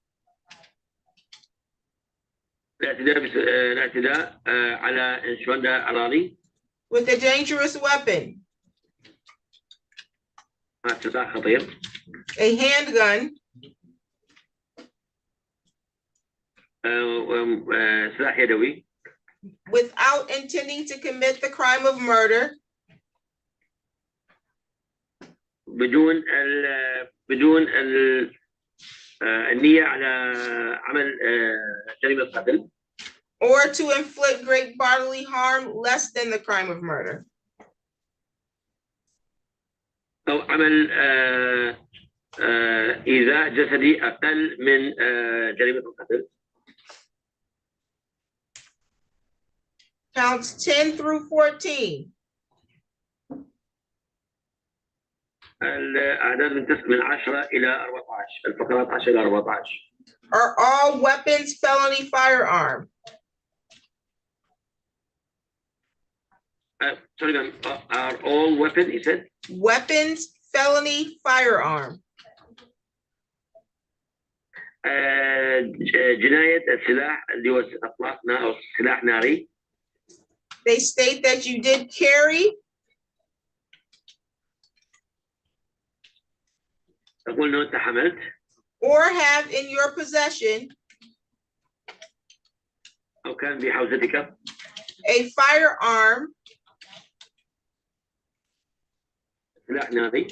الاعتداء على أنشوندا ألالي. With a dangerous weapon. سلاح خطير. A handgun. سلاح يدوي. Without intending to commit the crime of murder. بدون النية على عمل جريمة قتل. Or to inflict great bodily harm less than the crime of murder. أو عمل إيذاء جسدي أقل من جريمة القتل. Counts 10 through 14. الأعداد من 10 إلى 14 الفقرات 10 إلى 14. Are all weapons felony firearm? Sorry, ma'am. Are all weapons, he said? Weapons felony firearm. جناية السلاح اللي هو إطلاق أو سلاح ناري. They state that you did carry. أقول إنه أنت حملت. Or have in your possession. أو كان بحوزتك. A firearm. سلاح ناري.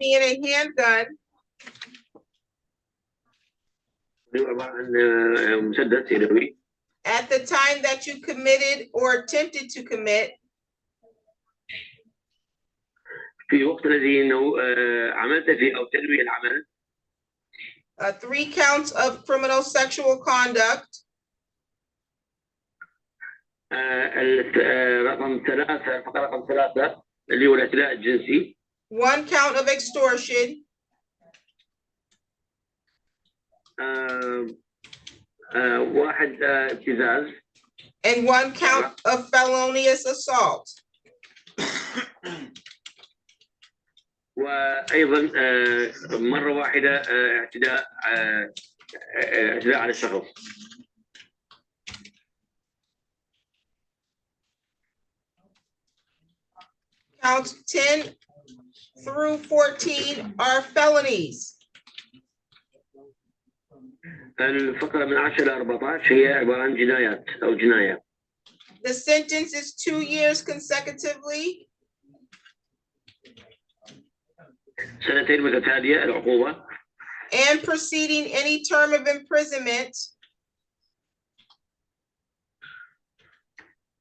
Being a handgun. عبارة عن مسدس يدوي. At the time that you committed or attempted to commit. في وقت الذي إنه عملت فيه أو تنوي العمل. 3 counts of criminal sexual conduct. رقم 3 فقرة رقم 3 اللي هو الاعتداء الجنسي. 1 count of extortion. واحد ابتزاز. And 1 count of felonious assault. وأيضا مرة واحدة اعتداء على الشخص. Counts 10 through 14 are felonies. الفقرة من 10 إلى 14 هي عبارة عن جنايات أو جناية. The sentence is 2 years consecutively. سنتين متتالية العقوبة. And preceding any term of imprisonment.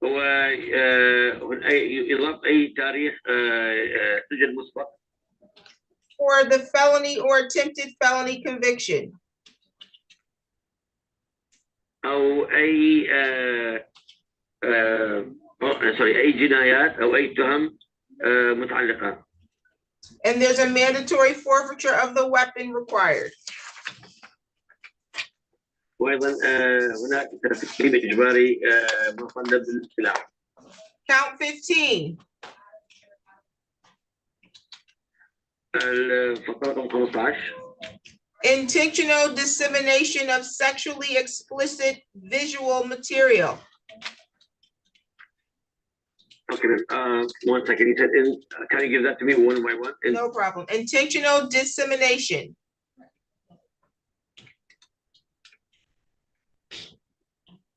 ويضاف أي تاريخ سجن مسبق. For the felony or attempted felony conviction. أو أي أي جنايات أو أي تهم متعلقة. And there's a mandatory forfeiture of the weapon required. وأيضا هناك تسليم إجباري مطالب بالسلاح. Count 15. الفقرة رقم 15. Intentional dissemination of sexually explicit visual material. Okay, 1 second. He said, can you give that to me one by one? No problem. Intentional dissemination.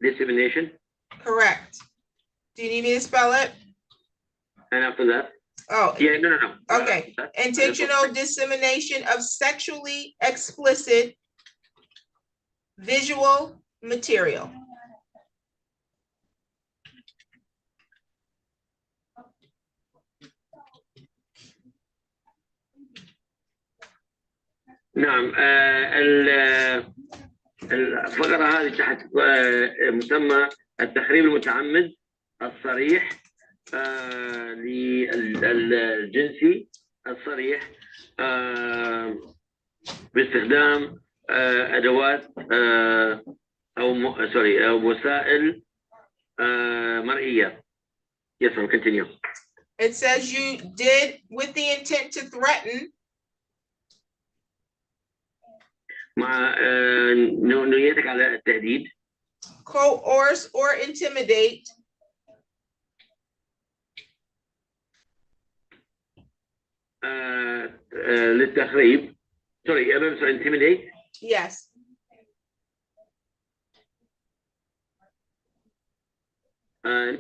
Dissemination. Correct. Do you need me to spell it? And after that? Oh. Yeah, no. Okay. Intentional dissemination of sexually explicit visual material. نعم. الفقرة هذه تحت مسمى التخريب المتعمد الصريح للجنسي الصريح باستخدام أدوات أو وسائل مرئية. Yes, I'll continue. It says you did with the intent to threaten. مع نيتك على التهديد. Coerce or intimidate. للتخريب. Sorry, intimidate. Yes.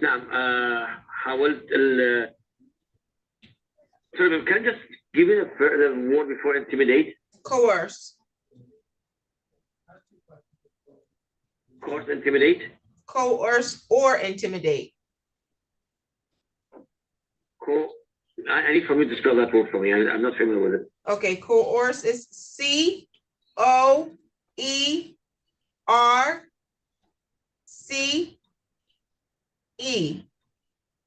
نعم. حاولت Sorry, can you just give me the word before intimidate? Coerce. Coerce, intimidate. Coerce or intimidate. I need for me to spell that word for me. I'm not familiar with it. Okay, coerce is C-O-E-R-C-E.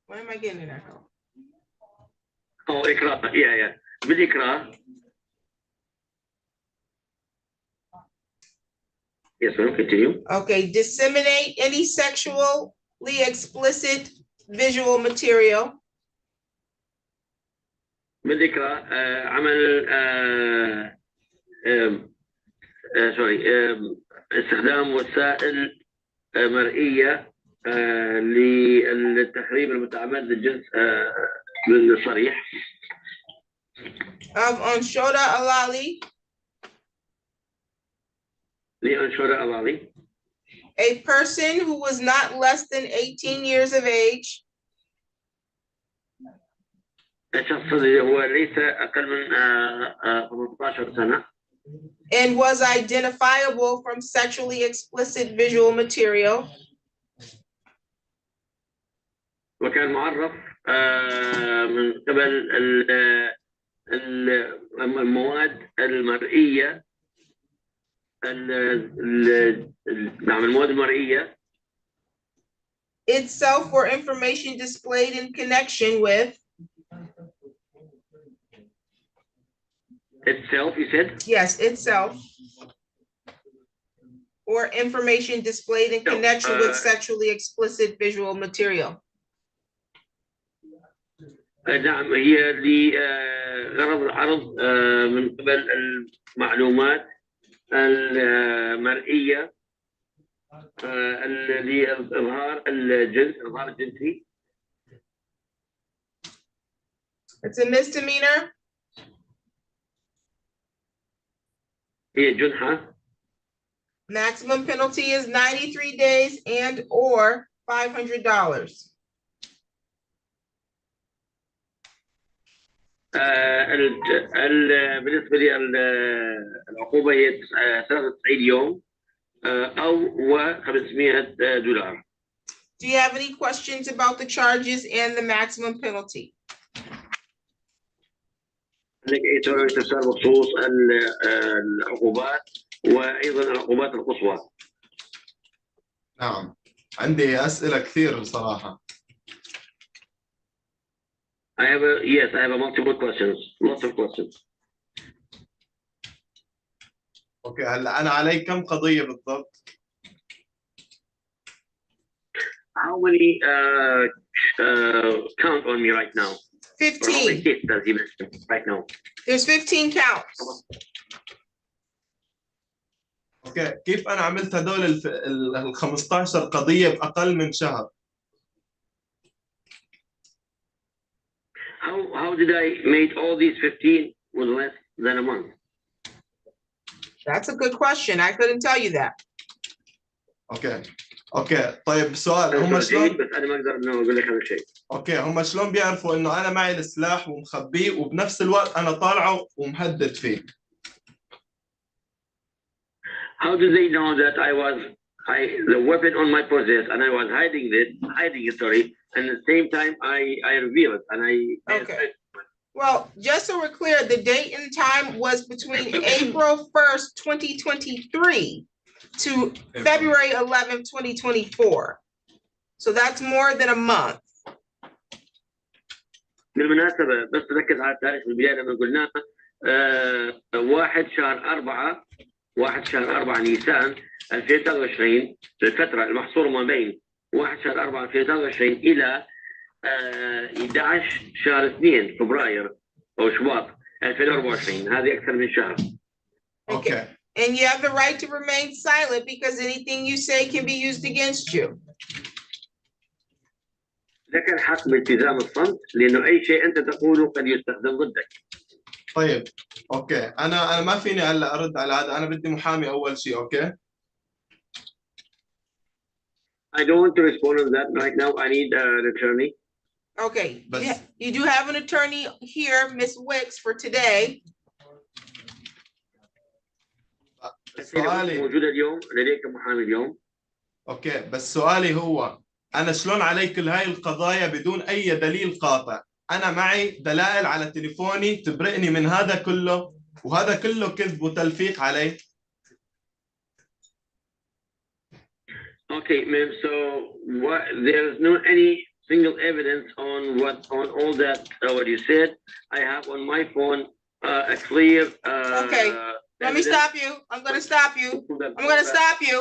Why am I getting an echo? Oh, إكراه. Yeah. بالإكراه. Yes, ma'am. Continue. Okay, disseminate any sexually explicit visual material. بالإكراه عمل استخدام وسائل مرئية للتحريم المتعمد للجنس بالصريح. Of Anshoda Alali. لأنشورة ألالي. A person who was not less than 18 years of age. الشخص اللي هو ليس أقل من 18 سنة. And was identifiable from sexually explicit visual material. وكان معرف من قبل المواد المرئية المواد المرئية Itself or information displayed in connection with. Itself, you said? Yes, itself. Or information displayed in connection with sexually explicit visual material. نعم هي لغرض العرض من قبل المعلومات المرئية لإظهار الجنس إظهار الجنسي. It's a misdemeanor. هي جنحة. Maximum penalty is 93 days and or $500. بالنسبة للعقوبة هي 93 يوم أو $500. Do you have any questions about the charges and the maximum penalty? عندك أي سؤال استفسار بخصوص العقوبات وأيضا العقوبات القصوى؟ نعم عندي أسئلة كثير بصراحة. I have multiple questions, lots of questions. اوكي هلا أنا علي كم قضية بالضبط؟ How many count on me right now? 15. How many cases does he mention right now? There's 15 counts. اوكي كيف أنا عملت هدول ال 15 قضية بأقل من شهر؟ How did I make all these 15 with less than a month? That's a good question. I couldn't tell you that. اوكي طيب سؤال هم شلون بس انا ما اقدر انه اقول لك هذا الشيء. اوكي هم شلون بيعرفوا انه انا معي السلاح ومخبيه وبنفس الوقت انا طالعه ومهدد فيه؟ How did they know that the weapon on my possess and I was hiding it, and at the same time I reveal it and I. Okay. Well, just so we're clear, the date and time was between April 1st, 2023 to February 11th, 2024. So that's more than a month. بالمناسبة بس ركز على التاريخ بالبداية لما قلنا 1 شهر 4 نيسان 2023 الفترة المحصورة ما بين 1 شهر 4 2023 إلى 11 شهر 2 فبراير أو شباط 2024 هذه أكثر من شهر. Okay. And you have the right to remain silent because anything you say can be used against you. لك الحق بالتزام الصمت لأنه أي شيء أنت تقوله قد يستخدم ضدك. طيب اوكي انا ما فيني هلا ارد على هذا انا بدي محامي اول شيء اوكي. I don't want to respond on that right now. I need an attorney. Okay, you do have an attorney here, Miss Wicks, for today. سؤالي موجودة اليوم لديك محامي اليوم. اوكي بس سؤالي هو انا شلون علي كل هاي القضايا بدون اي دليل قاطع؟ أنا معي دلائل على تليفوني تبرئني من هذا كله، وهذا كله كذب وتلفيق علي. Okay, ma'am. So what? There is no any single evidence on all that what you said. I have on my phone a clear. Okay, let me stop you. I'm gonna stop you. I'm gonna stop you.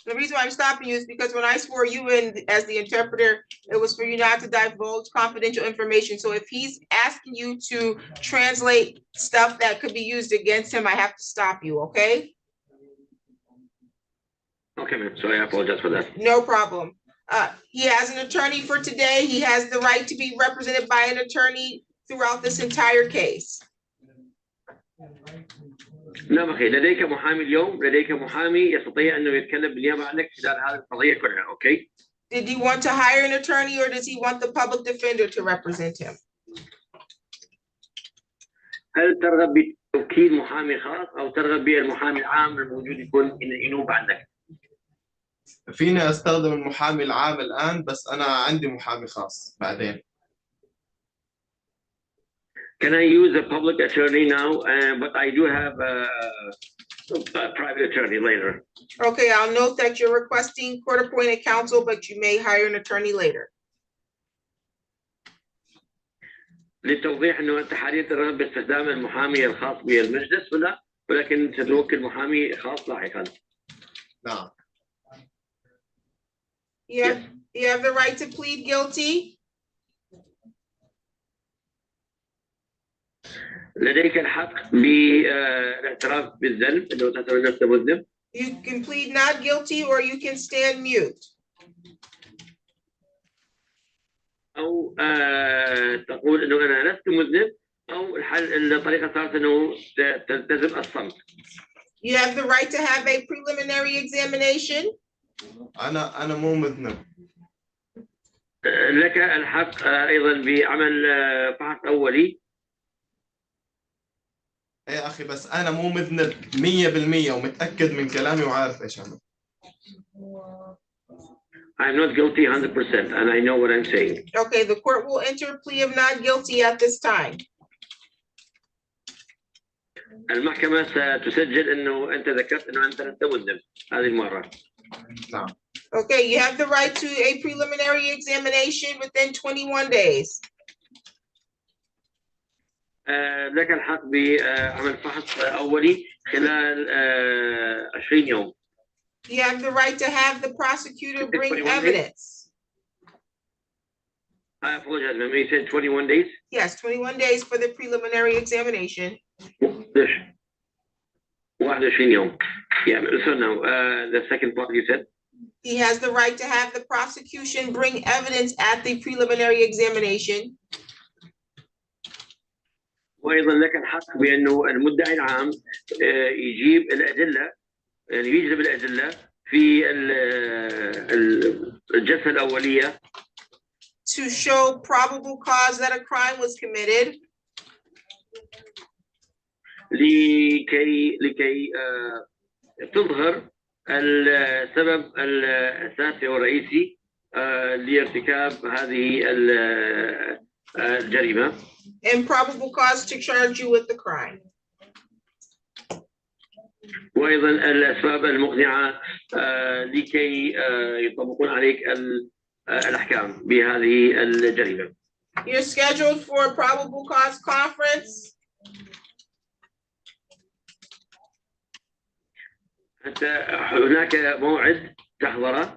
The reason why I'm stopping you is because when I swore you in as the interpreter, it was for you not to divulge confidential information. So if he's asking you to translate stuff that could be used against him, I have to stop you, okay? Okay, ma'am. So I apologize for that. No problem. He has an attorney for today. He has the right to be represented by an attorney throughout this entire case. نعم أخي، لديك محامي اليوم، لديك محامي يستطيع أنه يتكلم بالنيابة عنك خلال هذه القضية كلها، أوكي؟ Did he want to hire an attorney or does he want the public defender to represent him? هل ترغب بتوكيل محامي خاص أو ترغب بالمحامي العام الموجود يكون ينوب عنك؟ فيني أستخدم المحامي العام الآن، بس أنا عندي محامي خاص بعدين. Can I use a public attorney now? But I do have a private attorney later. Okay, I'll note that you're requesting court-appointed counsel, but you may hire an attorney later. للتوضيح انه انت حاليا ترغب باستخدام المحامي الخاص بالمجلس ولا ولكن ستوكل محامي خاص لاحقا. نعم. You have the right to plead guilty. لديك الحق بالاعتراف بالذنب انه تعتبر نفسك مذنب. You can plead not guilty or you can stand mute. او تقول انه انا لست مذنب او الطريقه الثالثه انه تلتزم الصمت. You have the right to have a preliminary examination. أنا مو مذنب. لك الحق ايضا بعمل فحص اولي. ايه اخي بس انا مو مذنب 100% ومتاكد من كلامي وعارف ايش انا. I'm not guilty 100% and I know what I'm saying. Okay, the court will enter a plea of not guilty at this time. المحكمة ستسجل انه انت ذكرت انه انت لست مذنب هذه المرة. نعم. Okay, you have the right to a preliminary examination within 21 days. لك الحق بعمل فحص أولي خلال 20 يوم. You have the right to have the prosecutor bring evidence. I apologize, ma'am. You said 21 days? Yes, 21 days for the preliminary examination. 21 يوم. Yeah, so now, the second part you said? He has the right to have the prosecution bring evidence at the preliminary examination. وأيضا لك الحق بأنه المدعي العام يجيب الأدلة يعني يجلب الأدلة في الجلسة الأولية. To show probable cause that a crime was committed. لكي تظهر السبب الأساسي والرئيسي لارتكاب هذه الجريمة. And probable cause to charge you with the crime. وأيضا الأسباب المقنعة لكي يطبقون عليك الأحكام بهذه الجريمة. You're scheduled for a probable cause conference. هناك موعد تحضره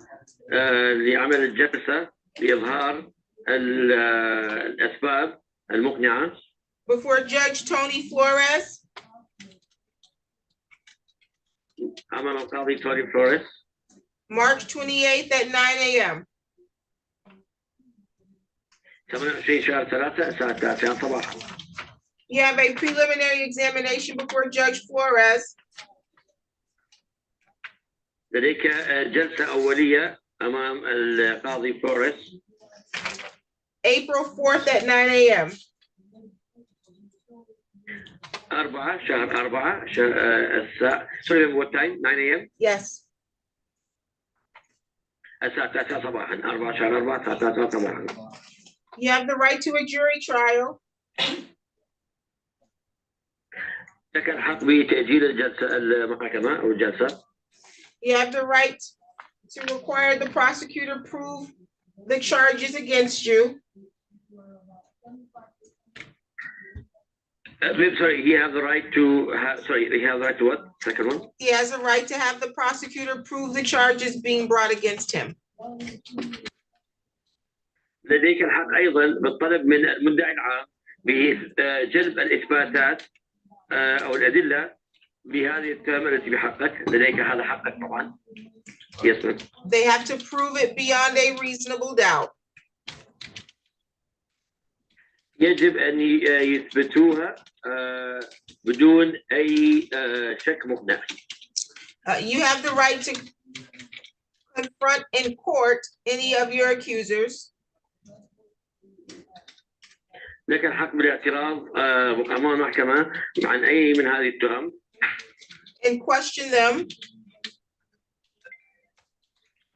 لعمل الجلسة لإظهار الأسباب المقنعة. Before Judge Tony Flores. أمام القاضي توني فلوريس. March 28th at 9 a.m. 28 شهر 3 الساعة 9 صباحا. You have a preliminary examination before Judge Flores. لديك جلسة أولية أمام القاضي فلوريس. April 4th at 9 a.m. 4 شهر 4 الساعة sorry what time 9 a.m. Yes. الساعة 9 صباحا 4 شهر 4 الساعة 9 صباحا. You have the right to a jury trial. لك الحق بتأجيل الجلسة المحاكمة أو الجلسة. You have the right to require the prosecutor prove the charges against you. Sorry, he has the right to he has the right to what? Second one? He has a right to have the prosecutor prove the charges being brought against him. لديك الحق أيضا بالطلب من المدعي العام بجلب الإثباتات أو الأدلة بهذه التهمة التي بحقك. لديك هذا حقك طبعا. Yes, ma'am. They have to prove it beyond a reasonable doubt. يجب أن يثبتوها بدون أي شك مقنع. You have the right to confront in court any of your accusers. لك الحق بالاعتراض أمام المحكمة عن أي من هذه التهم. And question them.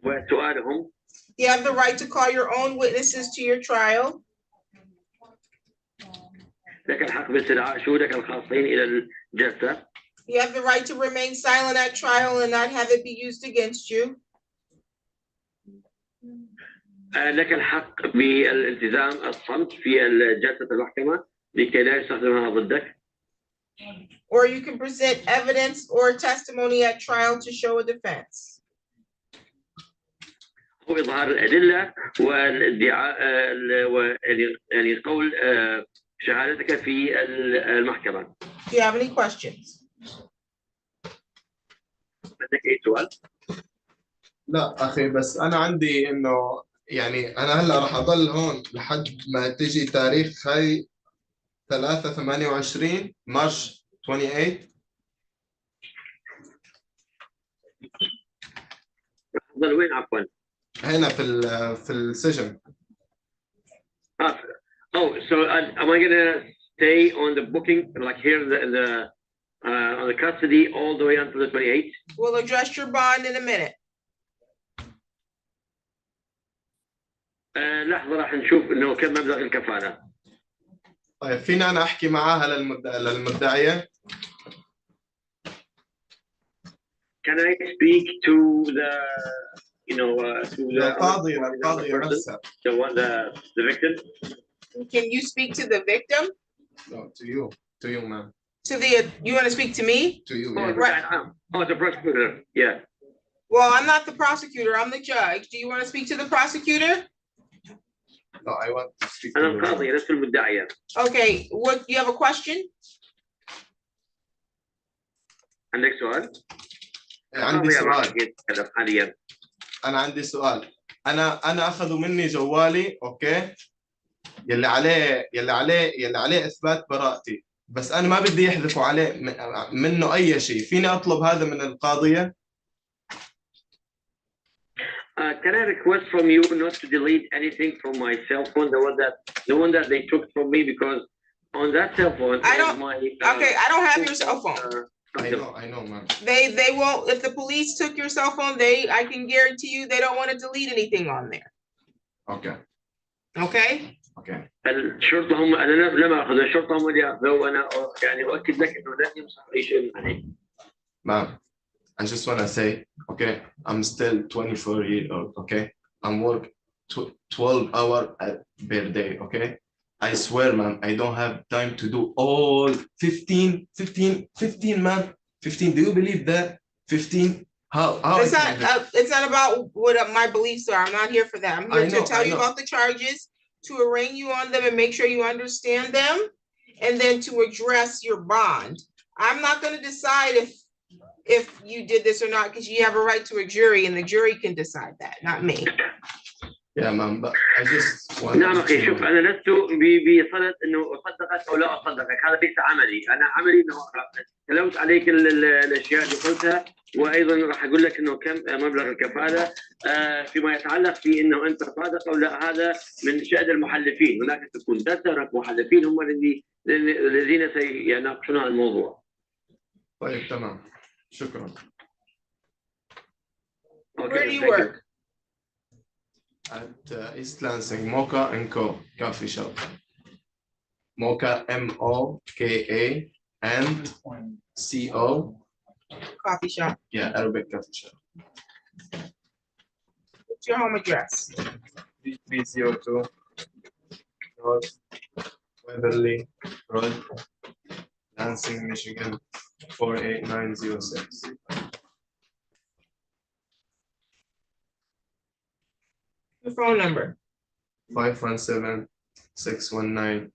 وسؤالهم. You have the right to call your own witnesses to your trial. لك الحق باستدعاء شهودك الخاصين إلى الجلسة. You have the right to remain silent at trial and not have it be used against you. لك الحق بالالتزام الصمت في جلسة المحكمة لكي لا يستخدمها ضدك. Or you can present evidence or testimony at trial to show a defense. هو إظهار الأدلة والادعاء يعني قول شهادتك في المحكمة. Do you have any questions? عندك أي سؤال؟ لا أخي، بس أنا عندي إنه يعني أنا هلا راح أضل هون لحد ما تجي تاريخ هاي 3/28 مارش 28. أضل وين عفوا؟ هنا في السجن. Oh, so am I gonna stay on the booking, like here on the custody all the way until the 28th? We'll address your bond in a minute. لحظة راح نشوف إنه كم مبلغ الكفالة. طيب فينا أنا أحكي معاها للمدعية؟ Can I speak to the, to the القاضية نفسها. the victim? Can you speak to the victim? No, to you, ma'am. You want to speak to me? To you, Oh, yeah. right. Oh, the prosecutor, yeah. Well, I'm not the prosecutor, I'm the judge. Do you want to speak to the prosecutor? No, I want to speak أنا to you. القاضي نفس المدعية. Okay, you have a question? عندك سؤال؟ عندي سؤال. حاليا. أنا عندي سؤال. أنا أخذوا مني جوالي، أوكي؟ يلي عليه إثبات براءتي، بس أنا ما بدي يحذفوا عليه منه أي شيء. فيني أطلب هذا من القاضية؟ Can I request from you not to delete anything from my cell phone, the one that they took from me, because on that cell phone I don't have your cell phone. I know, ma'am. They won't. If the police took your cell phone, I can guarantee you they don't want to delete anything on there. Okay. Okay. Okay. الشرطة هم أنا لما أخذ الشرطة هم اللي يأخذوا، وأنا يعني أؤكد لك إنه لن يمسح أي شيء عليه. Ma'am, I just want to say, okay, I'm still 24 years old, okay? I'm work 12 hours per day, okay? I swear, ma'am, I don't have time to do all 15, ma'am. 15, do you believe that? 15? How It's not about what my beliefs are. I'm not here for that. I'm here to tell you about the charges, to arraign you on them and make sure you understand them, and then to address your bond. I'm not going to decide if you did this or not, because you have a right to a jury, and the jury can decide that, not me. Yeah, ma'am, but I just want نعم أخي، شوف أنا لست بصلة إنه أصدقك أو لا أصدقك، هذا ليس عملي. أنا عملي إنه تلوت عليك الأشياء اللي قلتها، وأيضا راح أقول لك إنه كم مبلغ الكفالة. فيما يتعلق في إنه أنت صادق أو لا، هذا من شأن المحلفين. هناك تكون 3 محلفين هم الذين سيناقشون هذا الموضوع. طيب تمام، شكرا. Where do you work? at East Lansing, Mocha and Co. Coffee Shop. Mocha, MOKA and CO. Coffee shop. Yeah, Arabic coffee shop. What's your home address? 3302 North Waverly Road, Lansing, Michigan 48906. Your phone number. 517-619-8910.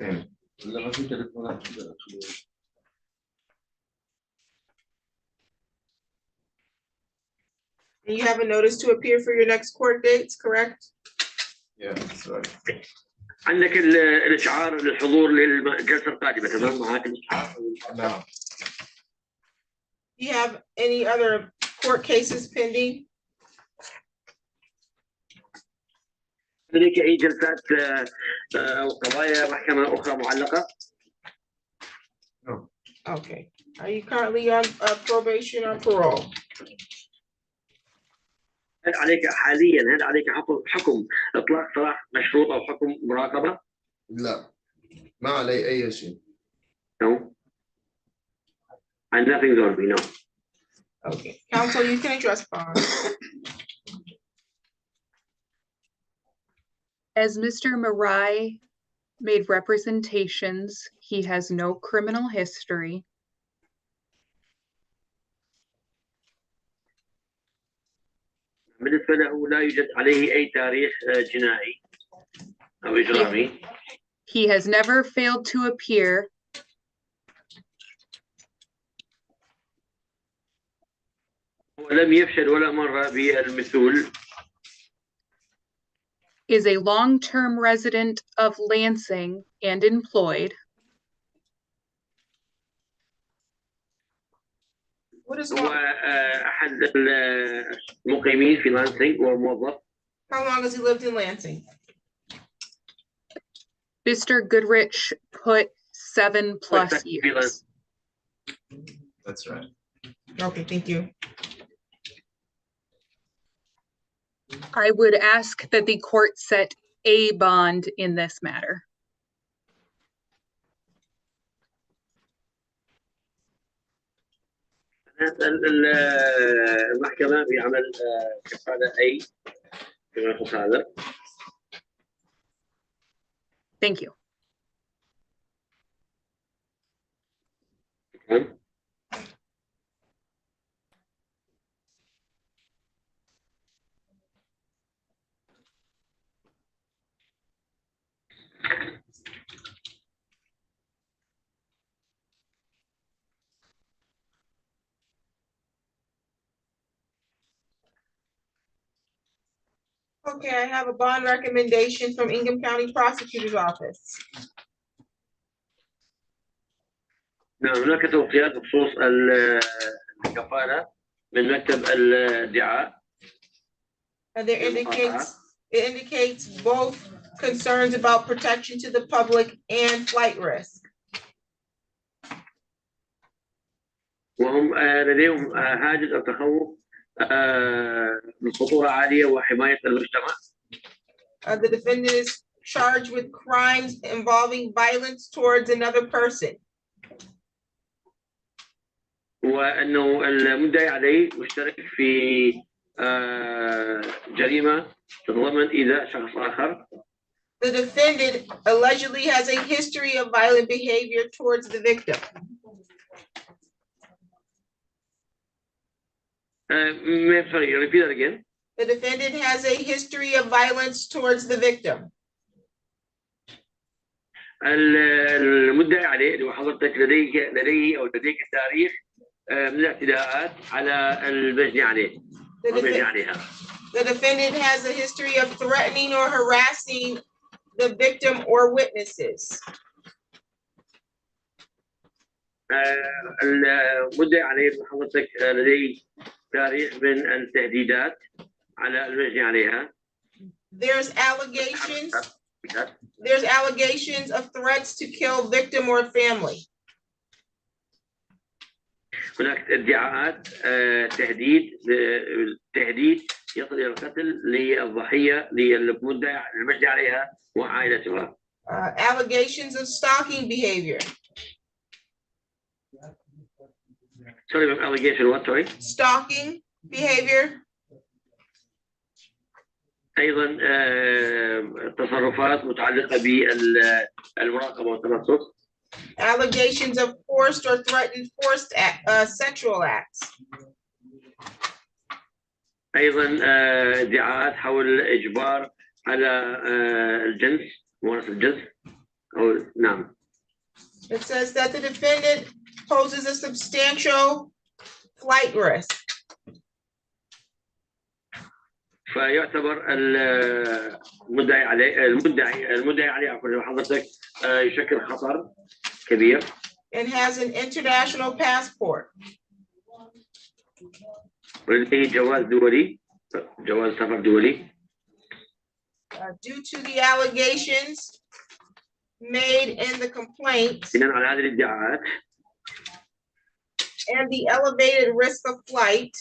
And you have a notice to appear for your next court dates, correct? Yeah, that's right. عندك الاشعار للحضور للجلسه القادمه تمام معك الاشعار؟ نعم. Do you have any other court cases pending? لديك اي جلسات او قضايا محكمه اخرى معلقه؟ No. Okay. Are you currently on probation or parole? هل عليك حاليا حكم اطلاق سراح مشروط او حكم مراقبه؟ لا، ما علي اي شيء. No. And nothing's on me, no. Okay. Counsel, you can address bond. As Mr. Marai made representations, he has no criminal history. بالنسبة له لا يوجد عليه أي تاريخ جنائي أو إجرامي. He has never failed to appear. ولم يفشل ولا مرة بالمثول. Is a long-term resident of Lansing and employed. هو أحد المقيمين في لانسينج وموظف. How long has he lived in Lansing? Mr. Goodrich put 7+ years. That's right. Okay, thank you. I would ask that the court set a bond in this matter. المحكمة بعمل كفالة أي فيما يخص هذا. Thank you. Okay, I have a bond recommendation from Ingham County Prosecutor's Office. نعم هناك توصيات بخصوص الكفالة من مكتب الادعاء. It indicates both concerns about protection to the public and flight risk. وهم لديهم هاجس أو تخوف من خطورة عالية وحماية المجتمع. The defendant is charged with crimes involving violence towards another person. وأنه المدعي عليه مشترك في جريمة تتضمن إيذاء شخص آخر. The defendant allegedly has a history of violent behavior towards the victim. Sorry, repeat that again. The defendant has a history of violence towards the victim. المدعي عليه اللي هو حضرتك لديه أو لديك التاريخ من الاعتداءات على المجني عليه. The defendant has a history of threatening or harassing the victim or witnesses. المدعي عليه حضرتك لديه تاريخ من التهديدات على المجني عليها. There's allegations of threats to kill victim or family. هناك ادعاءات تهديد يصل إلى القتل للضحية للمدعي المجدي عليها وعائلتها. Allegations of stalking behavior. Sorry, allegation what, sorry? Stalking behavior. أيضا تصرفات متعلقة بالمراقبة والتنصت. Allegations of forced or threatened sexual acts. أيضا ادعاءات حول إجبار على الجنس، ممارسة الجنس أو نعم. It says that the defendant poses a substantial flight risk. فيعتبر المدعي عليه عفوا حضرتك يشكل خطر كبير. And has an international passport. ولديه جواز دولي، جواز سفر دولي. Due to the allegations made in the complaint بناء على هذه الادعاءات and the elevated risk of flight.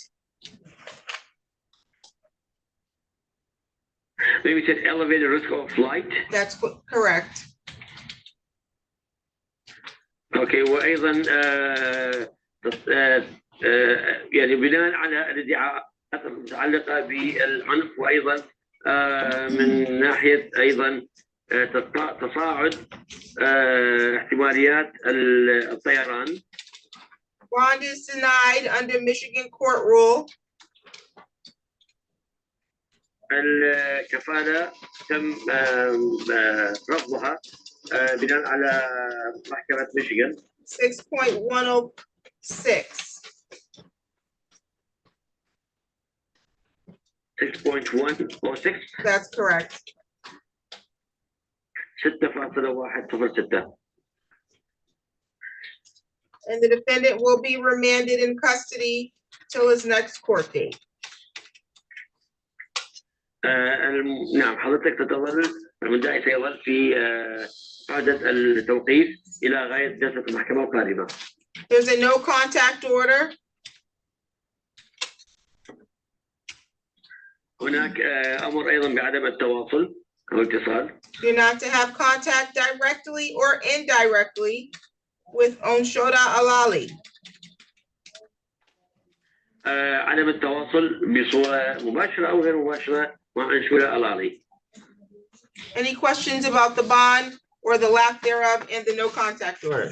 Maybe said elevated risk of flight. That's correct. Okay, وأيضا يعني بناء على الادعاءات المتعلقة بالعنف وأيضا من ناحية أيضا تصاعد احتماليات الطيران. Bond is denied under Michigan court rule. الكفالة تم رفضها بناء على محكمة ميشيغان. 6.106. 6.106. That's correct. 6.106. And the defendant will be remanded in custody till his next court date. نعم حضرتك تتظل المدعي سيظل في قاعدة التوقيف إلى غاية جلسة المحكمة القادمة. There's a no contact order. هناك أمر أيضا بعدم التواصل أو الاتصال. You're not to have contact directly or indirectly with Onshoda Alali. عدم التواصل بصورة مباشرة أو غير مباشرة مع أنشودة ألالي. Any questions about the bond or the lack thereof and the no contact order?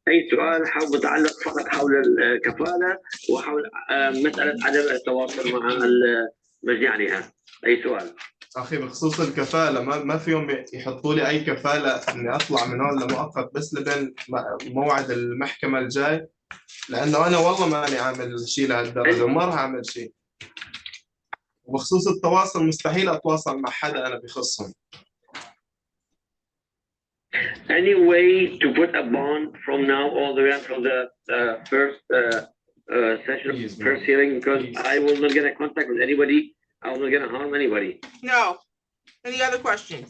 أي سؤال حول متعلق فقط حول الكفالة وحول مسألة عدم التواصل مع المجني عليها. أي سؤال؟ أخي بخصوص الكفالة ما فيهم يحطوا لي أي كفالة إني أطلع من هون لمؤقت بس لبين موعد المحكمة الجاي، لأنه أنا والله ماني عامل شيء لهالدرجة وما راح أعمل شيء. وبخصوص التواصل مستحيل أتواصل مع حدا أنا بخصهم. Any way to put a bond from now all the way until the first session, first hearing, because I will not get in contact with anybody. I will not get to harm anybody. No. Any other questions?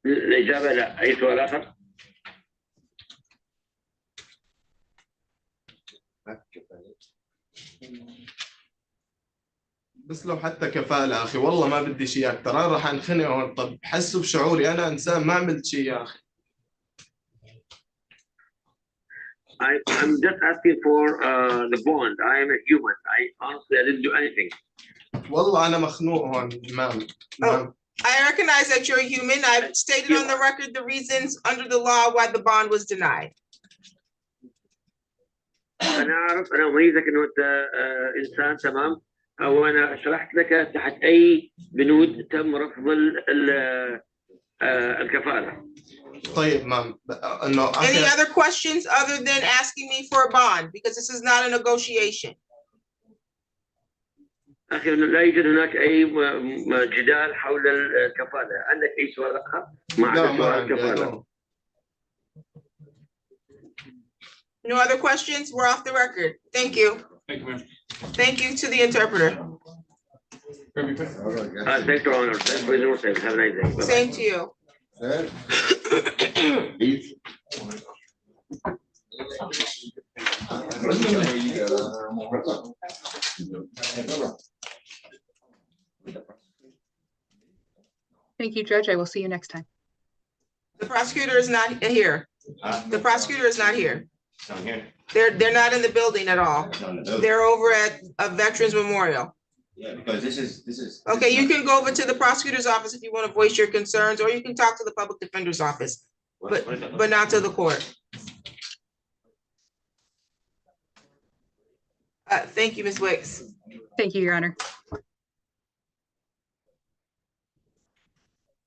الإجابة لا. أي سؤال آخر؟ بس لو حتى كفالة أخي والله ما بدي شيء أكثر، أنا راح أنخنق هون. طب حسوا بشعوري، أنا إنسان ما عملت شيء يا أخي. I'm just asking for the bond. I am a human. Honestly I didn't do anything. والله أنا مخنوق هون إمام. I recognize that you're a human. I've stated on the record the reasons under the law why the bond was denied. أنا أعرف، أنا أميزك إنه أنت إنسان تمام، أو أنا شرحت لك تحت أي بنود تم رفض الكفالة. طيب مام إنه Any other questions other than asking me for a bond, because this is not a negotiation. أخي لا يوجد هناك أي جدال حول الكفالة. عندك أي سؤال آخر؟ ما عندك سؤال الكفالة. No other questions? We're off the record. Thank you. Thank you, ma'am. Thank you to the interpreter. Thanks for honor. Thanks for your service. Have a nice day. Bye-bye. Same to you. Thank you, Judge. I will see you next time. The prosecutor is not here. The prosecutor is not here. Down here. They're not in the building at all. They're over at a Veterans Memorial. Yeah, because this is. Okay, you can go over to the prosecutor's office if you want to voice your concerns, or you can talk to the public defender's office, but not to the court. Thank you, Ms. Wicks. Thank you, Your Honor.